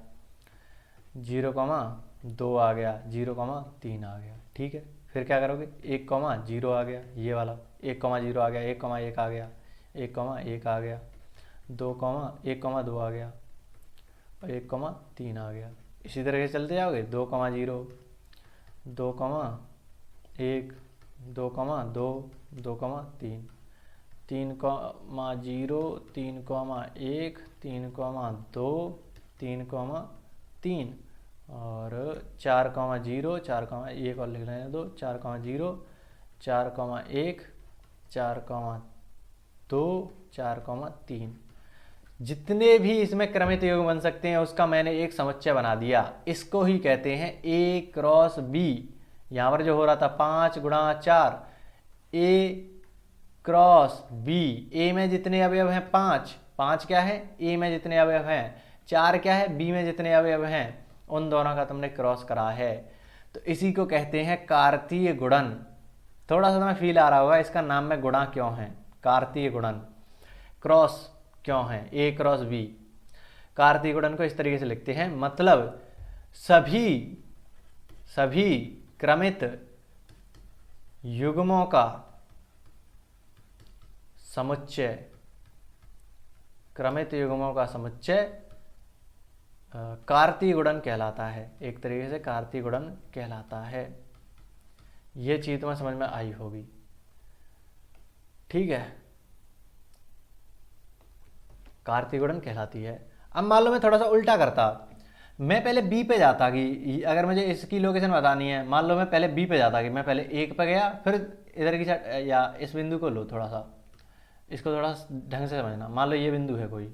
0,2 आ गया, 0,3 आ गया, ठीक है। फिर क्या करोगे, 1,0 आ गया, ये वाला 1,0 आ गया, 1,1 आ गया, 1,1 आ गया, 1,2 आ गया और 1,3 आ गया। इसी तरह से चलते जाओगे, 2,0, 2,1, 2,2, 2,3, 3,0, 3,1, 3,2, 3,3 और 4,0, 4,1 और लिख लेने दो, 4,0, 4,1, 4,2, 4,3। जितने भी इसमें क्रमित युग्म बन सकते हैं उसका मैंने एक समुच्चय बना दिया। इसको ही कहते हैं A क्रॉस B। यहाँ पर जो हो रहा था 5 गुणा 4, A क्रॉस B। A में जितने अवयव हैं 5, 5 क्या है A में जितने अवयव हैं, 4 क्या है B में जितने अवयव हैं, उन दोनों का तुमने क्रॉस करा है। तो इसी को कहते हैं कार्तीय गुणन। थोड़ा सा तुम्हें फील आ रहा होगा इसका नाम में गुणा क्यों है, कार्तीय गुणन, क्रॉस क्यों है, A क्रॉस B। कार्तीय गुणन को इस तरीके से लिखते हैं, मतलब सभी क्रमित युग्मों का समुच्चय, क्रमित युग्मों का समुच्चय कार्तीय गुणन कहलाता है। एक तरीके से कार्तीय गुणन कहलाता है। यह चीज तुम्हें समझ में आई होगी, ठीक है। कार्तीय गुणन कहलाती है। अब मान लो मैं थोड़ा सा उल्टा करता, मैं पहले बी पे जाता कि अगर मुझे इसकी लोकेशन बतानी है, मान लो मैं पहले बी पे जाता कि मैं पहले 1 पे गया, फिर इधर की साइड, या इस बिंदु को लो, थोड़ा सा इसको थोड़ा ढंग से समझना। मान लो ये बिंदु है कोई,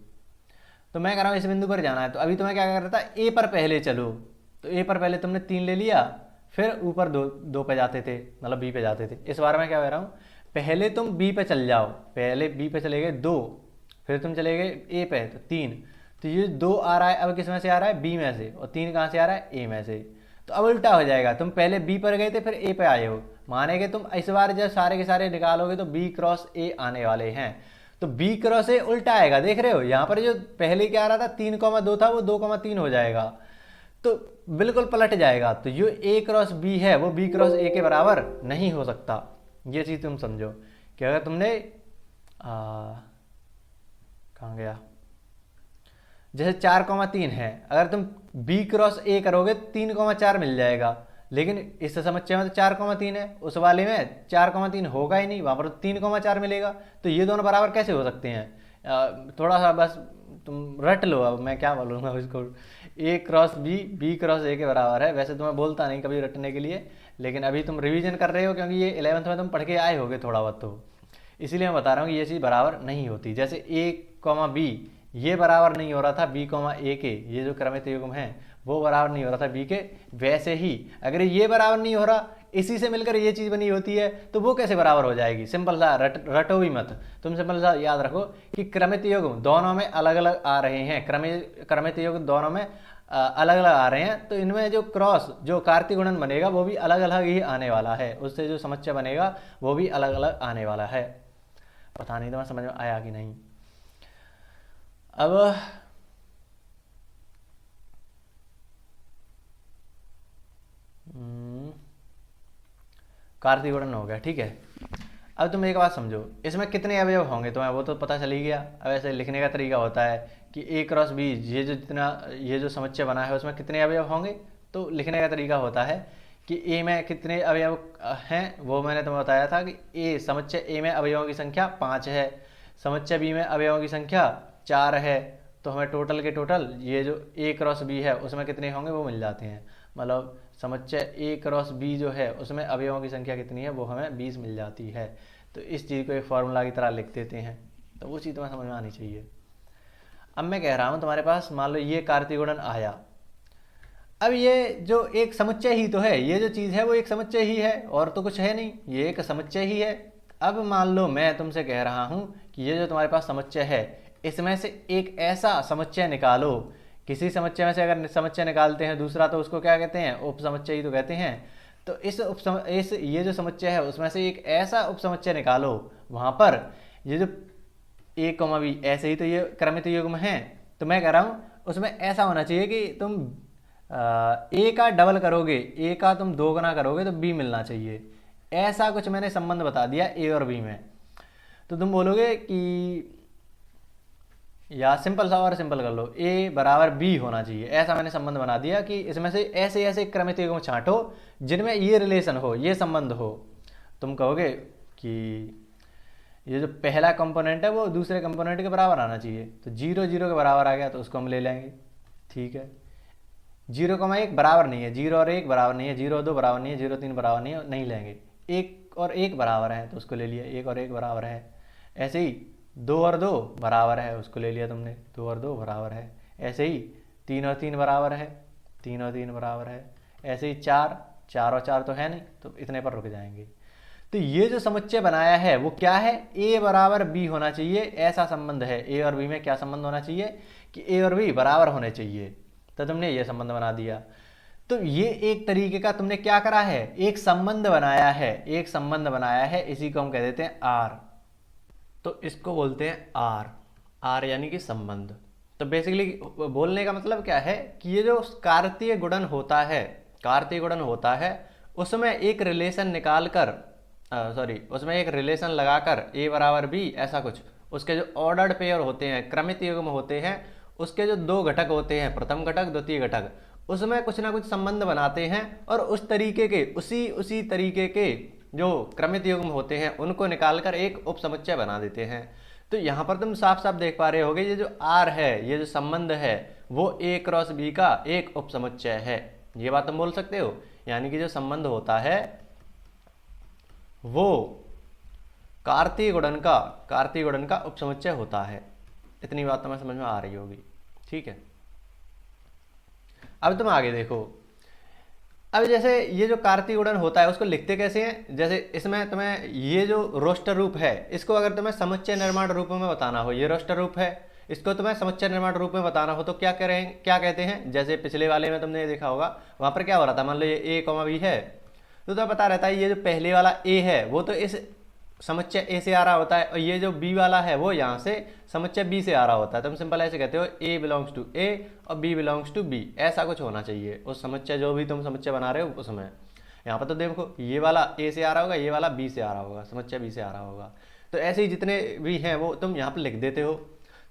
तो मैं कह रहा हूँ इस बिंदु पर जाना है, तो अभी तुम्हें क्या कर रहा था, ए पर पहले चलो। तो ए पर पहले तुमने 3 ले लिया, फिर ऊपर 2 पे जाते थे, मतलब बी पे जाते थे। इस बार मैं क्या कह रहा हूँ, पहले तुम बी पे चल जाओ, पहले बी पे चले गए 2, फिर तुम चले गए ए पे तो 3। तो ये 2 आ रहा है, अब किस में से आ रहा है, बी में से, और 3 कहाँ से आ रहा है, ए में से। तो अब उल्टा हो जाएगा, तुम पहले बी पर गए थे फिर ए पे आए हो, माने कि तुम इस बार जब सारे के सारे निकालोगे तो बी क्रॉस ए आने वाले हैं। तो बी क्रॉस ए उल्टा आएगा, देख रहे हो यहाँ पर जो पहले क्या आ रहा था 3,2 था वो 2,3 हो जाएगा, तो बिल्कुल पलट जाएगा। तो जो ए क्रॉस बी है वो बी क्रॉस ए के बराबर नहीं हो सकता। ये चीज तुम समझो कि अगर तुमने कहाँ गया, जैसे 4,3 है, अगर तुम b क्रॉस a करोगे 3,4 मिल जाएगा, लेकिन इस समुच्चय में तो 4,3 है, उस वाले में 4,3 होगा ही नहीं, वहां पर 3,4 मिलेगा। तो ये दोनों बराबर कैसे हो सकते हैं, थोड़ा सा बस तुम रट लो। अब मैं क्या बोलूँगा इसको, a cross b cross a के बराबर है। वैसे तो मैं बोलता नहीं कभी रटने के लिए, लेकिन अभी तुम रिवीजन कर रहे हो क्योंकि ये 11th में तुम पढ़ के आए होगे थोड़ा बहुत, तो इसीलिए मैं बता रहा हूँ कि ये चीज़ बराबर नहीं होती। जैसे a, b ये बराबर नहीं हो रहा था b, a के, ये जो क्रमित युग्म है वो बराबर नहीं हो रहा था b के, वैसे ही अगर ये बराबर नहीं हो रहा, इसी से मिलकर ये चीज़ बनी होती है, तो वो कैसे बराबर हो जाएगी। सिंपल सा रटो भी मत, तुम सिंपल सा याद रखो कि क्रमित युग्म दोनों में अलग अलग आ रहे हैं, क्रमित युग्म दोनों में अलग अलग आ रहे हैं, तो इनमें जो क्रॉस जो कार्तीय गुणन बनेगा वो भी अलग अलग ही आने वाला है, उससे जो समुच्चय बनेगा वो भी अलग अलग आने वाला है। पता नहीं तुम्हें समझ में आया कि नहीं। अब कार्तीय गुणन हो गया, ठीक है। अब तुम एक बात समझो, इसमें कितने अवयव होंगे तुम्हें वो तो पता चल ही गया। अब ऐसे लिखने का तरीका होता है कि a क्रॉस b, ये जो समुच्चय बना है उसमें कितने अवयव होंगे, तो लिखने का तरीका होता है कि a में कितने अवयव हैं, वो मैंने तुम्हें बताया था कि a समुच्चय a में अवयवों की संख्या 5 है, समुच्चय b में अवयवों की संख्या 4 है, तो हमें टोटल के टोटल ये जो ए क्रॉस बी है उसमें कितने होंगे वो मिल जाते हैं। मतलब समुच्चय ए क्रॉस बी जो है उसमें अवयवों की संख्या कितनी है वो हमें 20 मिल जाती है। तो इस चीज़ को एक फार्मूला की तरह लिख देते हैं, तो वो चीज़ तुम्हें समझ में आनी चाहिए। अब मैं कह रहा हूँ तुम्हारे पास मान लो ये कार्तीय गुणन आया। अब ये जो एक समुच्चय ही तो है, ये जो चीज़ है वो एक समुच्चय ही है और तो कुछ है नहीं, ये एक समुच्चय ही है। अब मान लो मैं तुमसे कह रहा हूँ कि ये जो तुम्हारे पास समुच्चय है इसमें से एक ऐसा समुच्चय निकालो। किसी समुच्चय में से अगर समुच्चय निकालते हैं दूसरा तो उसको क्या कहते हैं, उपसमुच्चय ही तो कहते हैं। तो इस ये जो समुच्चय है उसमें से एक ऐसा उपसमुच्चय निकालो वहाँ पर ये जो ए कॉमा बी ऐसे ही तो ये क्रमित युग्म है। तो मैं कह रहा हूँ उसमें ऐसा होना चाहिए कि तुम ए का डबल करोगे, ए का तुम 2 गुना करोगे तो बी मिलना चाहिए। ऐसा कुछ मैंने संबंध बता दिया ए और बी में। तो तुम बोलोगे कि या सिंपल सा और सिंपल कर लो, ए बराबर बी होना चाहिए, ऐसा मैंने संबंध बना दिया कि इसमें से ऐसे ऐसे क्रमित युग्म छांटो जिनमें ये रिलेशन हो, ये संबंध हो। तुम कहोगे कि ये जो पहला कंपोनेंट है वो दूसरे कंपोनेंट के बराबर आना चाहिए, तो 0 0 के बराबर आ गया तो उसको हम ले लेंगे। ठीक है, 0,1 बराबर नहीं है, 0 और 1 बराबर नहीं है, 0 और 2 बराबर नहीं है, 0 3 बराबर नहीं है, नहीं लेंगे। 1 और 1 बराबर है तो उसको ले लिया, 1 और 1 बराबर है। ऐसे ही 2 और 2 बराबर है, उसको ले लिया तुमने, 2 और 2 बराबर है। ऐसे ही 3 और 3 बराबर है, 3 और 3 बराबर है। ऐसे ही 4 और 4 तो है नहीं, तो इतने पर रुक जाएंगे। तो ये जो समुच्चय बनाया है वो क्या है, ए बराबर बी होना चाहिए, ऐसा संबंध है। ए और बी में क्या संबंध होना चाहिए कि ए और बी बराबर होने चाहिए। तो तुमने ये संबंध बना दिया। तो ये एक तरीके का तुमने क्या करा है, एक संबंध बनाया है, एक संबंध बनाया है, इसी को हम कह देते हैं आर। तो इसको बोलते हैं आर, आर यानी कि संबंध। तो बेसिकली बोलने का मतलब क्या है कि ये जो कार्तीय गुणन होता है, कार्तीय गुणन होता है उसमें एक रिलेशन निकाल कर उसमें एक रिलेशन लगाकर ए बराबर बी ऐसा कुछ, उसके जो ऑर्डर्ड पेयर होते हैं, क्रमित युग्म होते हैं, उसके जो 2 घटक होते हैं, प्रथम घटक द्वितीय घटक, उसमें कुछ ना कुछ संबंध बनाते हैं और उस तरीके के उसी तरीके के जो क्रमित युग्म होते हैं उनको निकालकर एक उपसमुच्चय बना देते हैं। तो यहाँ पर तुम साफ साफ देख पा रहे होगे ये जो आर है, ये जो संबंध है वो ए क्रॉस बी का एक उपसमुच्चय है। ये बात तुम बोल सकते हो, यानी कि जो संबंध होता है वो कार्तीय गुणन का उपसमुच्चय होता है। इतनी बात तुम्हें समझ में आ रही होगी। ठीक है, अब तुम आगे देखो। अब जैसे ये जो कार्तीय गुणन होता है उसको लिखते कैसे हैं, जैसे इसमें तुम्हें ये जो रोस्टर रूप है इसको अगर तुम्हें समुच्चय निर्माण रूप में बताना हो, ये रोस्टर रूप है, इसको तुम्हें समुच्चय निर्माण रूप में बताना हो तो क्या कहते हैं। जैसे पिछले वाले में तुमने देखा होगा, वहां पर क्या हो रहा था, मान लो ये ए कॉमा बी है तो तुम्हें पता रहता है ये जो पहले वाला ए है वो तो इस समुच्चय ए से आ रहा होता है और ये जो बी वाला है वो यहाँ से समुच्चय बी से आ रहा होता है। तुम सिंपल ऐसे कहते हो ए बिलोंग्स टू ए और बी बिलोंग्स टू बी, ऐसा कुछ होना चाहिए उस समुच्चय जो भी तुम समुच्चय बना रहे हो उसमें। यहाँ पर तो देखो ये वाला ए से आ रहा होगा, ये वाला बी से आ रहा होगा, समुच्चय बी से आ रहा होगा। तो ऐसे ही जितने भी हैं वो तुम यहाँ पर लिख देते हो।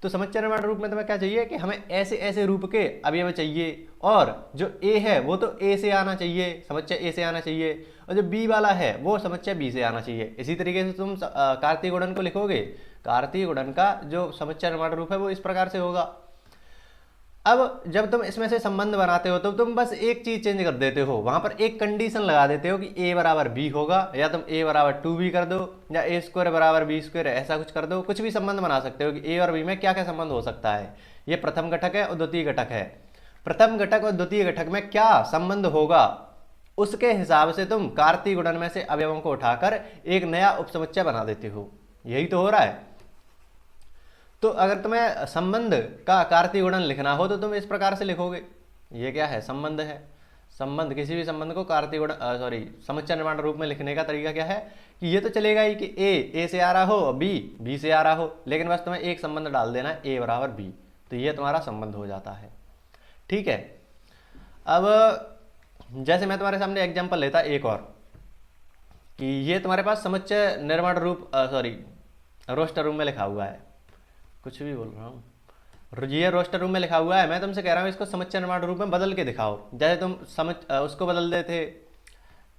तो समुच्चय निर्माण रूप में तुम्हें क्या चाहिए कि हमें ऐसे ऐसे रूप के अवयव चाहिए और जो ए है वो तो ए से आना चाहिए, समुच्चय ए से आना चाहिए, और जो बी वाला है वो समुच्चय बी से आना चाहिए। इसी तरीके से तुम कार्तीय गुणन को लिखोगे, कार्तीय गुणन का जो समुच्चय निर्माण रूप है वो इस प्रकार से होगा। अब जब तुम इसमें से संबंध बनाते हो तो तुम बस एक चीज चेंज कर देते हो, वहां पर एक कंडीशन लगा देते हो कि ए बराबर बी होगा, या तुम ए बराबर 2b कर दो, या ए स्क्वायर बराबर बी स्क्वायर, ऐसा कुछ कर दो। कुछ भी संबंध बना सकते हो कि ए और बी में क्या क्या संबंध हो सकता है। ये प्रथम घटक है और द्वितीय घटक है, प्रथम घटक और द्वितीय घटक में क्या संबंध होगा उसके हिसाब से तुम कार्तीय गुणन में से अवयवों को उठाकर एक नया उपसमुच्चय बना देते हो। यही तो हो रहा है। तो अगर तुम्हें संबंध का कार्तीय गुणन लिखना हो तो तुम इस प्रकार से लिखोगे, ये क्या है, संबंध है। संबंध, किसी भी संबंध को कार्तीय गुणन समुच्चय निर्माण रूप में लिखने का तरीका क्या है कि ये तो चलेगा ही कि ए से आ रहा हो और बी से आ रहा हो, लेकिन बस तुम्हें एक संबंध डाल देना है ए बराबर बी, तो ये तुम्हारा संबंध हो जाता है। ठीक है, अब जैसे मैं तुम्हारे सामने एग्जाम्पल लेता एक और कि ये तुम्हारे पास समुच्चय निर्माण रूप रोस्टर रूम में लिखा हुआ है, कुछ भी बोल रहा हूँ, ये रोस्टर रूम में लिखा हुआ है। मैं तुमसे कह रहा हूँ इसको समुच्चय निर्माण रूप में बदल के दिखाओ। जैसे तुम उसको बदल देते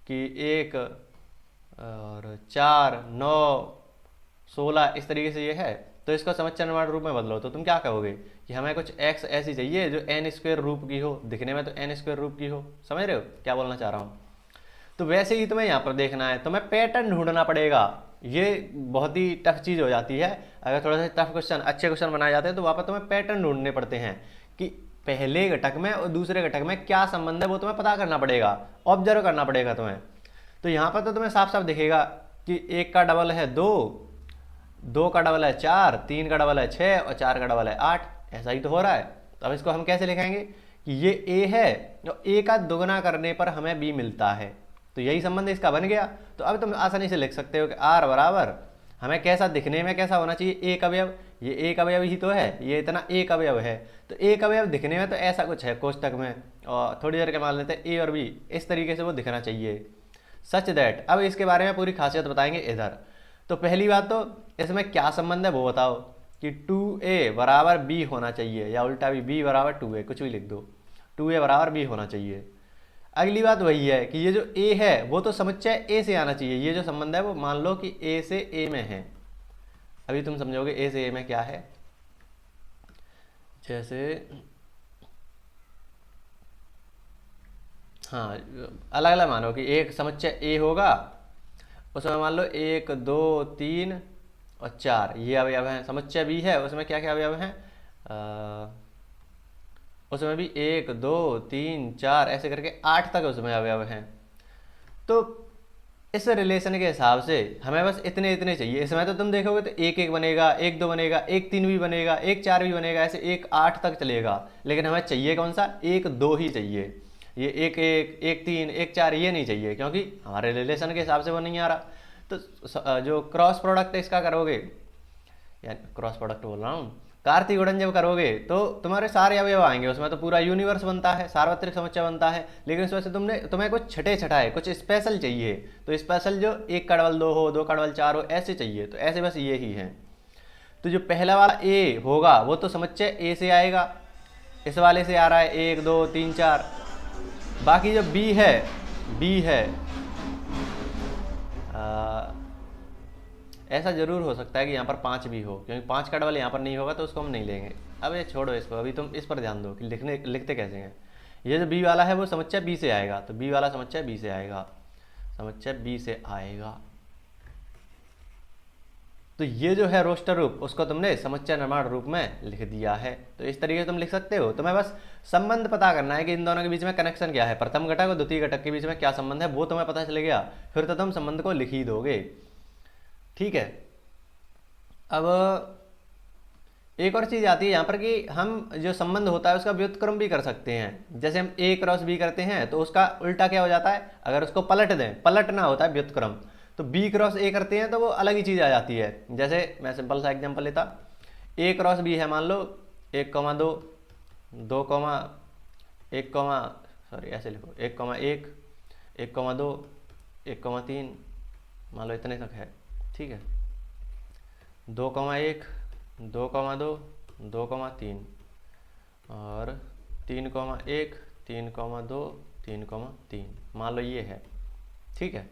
कि 1 और 4 9 16 इस तरीके से ये है, तो इसको समस्या निर्माण रूप में बदलो तो तुम क्या कहोगे कि हमें कुछ एक्स ऐसी चाहिए जो एन स्क्वायर रूप की हो, दिखने में तो एन स्क्वायर रूप की हो। समझ रहे हो क्या बोलना चाह रहा हूँ? तो वैसे ही तुम्हें यहाँ पर देखना है, तुम्हें पैटर्न ढूंढना पड़ेगा। ये बहुत ही टफ चीज़ हो जाती है। अगर थोड़ा सा टफ क्वेश्चन, अच्छे क्वेश्चन बनाए जाते हैं तो वहाँ पर तुम्हें पैटर्न ढूंढने पड़ते हैं कि पहले घटक में और दूसरे घटक में क्या संबंध है, वो तुम्हें पता करना पड़ेगा, ऑब्जर्व करना पड़ेगा तुम्हें। तो यहाँ पर तो तुम्हें साफ साफ दिखेगा कि 1 का डबल है 2, 2 का डबल है 4, 3 का डबल है 6 और 4 का डबल है 8। ऐसा ही तो हो रहा है। तो अब इसको हम कैसे लिखेंगे कि ये ए है और ए का दोगुना करने पर हमें बी मिलता है, तो यही संबंध इसका बन गया। तो अब तुम आसानी से लिख सकते हो कि आर बराबर हमें कैसा दिखने में कैसा होना चाहिए, एक अवयव, ये एक अवयव ही तो है, ये इतना एक अवयव है, तो एक अवयव दिखने में तो ऐसा कुछ है कोष्टक में, और थोड़ी देर के मान लेते हैं ए और बी, इस तरीके से वो दिखना चाहिए। सच दैट, अब इसके बारे में पूरी खासियत बताएंगे इधर। तो पहली बात तो इसमें क्या संबंध है वो बताओ कि 2a बराबर b होना चाहिए, या उल्टा भी b बराबर 2a, कुछ भी लिख दो, 2a बराबर b होना चाहिए। अगली बात वही है कि ये जो a है वो तो समुच्चय a से आना चाहिए। ये जो संबंध है वो मान लो कि a से a में है। अभी तुम समझोगे a से a में क्या है। जैसे हाँ, अलग अलग मानो कि एक समुच्चय a होगा, उसमें मान लो 1 2 3 और 4 ये अवयव हैं। समुच्चय b है, उसमें क्या क्या अवयव हैं, उसमें भी 1 2 3 4 ऐसे करके 8 तक उसमें अवयव हैं। तो इस रिलेशन के हिसाब से हमें बस इतने इतने चाहिए। इसमें तो तुम देखोगे तो 1 1 बनेगा, 1 2 बनेगा, 1 3 भी बनेगा, 1 4 भी बनेगा, ऐसे 1 8 तक चलेगा। लेकिन हमें चाहिए कौन सा, 1 2 ही चाहिए। ये 1 1 1 3 1 4 ये नहीं चाहिए, क्योंकि हमारे रिलेशन के हिसाब से वो नहीं आ रहा। तो जो क्रॉस प्रोडक्ट इसका करोगे, यानी क्रॉस प्रोडक्ट बोल रहा हूँ, कार्तीय गुणन जब करोगे तो तुम्हारे सारे अवयव आएंगे, उसमें तो पूरा यूनिवर्स बनता है, सार्वत्रिक समुच्चय बनता है। लेकिन उसमें से तुम्हें कुछ छठे छठाए कुछ स्पेशल चाहिए। तो स्पेशल जो 1 का डबल 2 हो, 2 का डबल 4 हो, ऐसे चाहिए। तो ऐसे बस ये ही है। तो जो पहला वाला ए होगा वो तो समुच्चय ए से आएगा, इस वाले से आ रहा है 1 2 3 4। बाकी जो बी है ऐसा जरूर हो सकता है कि यहाँ पर 5 भी हो, क्योंकि 5 का डबल यहाँ पर नहीं होगा तो उसको हम नहीं लेंगे। अब ये छोड़ो इसको, अभी तुम इस पर ध्यान दो कि लिखते कैसे हैं। ये जो बी वाला है वो समुच्चय बी से आएगा, तो बी वाला समुच्चय बी से आएगा, समुच्चय बी से आएगा। तो ये जो है रोस्टर रूप, उसको तुमने समुच्चय निर्माण रूप में लिख दिया है। तो इस तरीके से तुम लिख सकते हो। तुम्हें बस संबंध पता करना है कि इन दोनों के बीच में कनेक्शन क्या है, प्रथम घटक और द्वितीय घटक के बीच में क्या संबंध है, वो तुम्हें पता चल गया, फिर तो तुम संबंध को लिख ही दोगे। ठीक है। अब एक और चीज़ आती है यहाँ पर कि हम जो संबंध होता है उसका व्युत्क्रम भी कर सकते हैं। जैसे हम a क्रॉस b करते हैं तो उसका उल्टा क्या हो जाता है, अगर उसको पलट दें, पलटना होता है व्युत्क्रम, तो b क्रॉस a करते हैं तो वो अलग ही चीज़ आ जाती है। जैसे मैं सिंपल सा एग्जांपल लेता, a क्रॉस b है, मान लो 1 2 2 1 सॉरी ऐसे लिखो 1 1 1 2 1 3, मान लो इतने तक है। ठीक है, 2 1 2 2 2 3 और 3 1 3 2 3 3, मान लो ये है। ठीक है,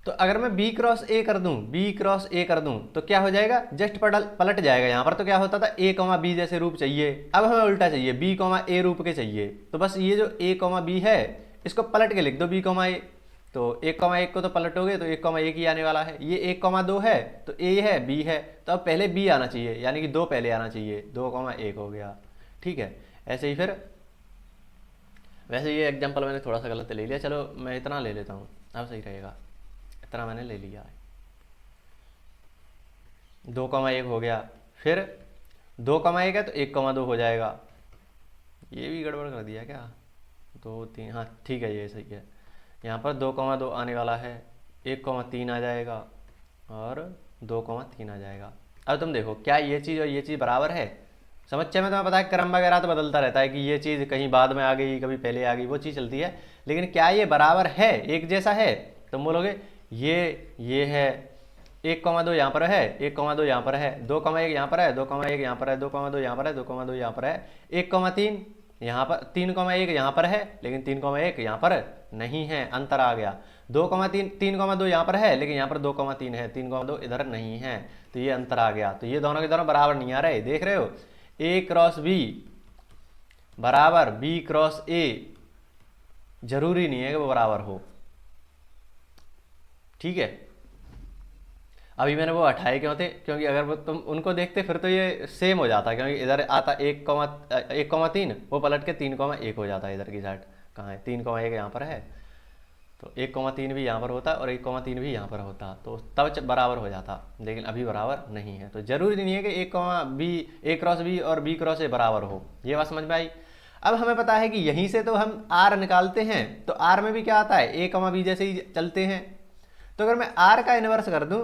तो अगर मैं b क्रॉस a कर दूं, b क्रॉस a कर दूं तो क्या हो जाएगा, जस्ट पलट जाएगा। यहाँ पर तो क्या होता था a b जैसे रूप चाहिए, अब हमें उल्टा चाहिए b a रूप के चाहिए। तो बस ये जो a b है इसको पलट के लिख दो b a। तो 1 1 को तो पलटोगे तो 1 1 ही आने वाला है। ये 1 2 है तो a है b है, तो अब पहले b आना चाहिए, यानी कि 2 पहले आना चाहिए, 2 1 हो गया। ठीक है, ऐसे ही फिर वैसे ये एग्जांपल मैंने थोड़ा सा गलत ले लिया, चलो मैं इतना ले लेता हूँ, अब सही रहेगा। इतना मैंने ले लिया है, 2 1 हो गया, फिर 2 1 है तो 1 2 हो जाएगा। ये भी गड़बड़ कर दिया क्या, 2 3, हाँ ठीक है ये सही है। यहाँ पर 2 2 आने वाला है, 1 3 आ जाएगा और 2 3 आ जाएगा। अब तुम देखो क्या ये चीज़ और ये चीज़ बराबर है। समुच्चय में तुम्हें पता है क्रम वगैरह तो बदलता रहता है कि ये चीज़ कहीं बाद में आ गई, कभी पहले आ गई, वो चीज़ चलती है। लेकिन क्या ये बराबर है, एक जैसा है? तुम बोलोगे ये है, 1 2 यहाँ पर है, 1 2 यहाँ पर है, 2 1 यहाँ पर है, 2 1 यहाँ पर है, 2 2 यहाँ पर है, 2 2 यहाँ पर है, 1 3 यहाँ पर 3,1 यहाँ पर है, लेकिन 3,1 यहाँ पर नहीं है, अंतर आ गया। 2,3 3,2 यहाँ पर है, लेकिन यहाँ पर 2,3 है, 3,2 इधर नहीं है, तो ये अंतर आ गया। तो ये दोनों के दोनों बराबर नहीं आ रहे, देख रहे हो। ए क्रॉस बी बराबर बी क्रॉस ए, जरूरी नहीं है कि वो बराबर हो, ठीक है। अभी मैंने वो हटाए क्यों थे, क्योंकि अगर वो तुम उनको देखते फिर तो ये सेम हो जाता, क्योंकि इधर आता 1,3, वो पलट के 3,1 हो जाता है इधर की साइड। कहाँ है 3,1 यहाँ पर है, तो 1,3 भी यहाँ पर होता और 1,3 भी यहाँ पर होता, तो तब बराबर हो जाता, लेकिन अभी बराबर नहीं है। तो जरूरी नहीं है कि ए क्रॉस बी और बी क्रॉस ए बराबर हो। ये बात समझ में आई। अब हमें पता है कि यहीं से तो हम आर निकालते हैं, तो आर में भी क्या आता है, ए कमा बी जैसे ही चलते हैं। तो अगर मैं आर का इन्वर्स कर दूं,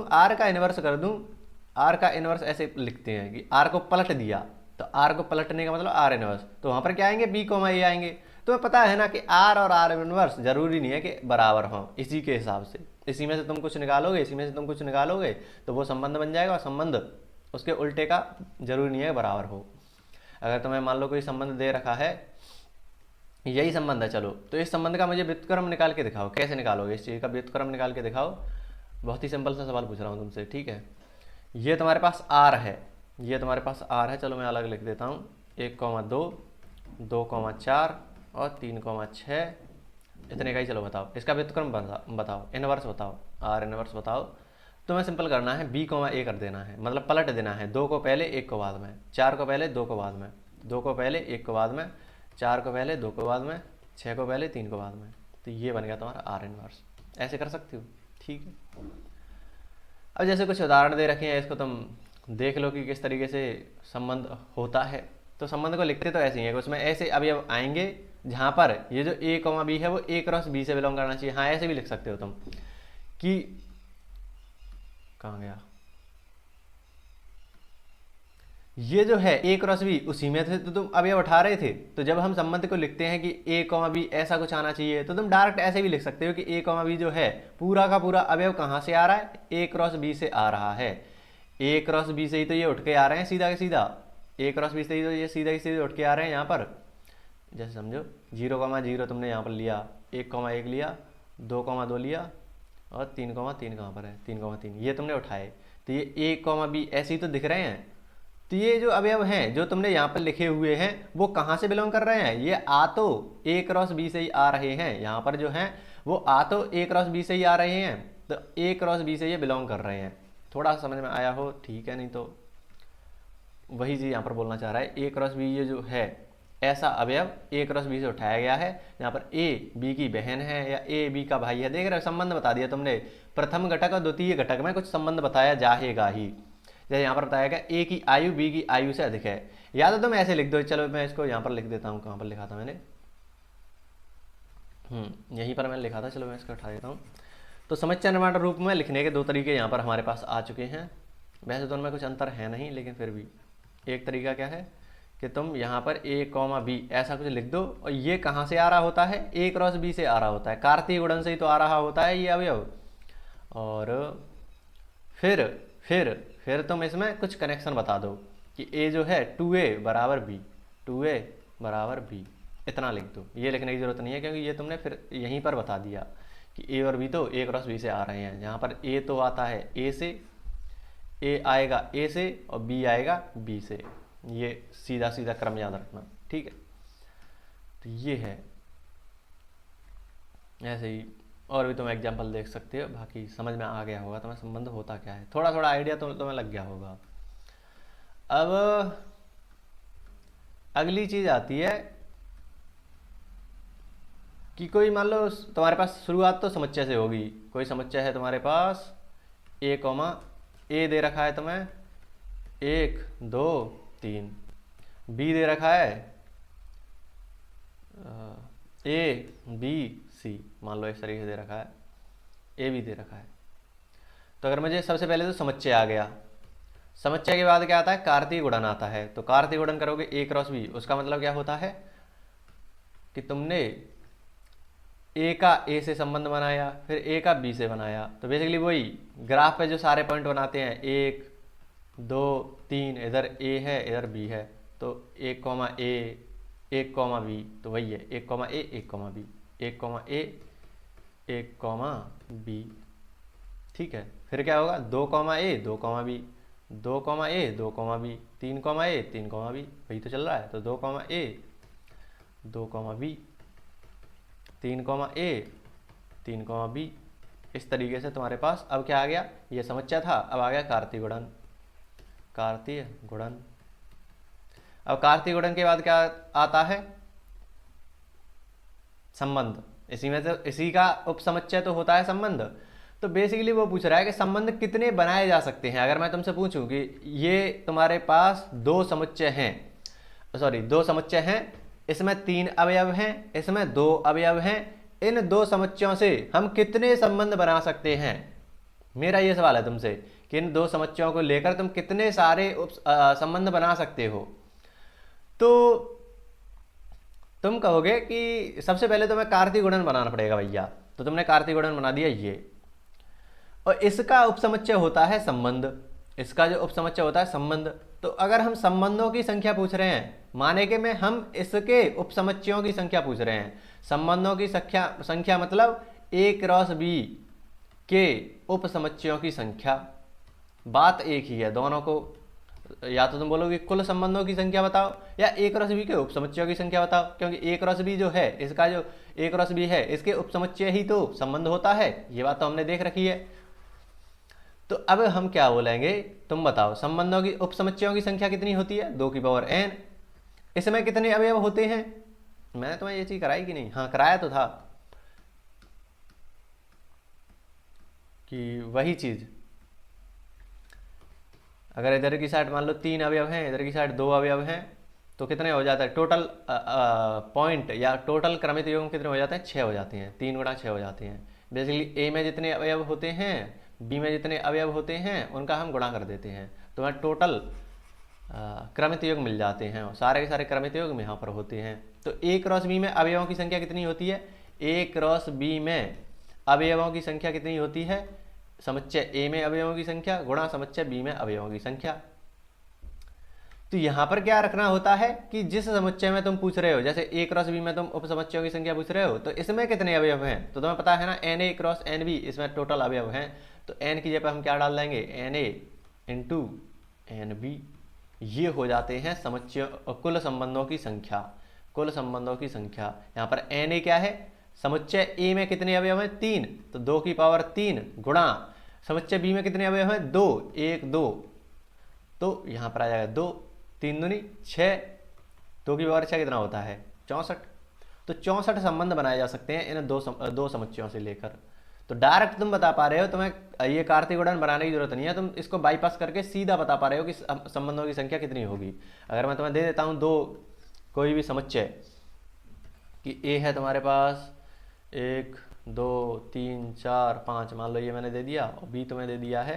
आर का इन्वर्स ऐसे लिखते हैं कि आर को पलट दिया, तो आर को पलटने का मतलब आर इन्वर्स, तो वहां पर क्या आएंगे, बी कॉमा ए आएंगे। तो पता है ना कि आर और आर इन्वर्स जरूरी नहीं है कि बराबर हों, इसी के हिसाब से इसी में से तुम कुछ निकालोगे, इसी में से तुम कुछ निकालोगे, तो वो संबंध बन जाएगा, और संबंध उसके उल्टे का जरूरी नहीं है बराबर हो। अगर तुम्हें मान लो कोई संबंध दे रखा है, यही संबंध है, चलो तो इस संबंध का मुझे व्युत्क्रम निकाल के दिखाओ। कैसे निकालोगे इस चीज़ का व्युत्क्रम निकाल के दिखाओ। बहुत ही सिंपल सा सवाल पूछ रहा हूँ तुमसे, ठीक है। ये तुम्हारे पास आर है, ये तुम्हारे पास आर है, चलो मैं अलग लिख देता हूँ। 1,2, 2,4 और 3,6, इतने का ही। चलो बताओ इसका व्युत्क्रम बताओ, इनवर्स बताओ, आर इनवर्स बताओ। तो मैं सिंपल करना है, बी कॉमा ए कर देना है, मतलब पलट देना है। 2 को पहले 1 को बाद में, 4 को पहले 2 को बाद में, 2 को पहले 1 को बाद में, 4 को पहले 2 को बाद में, 6 को पहले 3 को बाद में। तो ये बन गया तुम्हारा आर इनवर्स। ऐसे कर सकते हो, ठीक है। अब जैसे कुछ उदाहरण दे रखे हैं, इसको तुम देख लो कि किस तरीके से संबंध होता है। तो संबंध को लिखते तो ऐसे ही है, उसमें ऐसे अभी अब आएंगे जहाँ पर ये जो ए कॉमा बी है वो ए क्रॉस बी से बिलोंग करना चाहिए। हाँ ऐसे भी लिख सकते हो तुम कि, कहाँ गया, ये जो है ए क्रॉस बी उसी में थे, तो तुम अभी अब उठा रहे थे। तो जब हम संबंध को लिखते हैं कि ए कॉमा बी ऐसा कुछ आना चाहिए, तो तुम डायरेक्ट ऐसे भी लिख सकते हो कि ए कॉमा बी जो है पूरा का पूरा अवयव कहाँ से आ रहा है, ए क्रॉस बी से आ रहा है। ए क्रॉस बी से ही तो ये उठ के आ रहे हैं सीधा के सीधा, ए क्रॉस बी से ही तो ये सीधा के सीधे उठ के आ रहे हैं यहाँ पर। जैसे समझो 0,0 तुमने यहाँ पर लिया, 1,1 लिया, 2,2 लिया, और 3,3 कहाँ पर है, 3,3 ये तुमने उठाए। तो ये ए कॉमा बी ऐसे ही तो दिख रहे हैं। तो ये जो अवयव हैं जो तुमने यहाँ पर लिखे हुए हैं वो कहाँ से बिलोंग कर रहे हैं, ये आ तो ए क्रॉस बी से ही आ रहे हैं। यहाँ पर जो हैं वो आ तो ए क्रॉस बी से ही आ रहे हैं, तो ए क्रॉस बी से ये बिलोंग कर रहे हैं। थोड़ा सा समझ में आया हो ठीक है, नहीं तो वही चीज़ यहाँ पर बोलना चाह रहा है। ए क्रॉस बी ये जो है ऐसा अवयव ए क्रॉस बी से उठाया गया है, यहाँ पर ए बी की बहन है या ए बी का भाई है। देख रहे हो संबंध बता दिया तुमने, प्रथम घटक और द्वितीय घटक में कुछ संबंध बताया जाएगा ही। जैसे यहाँ पर बताया गया ए की आयु बी की आयु से अधिक है, या तो तुम ऐसे लिख दो। चलो मैं इसको यहाँ पर लिख देता हूँ, कहाँ पर लिखा था मैंने, यहीं पर मैंने लिखा था, चलो मैं इसको उठा देता हूँ। तो समुच्चय निर्माण रूप में लिखने के दो तरीके यहाँ पर हमारे पास आ चुके हैं। वैसे तो उनमें कुछ अंतर है नहीं, लेकिन फिर भी एक तरीका क्या है कि तुम यहाँ पर ए कॉमा बी ऐसा कुछ लिख दो, और ये कहाँ से आ रहा होता है, ए क्रॉस बी से आ रहा होता है, कार्तीय गुणन से ही तो आ रहा होता है ये अवयव। और फिर तुम इसमें कुछ कनेक्शन बता दो कि ए जो है 2a बराबर बी, 2a बराबर बी, इतना लिख दो। ये लिखने की जरूरत नहीं है, क्योंकि ये तुमने फिर यहीं पर बता दिया कि ए और बी तो ए क्रॉस बी से आ रहे हैं। यहाँ पर ए तो आता है ए से, ए आएगा ए से और बी आएगा बी से। ये सीधा सीधा क्रम याद रखना, ठीक है। तो ये है, ऐसे ही और भी तुम एग्जाम्पल देख सकते हो। बाकी समझ में आ गया होगा तुम्हें संबंध होता क्या है, थोड़ा थोड़ा आइडिया तो तुम्हें लग गया होगा। अब अगली चीज आती है कि कोई मान लो तुम्हारे पास शुरुआत तो समुच्चय से होगी। कोई समुच्चय है तुम्हारे पास, ए कॉमा ए दे रखा है तुम्हें 1 2 3, बी दे रखा है ए बी सी, मान लो इस तरीके से दे रखा है, ए बी दे रखा है। तो अगर मुझे सबसे पहले तो समुच्चय आ गया, समुच्चय के बाद क्या आता है, कार्तीय गुणन आता है। तो कार्तीय गुणन करोगे ए क्रॉस बी, उसका मतलब क्या होता है कि तुमने ए का ए से संबंध बनाया, फिर ए का बी से बनाया। तो बेसिकली वही ग्राफ पे जो सारे पॉइंट बनाते हैं 1 2 3, इधर ए है इधर बी है, तो 1, ए एक कॉमा बी, तो वही है एक कॉमा ए एक कॉमा बी, एक कॉमा ए एक कॉमा बी। ठीक है, फिर क्या होगा, दो कॉमा ए दो कॉमा बी, दो कॉमा ए दो कॉमा बी, तीन कॉमा ए तीन कॉमा बी, वही तो चल रहा है। तो दो कॉमा ए दो कॉमा बी, तीन कॉमा ए तीन कॉमा बी। इस तरीके से तुम्हारे पास अब क्या आ गया, ये समस्या था, अब आ गया कार्तीय गुणन। कार्तीय गुणन, अब कार्तीय गुणन के बाद क्या आता है, संबंध। इसी में तो इसी का उपसमुच्चय तो होता है संबंध। तो बेसिकली वो पूछ रहा है कि संबंध कितने बनाए जा सकते हैं। अगर मैं तुमसे पूछूं कि ये तुम्हारे पास दो समुच्चय हैं, सॉरी दो समुच्चय हैं, इसमें तीन अवयव हैं, इसमें दो अवयव हैं, इन दो समुच्चयों से हम कितने संबंध बना सकते हैं। मेरा ये सवाल है तुमसे कि इन दो समुच्चयों को लेकर तुम कितने सारे संबंध बना सकते हो। तो तुम कहोगे कि सबसे पहले तुम्हें कार्तीय गुणन बनाना पड़ेगा भैया। तो तुमने कार्तीय गुणन बना दिया ये, और इसका उपसमुच्चय होता है संबंध। इसका जो उपसमुच्चय होता है संबंध। तो अगर हम संबंधों की संख्या पूछ रहे हैं, माने कि में हम इसके उपसमुच्चयों की संख्या पूछ रहे हैं। संबंधों की संख्या मतलब ए क्रॉस बी के उपसमुच्चयों की संख्या। बात एक ही है दोनों को, या तो तुम बोलोगे कुल संबंधों की संख्या बताओ या ए क्रॉस बी के उपसमुच्चयों की संख्या बताओ, क्योंकि ए क्रॉस बी जो है, इसका जो ए क्रॉस बी है, इसके उपसमुच्चय ही तो संबंध होता है। ये बात तो हमने देख रखी है। तो अब हम क्या बोलेंगे, तुम बताओ संबंधों की उपसमुच्चयों की संख्या कितनी होती है, 2 की पावर n। इसमें कितने अवयव होते हैं, मैंने तुम्हें ये चीज कराई कि नहीं, हाँ कराया तो था, कि वही चीज अगर इधर की साइड मान लो 3 अवयव हैं, इधर की साइड 2 अवयव हैं, तो कितने हो जाता है टोटल पॉइंट या टोटल क्रमित योग कितने हो जाते हैं, 6 हो जाते हैं। 3 गुणा 6 हो जाते हैं। बेसिकली ए में जितने अवयव होते हैं, बी में जितने अवयव होते हैं, उनका हम गुणा कर देते हैं, तो हमें टोटल क्रमित योग मिल जाते हैं। सारे के सारे क्रमित योग में यहाँ पर होते हैं। तो ए क्रॉस बी में अवयवों की संख्या कितनी होती है, ए क्रॉस बी में अवयवों की संख्या कितनी होती है, समुच्चय ए में अवयवों की संख्या गुणा समुच्चय बी में अवयवों की संख्या। तो यहाँ पर क्या रखना होता है कि जिस समुच्चय में तुम पूछ रहे हो, जैसे ए क्रॉस बी में तुम उपसमुच्चयों की संख्या पूछ रहे हो, तो इसमें कितने अवयव हैं, तो तुम्हें पता है ना n A cross n B, इसमें टोटल अवयव हैं। तो एन की जगह हम क्या डाल देंगे, n A into n B. ये हो जाते हैं समुच्चय कुल संबंधों की संख्या। कुल संबंधों की संख्या यहाँ पर एन ए क्या है, समुच्चय ए में कितने अवयव हैं, 3, तो 2 की पावर 3 गुणा समुच्चय बी में कितने अवयव हैं, 2, 1 2, तो यहाँ पर आ जाएगा 2, 3 दूनी 6, 2 की पावर 6 कितना होता है, 64। तो 64 संबंध बनाए जा सकते हैं इन दो समुच्चयों से लेकर। तो डायरेक्ट तुम बता पा रहे हो, तुम्हें ये कार्तीय गुणन बनाने की जरूरत नहीं है, तुम इसको बाईपास करके सीधा बता पा रहे हो कि संबंधों की संख्या कितनी होगी। अगर मैं तुम्हें दे देता हूँ दो कोई भी समुच्चय, कि ए है तुम्हारे पास 1 2 3 4 5, मान लो ये मैंने दे दिया, और बी तुम्हें दे दिया है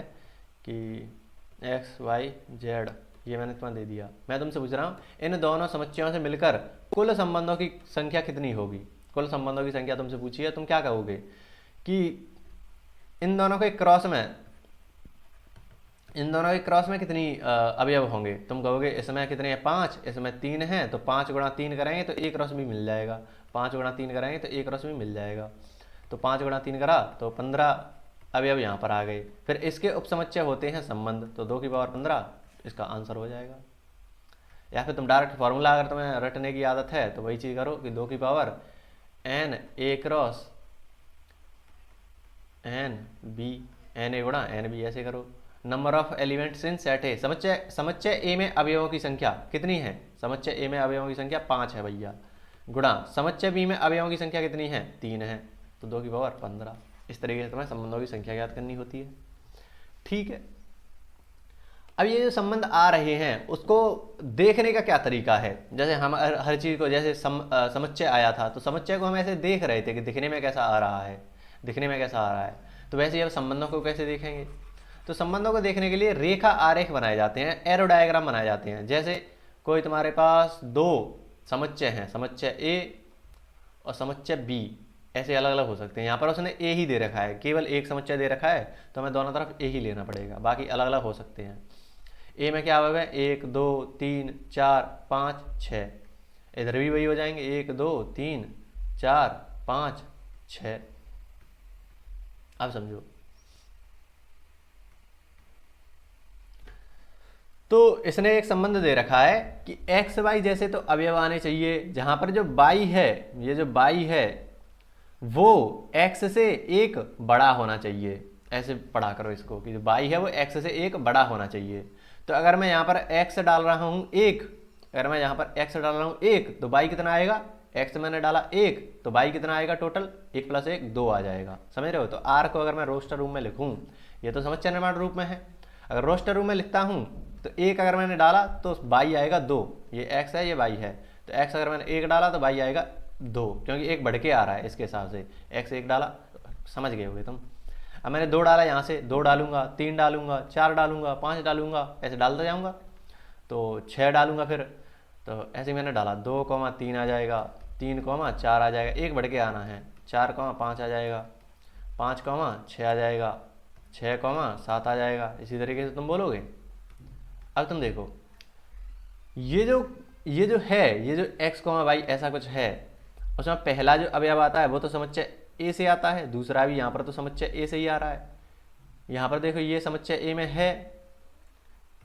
कि x y z, ये मैंने तुम्हें दे दिया। मैं तुमसे पूछ रहा हूँ इन दोनों समुच्चयों से मिलकर कुल संबंधों की संख्या कितनी होगी। कुल संबंधों की संख्या तुमसे पूछी है, तुम क्या कहोगे कि इन दोनों के क्रॉस में कितनी अवयव होंगे। तुम कहोगे इसमें कितने हैं, 5, इसमें 3 हैं, तो 5 गुणा 3 करेंगे तो एक क्रॉस भी मिल जाएगा। 5 गुणा 3 करेंगे तो एक क्रॉस भी मिल जाएगा। तो 5 गुणा 3 करा तो 15 अवयव यहाँ पर आ गए। फिर इसके उपसमुच्चय होते हैं संबंध, तो 2 की पावर 15 इसका आंसर हो जाएगा। या फिर तुम डायरेक्ट फॉर्मूला, अगर तुम्हें रटने की आदत है तो वही चीज़ करो कि 2 की power n A cross n B, n A गुणा एन बी, ऐसे करो। Number of elements in set A, समुच्चय ए में अवयवों की संख्या कितनी है, समुच्चय ए में अवयवों की संख्या 5 है भैया, गुणा समुच्चय बी में अवयवों की संख्या कितनी है, 3 है, तो 2 की पावर 15। इस तरीके से तुम्हें संबंधों की संख्या ज्ञात करनी होती है। ठीक है, अब ये जो संबंध आ रहे हैं उसको देखने का क्या तरीका है। जैसे हम हर चीज़ को, जैसे समुच्चय आया था, तो समुच्चय को हम ऐसे देख रहे थे कि दिखने में कैसा आ रहा है, दिखने में कैसा आ रहा है। तो वैसे ही अब संबंधों को कैसे देखेंगे, तो संबंधों को देखने के लिए रेखा आरेख बनाए जाते हैं, एरो डायग्राम बनाए जाते हैं। जैसे कोई तुम्हारे पास दो समुच्चय हैं, समुच्चय ए और समुच्चय बी, ऐसे अलग अलग हो सकते हैं। यहाँ पर उसने ए ही दे रखा है, केवल एक समुच्चय दे रखा है, तो हमें दोनों तरफ ए ही लेना पड़ेगा, बाकी अलग अलग हो सकते हैं। ए में क्या अवयव है, 1 2 3 4 5 6, इधर भी वही हो जाएंगे, 1 2 3 4 5 6। अब समझो, तो इसने एक संबंध दे रखा है कि एक्स वाई जैसे तो अवयव आने चाहिए, जहां पर जो बाई है, ये जो बाई है वो एक्स से एक बड़ा होना चाहिए। ऐसे पढ़ा करो इसको कि जो बाई है वो एक्स से एक बड़ा होना चाहिए। तो अगर मैं यहाँ पर एक्स डाल रहा हूँ एक, अगर मैं यहाँ पर एक्स डाल रहा हूँ एक, तो बाई कितना आएगा, एक्स मैंने डाला एक तो बाई कितना आएगा टोटल, 1 + 1 2 आ जाएगा। समझ रहे हो। तो आर को अगर मैं रोस्टर रूप में लिखूँ, ये तो समुच्चय निर्माण रूप में है, अगर रोस्टर रूप में लिखता हूँ तो एक अगर मैंने डाला तो बाई आएगा 2, ये एक्स है ये बाई है, तो एक्स अगर मैंने एक डाला तो बाई आएगा 2, क्योंकि एक बढ़ के आ रहा है इसके हिसाब से, एक्स एक डाला, समझ गए होगे तुम। अब मैंने 2 डाला, यहाँ से 2 डालूंगा, 3 डालूंगा, 4 डालूंगा, 5 डालूंगा, ऐसे डालता जाऊंगा, तो 6 डालूंगा फिर, तो ऐसे मैंने डाला 2 3 आ जाएगा, 3 4 आ जाएगा, एक बढ़ के आना है, 4 5 आ जाएगा, 5 6 आ जाएगा, 6 7 आ जाएगा। इसी तरीके से तुम बोलोगे। अब तुम देखो, ये जो है, ये जो x, y ऐसा कुछ है, उसमें पहला जो अवयव आता है वो तो समुच्चय ए से आता है, दूसरा भी यहाँ पर तो समुच्चय ए से ही आ रहा है। यहाँ पर देखो ये समुच्चय ए में है,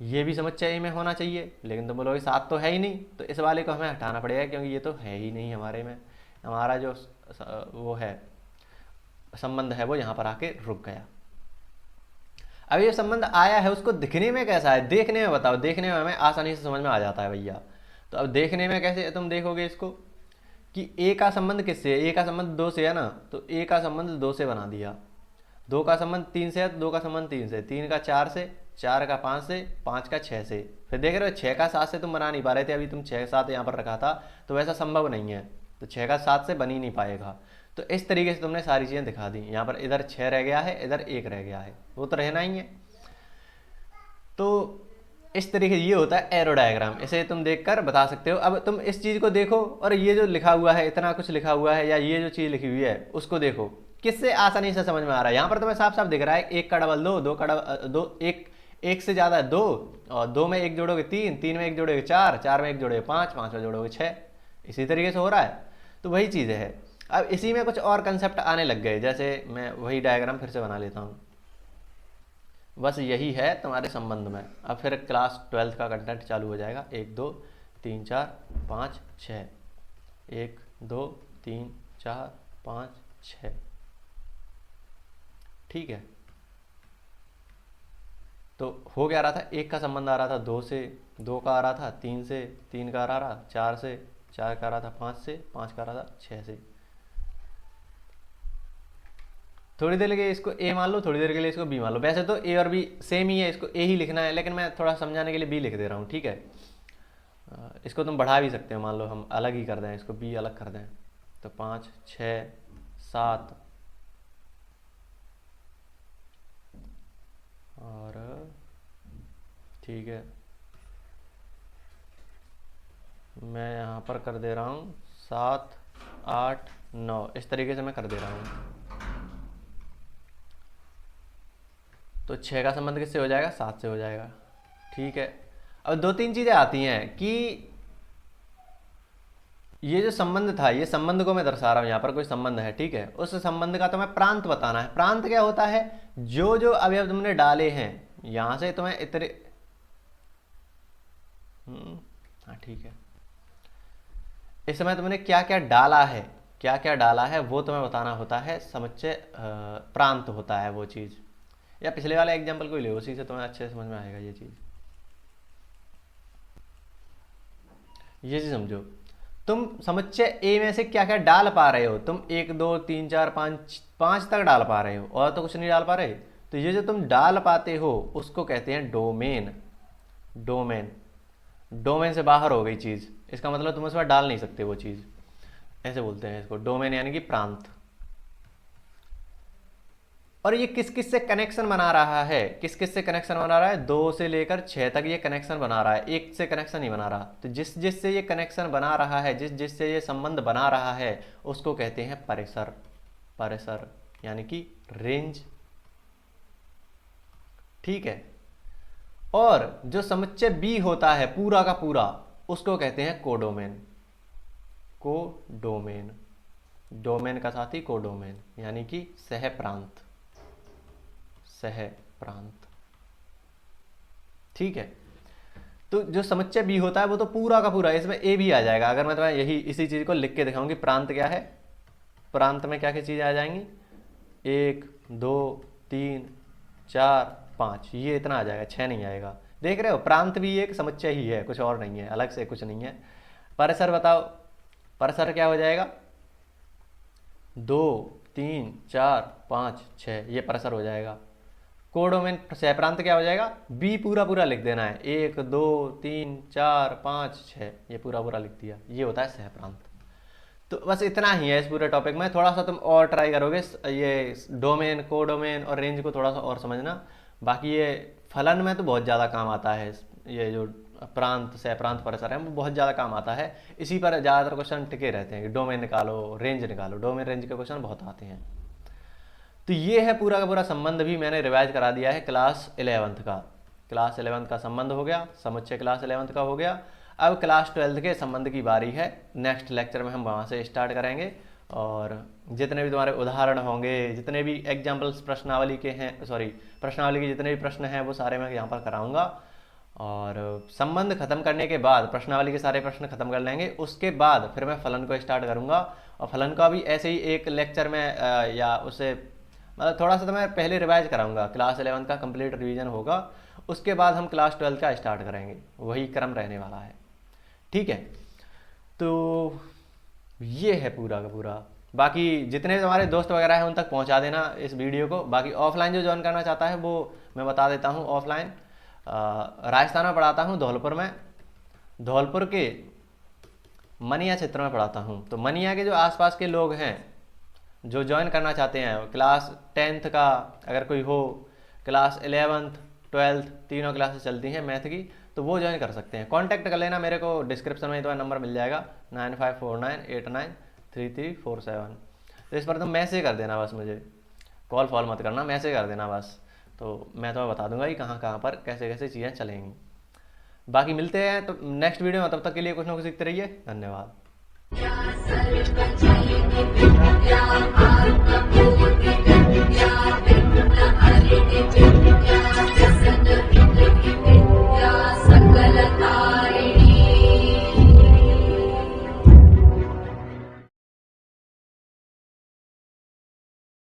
ये भी समुच्चय ए में होना चाहिए, लेकिन तुम बोलोगे 7 तो है ही नहीं, तो इस वाले को हमें हटाना पड़ेगा क्योंकि ये तो है ही नहीं हमारे में, हमारा जो वो है संबंध है वो यहाँ पर आके रुक गया। अब ये संबंध आया है, उसको दिखने में कैसा है, देखने में बताओ, देखने में हमें आसानी से समझ में आ जाता है भैया। तो अब देखने में कैसे तुम देखोगे इसको कि ए का संबंध किससे है, ए का संबंध 2 से है ना, तो ए का संबंध 2 से बना दिया, 2 का संबंध 3 से है तो 2 का संबंध 3 से, 3 का 4 से, 4 का 5 से, 5 का 6 से। फिर देख रहे हो 6 का 7 से तुम बना नहीं पा रहे थे, अभी तुम 6 7 यहाँ पर रखा था, तो वैसा संभव नहीं है, तो 6 का 7 से बन ही नहीं पाएगा। तो इस तरीके से तुमने सारी चीज़ें दिखा दी। यहाँ पर इधर 6 रह गया है, इधर 1 रह गया है, वो तो रहना ही है। तो इस तरीके ये होता है एरो डायग्राम, इसे तुम देखकर बता सकते हो। अब तुम इस चीज़ को देखो और ये जो लिखा हुआ है, इतना कुछ लिखा हुआ है, या ये जो चीज़ लिखी हुई है उसको देखो, किससे आसानी से समझ में आ रहा है। यहाँ पर तुम्हें साफ साफ दिख रहा है 1 का डबल 2, 2 का डबल 2, 1 से ज़्यादा 2, और 2 में 1 जोड़ोगे 3, 3 में 1 जोड़ोगे 4, 4 में 1 जोड़ोगे 5, 5 में जोड़ोगे 6, इसी तरीके से हो रहा है। तो वही चीज़ है। अब इसी में कुछ और कंसेप्ट आने लग गए, जैसे मैं वही डायग्राम फिर से बना लेता हूँ। बस यही है तुम्हारे संबंध में। अब फिर क्लास 12th का कंटेंट चालू हो जाएगा। 1 2 3 4 5 6, 1 2 3 4 5 6, ठीक है। तो हो क्या रहा था, 1 का संबंध आ रहा था 2 से, 2 का आ रहा था 3 से, 3 का आ रहा 4 से, 4 का आ रहा था 5 से, 5 का आ रहा था 6 से। थोड़ी देर के लिए इसको ए मान लो, थोड़ी देर के लिए इसको बी मान लो। वैसे तो ए और बी सेम ही है, इसको ए ही लिखना है, लेकिन मैं थोड़ा समझाने के लिए बी लिख दे रहा हूँ, ठीक है। इसको तुम बढ़ा भी सकते हो, मान लो हम अलग ही कर दें, इसको बी अलग कर दें, तो 5 6 7 और ठीक है, मैं यहाँ पर कर दे रहा हूँ 7 8 9, इस तरीके से मैं कर दे रहा हूँ। तो 6 का संबंध किससे हो जाएगा, 7 से हो जाएगा, ठीक है। अब 2-3 चीज़ें आती हैं कि ये जो संबंध था, ये संबंध को मैं दर्शा रहा हूँ, यहाँ पर कोई संबंध है, ठीक है, उस संबंध का तुम्हें प्रांत बताना है। प्रांत क्या होता है, जो जो अवयव तुमने डाले हैं यहाँ से तुम्हें इतने, हाँ ठीक है, इस समय तुमने क्या क्या डाला है, क्या क्या डाला है वो तुम्हें बताना होता है, समुच्चय प्रांत होता है वो चीज़। या पिछले वाले एग्जाम्पल को ही ले, उसी से तुम्हें अच्छे से समझ में आएगा ये चीज़। ये चीज़ समझो, तुम समुच्चय ए में से क्या क्या डाल पा रहे हो, तुम 1 2 3 4 5 तक डाल पा रहे हो, और तो कुछ नहीं डाल पा रहे। तो ये जो तुम डाल पाते हो उसको कहते हैं डोमेन। डोमेन, डोमेन से बाहर हो गई चीज़, इसका मतलब तुम उसमें डाल नहीं सकते वो चीज़, ऐसे बोलते हैं इसको, डोमेन यानी कि प्रांत। और ये किस किस से कनेक्शन बना रहा है, किस किस से कनेक्शन बना रहा है, 2 से लेकर 6 तक ये कनेक्शन बना रहा है, 1 से कनेक्शन नहीं बना रहा। तो जिस जिस से ये कनेक्शन बना रहा है, जिस जिस से ये संबंध बना रहा है, उसको कहते हैं परिसर। परिसर यानी कि रेंज, ठीक है। और जो समुच्चय बी होता है पूरा का पूरा, उसको कहते हैं कोडोमेन। कोडोमेन, डोमेन का साथ ही कोडोमेन, यानी कि सह प्रांत, सह प्रांत। ठीक है, तो जो समुच्चय बी होता है वो तो पूरा का पूरा, इसमें ए भी आ जाएगा। अगर मैं तुम्हें यही इसी चीज को लिख के दिखाऊंगी, प्रांत क्या है, प्रांत में क्या क्या चीजें आ जाएंगी, 1 2 3 4 5, ये इतना आ जाएगा, 6 नहीं आएगा। देख रहे हो, प्रांत भी एक समुच्चय ही है, कुछ और नहीं है, अलग से कुछ नहीं है। परिसर बताओ, परिसर क्या हो जाएगा, 2 3 4 5 6, ये परिसर हो जाएगा। कोडोमेन सह प्रांत क्या हो जाएगा, बी पूरा पूरा लिख देना है, 1 2 3 4 5 6, ये पूरा पूरा लिख दिया, ये होता है सह प्रांत। तो बस इतना ही है इस पूरे टॉपिक में। थोड़ा सा तुम और ट्राई करोगे ये डोमेन, कोडोमेन और रेंज को थोड़ा सा और समझना। बाकी ये फलन में तो बहुत ज़्यादा काम आता है, ये जो प्रांत सह प्रांत परिसर है वो बहुत ज़्यादा काम आता है। इसी पर ज़्यादातर क्वेश्चन टिके रहते हैं कि डोमेन निकालो, रेंज निकालो, डोमेन रेंज के क्वेश्चन बहुत आते हैं। तो ये है पूरा का पूरा संबंध, भी मैंने रिवाइज करा दिया है क्लास 11th का। क्लास 11th का संबंध हो गया, समुच्चय क्लास 11th का हो गया। अब क्लास 12th के संबंध की बारी है। नेक्स्ट लेक्चर में हम वहाँ से स्टार्ट करेंगे, और जितने भी तुम्हारे उदाहरण होंगे, जितने भी एग्जाम्पल्स प्रश्नावली के हैं, सॉरी प्रश्नावली के जितने भी प्रश्न हैं वो सारे मैं यहाँ पर कराऊंगा। और संबंध खत्म करने के बाद, प्रश्नावली के सारे प्रश्न खत्म कर लेंगे, उसके बाद फिर मैं फलन को स्टार्ट करूँगा। और फलन का भी ऐसे ही एक लेक्चर में या उससे मतलब थोड़ा सा तो मैं पहले रिवाइज कराऊंगा, क्लास 11th का कंप्लीट रिवीजन होगा, उसके बाद हम क्लास 12th का स्टार्ट करेंगे, वही क्रम रहने वाला है। ठीक है, तो ये है पूरा का पूरा। बाकी जितने तुम्हारे दोस्त वगैरह हैं उन तक पहुंचा देना इस वीडियो को। बाकी ऑफलाइन जो ज्वाइन करना चाहता है वो मैं बता देता हूँ। ऑफलाइन राजस्थान में पढ़ाता हूँ, धौलपुर में, धौलपुर के मनिया क्षेत्र में पढ़ाता हूँ। तो मनिया के जो आसपास के लोग हैं जो ज्वाइन करना चाहते हैं, क्लास 10th का अगर कोई हो, क्लास 11th 12th तीनों क्लासेस चलती हैं मैथ की, तो वो ज्वाइन कर सकते हैं। कांटेक्ट कर लेना मेरे को, डिस्क्रिप्शन में तुम्हारा नंबर मिल जाएगा 9549893347। तो इस पर तुम मैसेज कर देना बस, मुझे कॉल फॉल मत करना, मैसेज कर देना बस, तो मैं तुम्हें बता दूंगा कि कहाँ कहाँ पर कैसे कैसे चीज़ें चलेंगी। बाकी मिलते हैं तो नेक्स्ट वीडियो में, तब तक के लिए कुछ ना कुछ सीखते रहिए। धन्यवाद।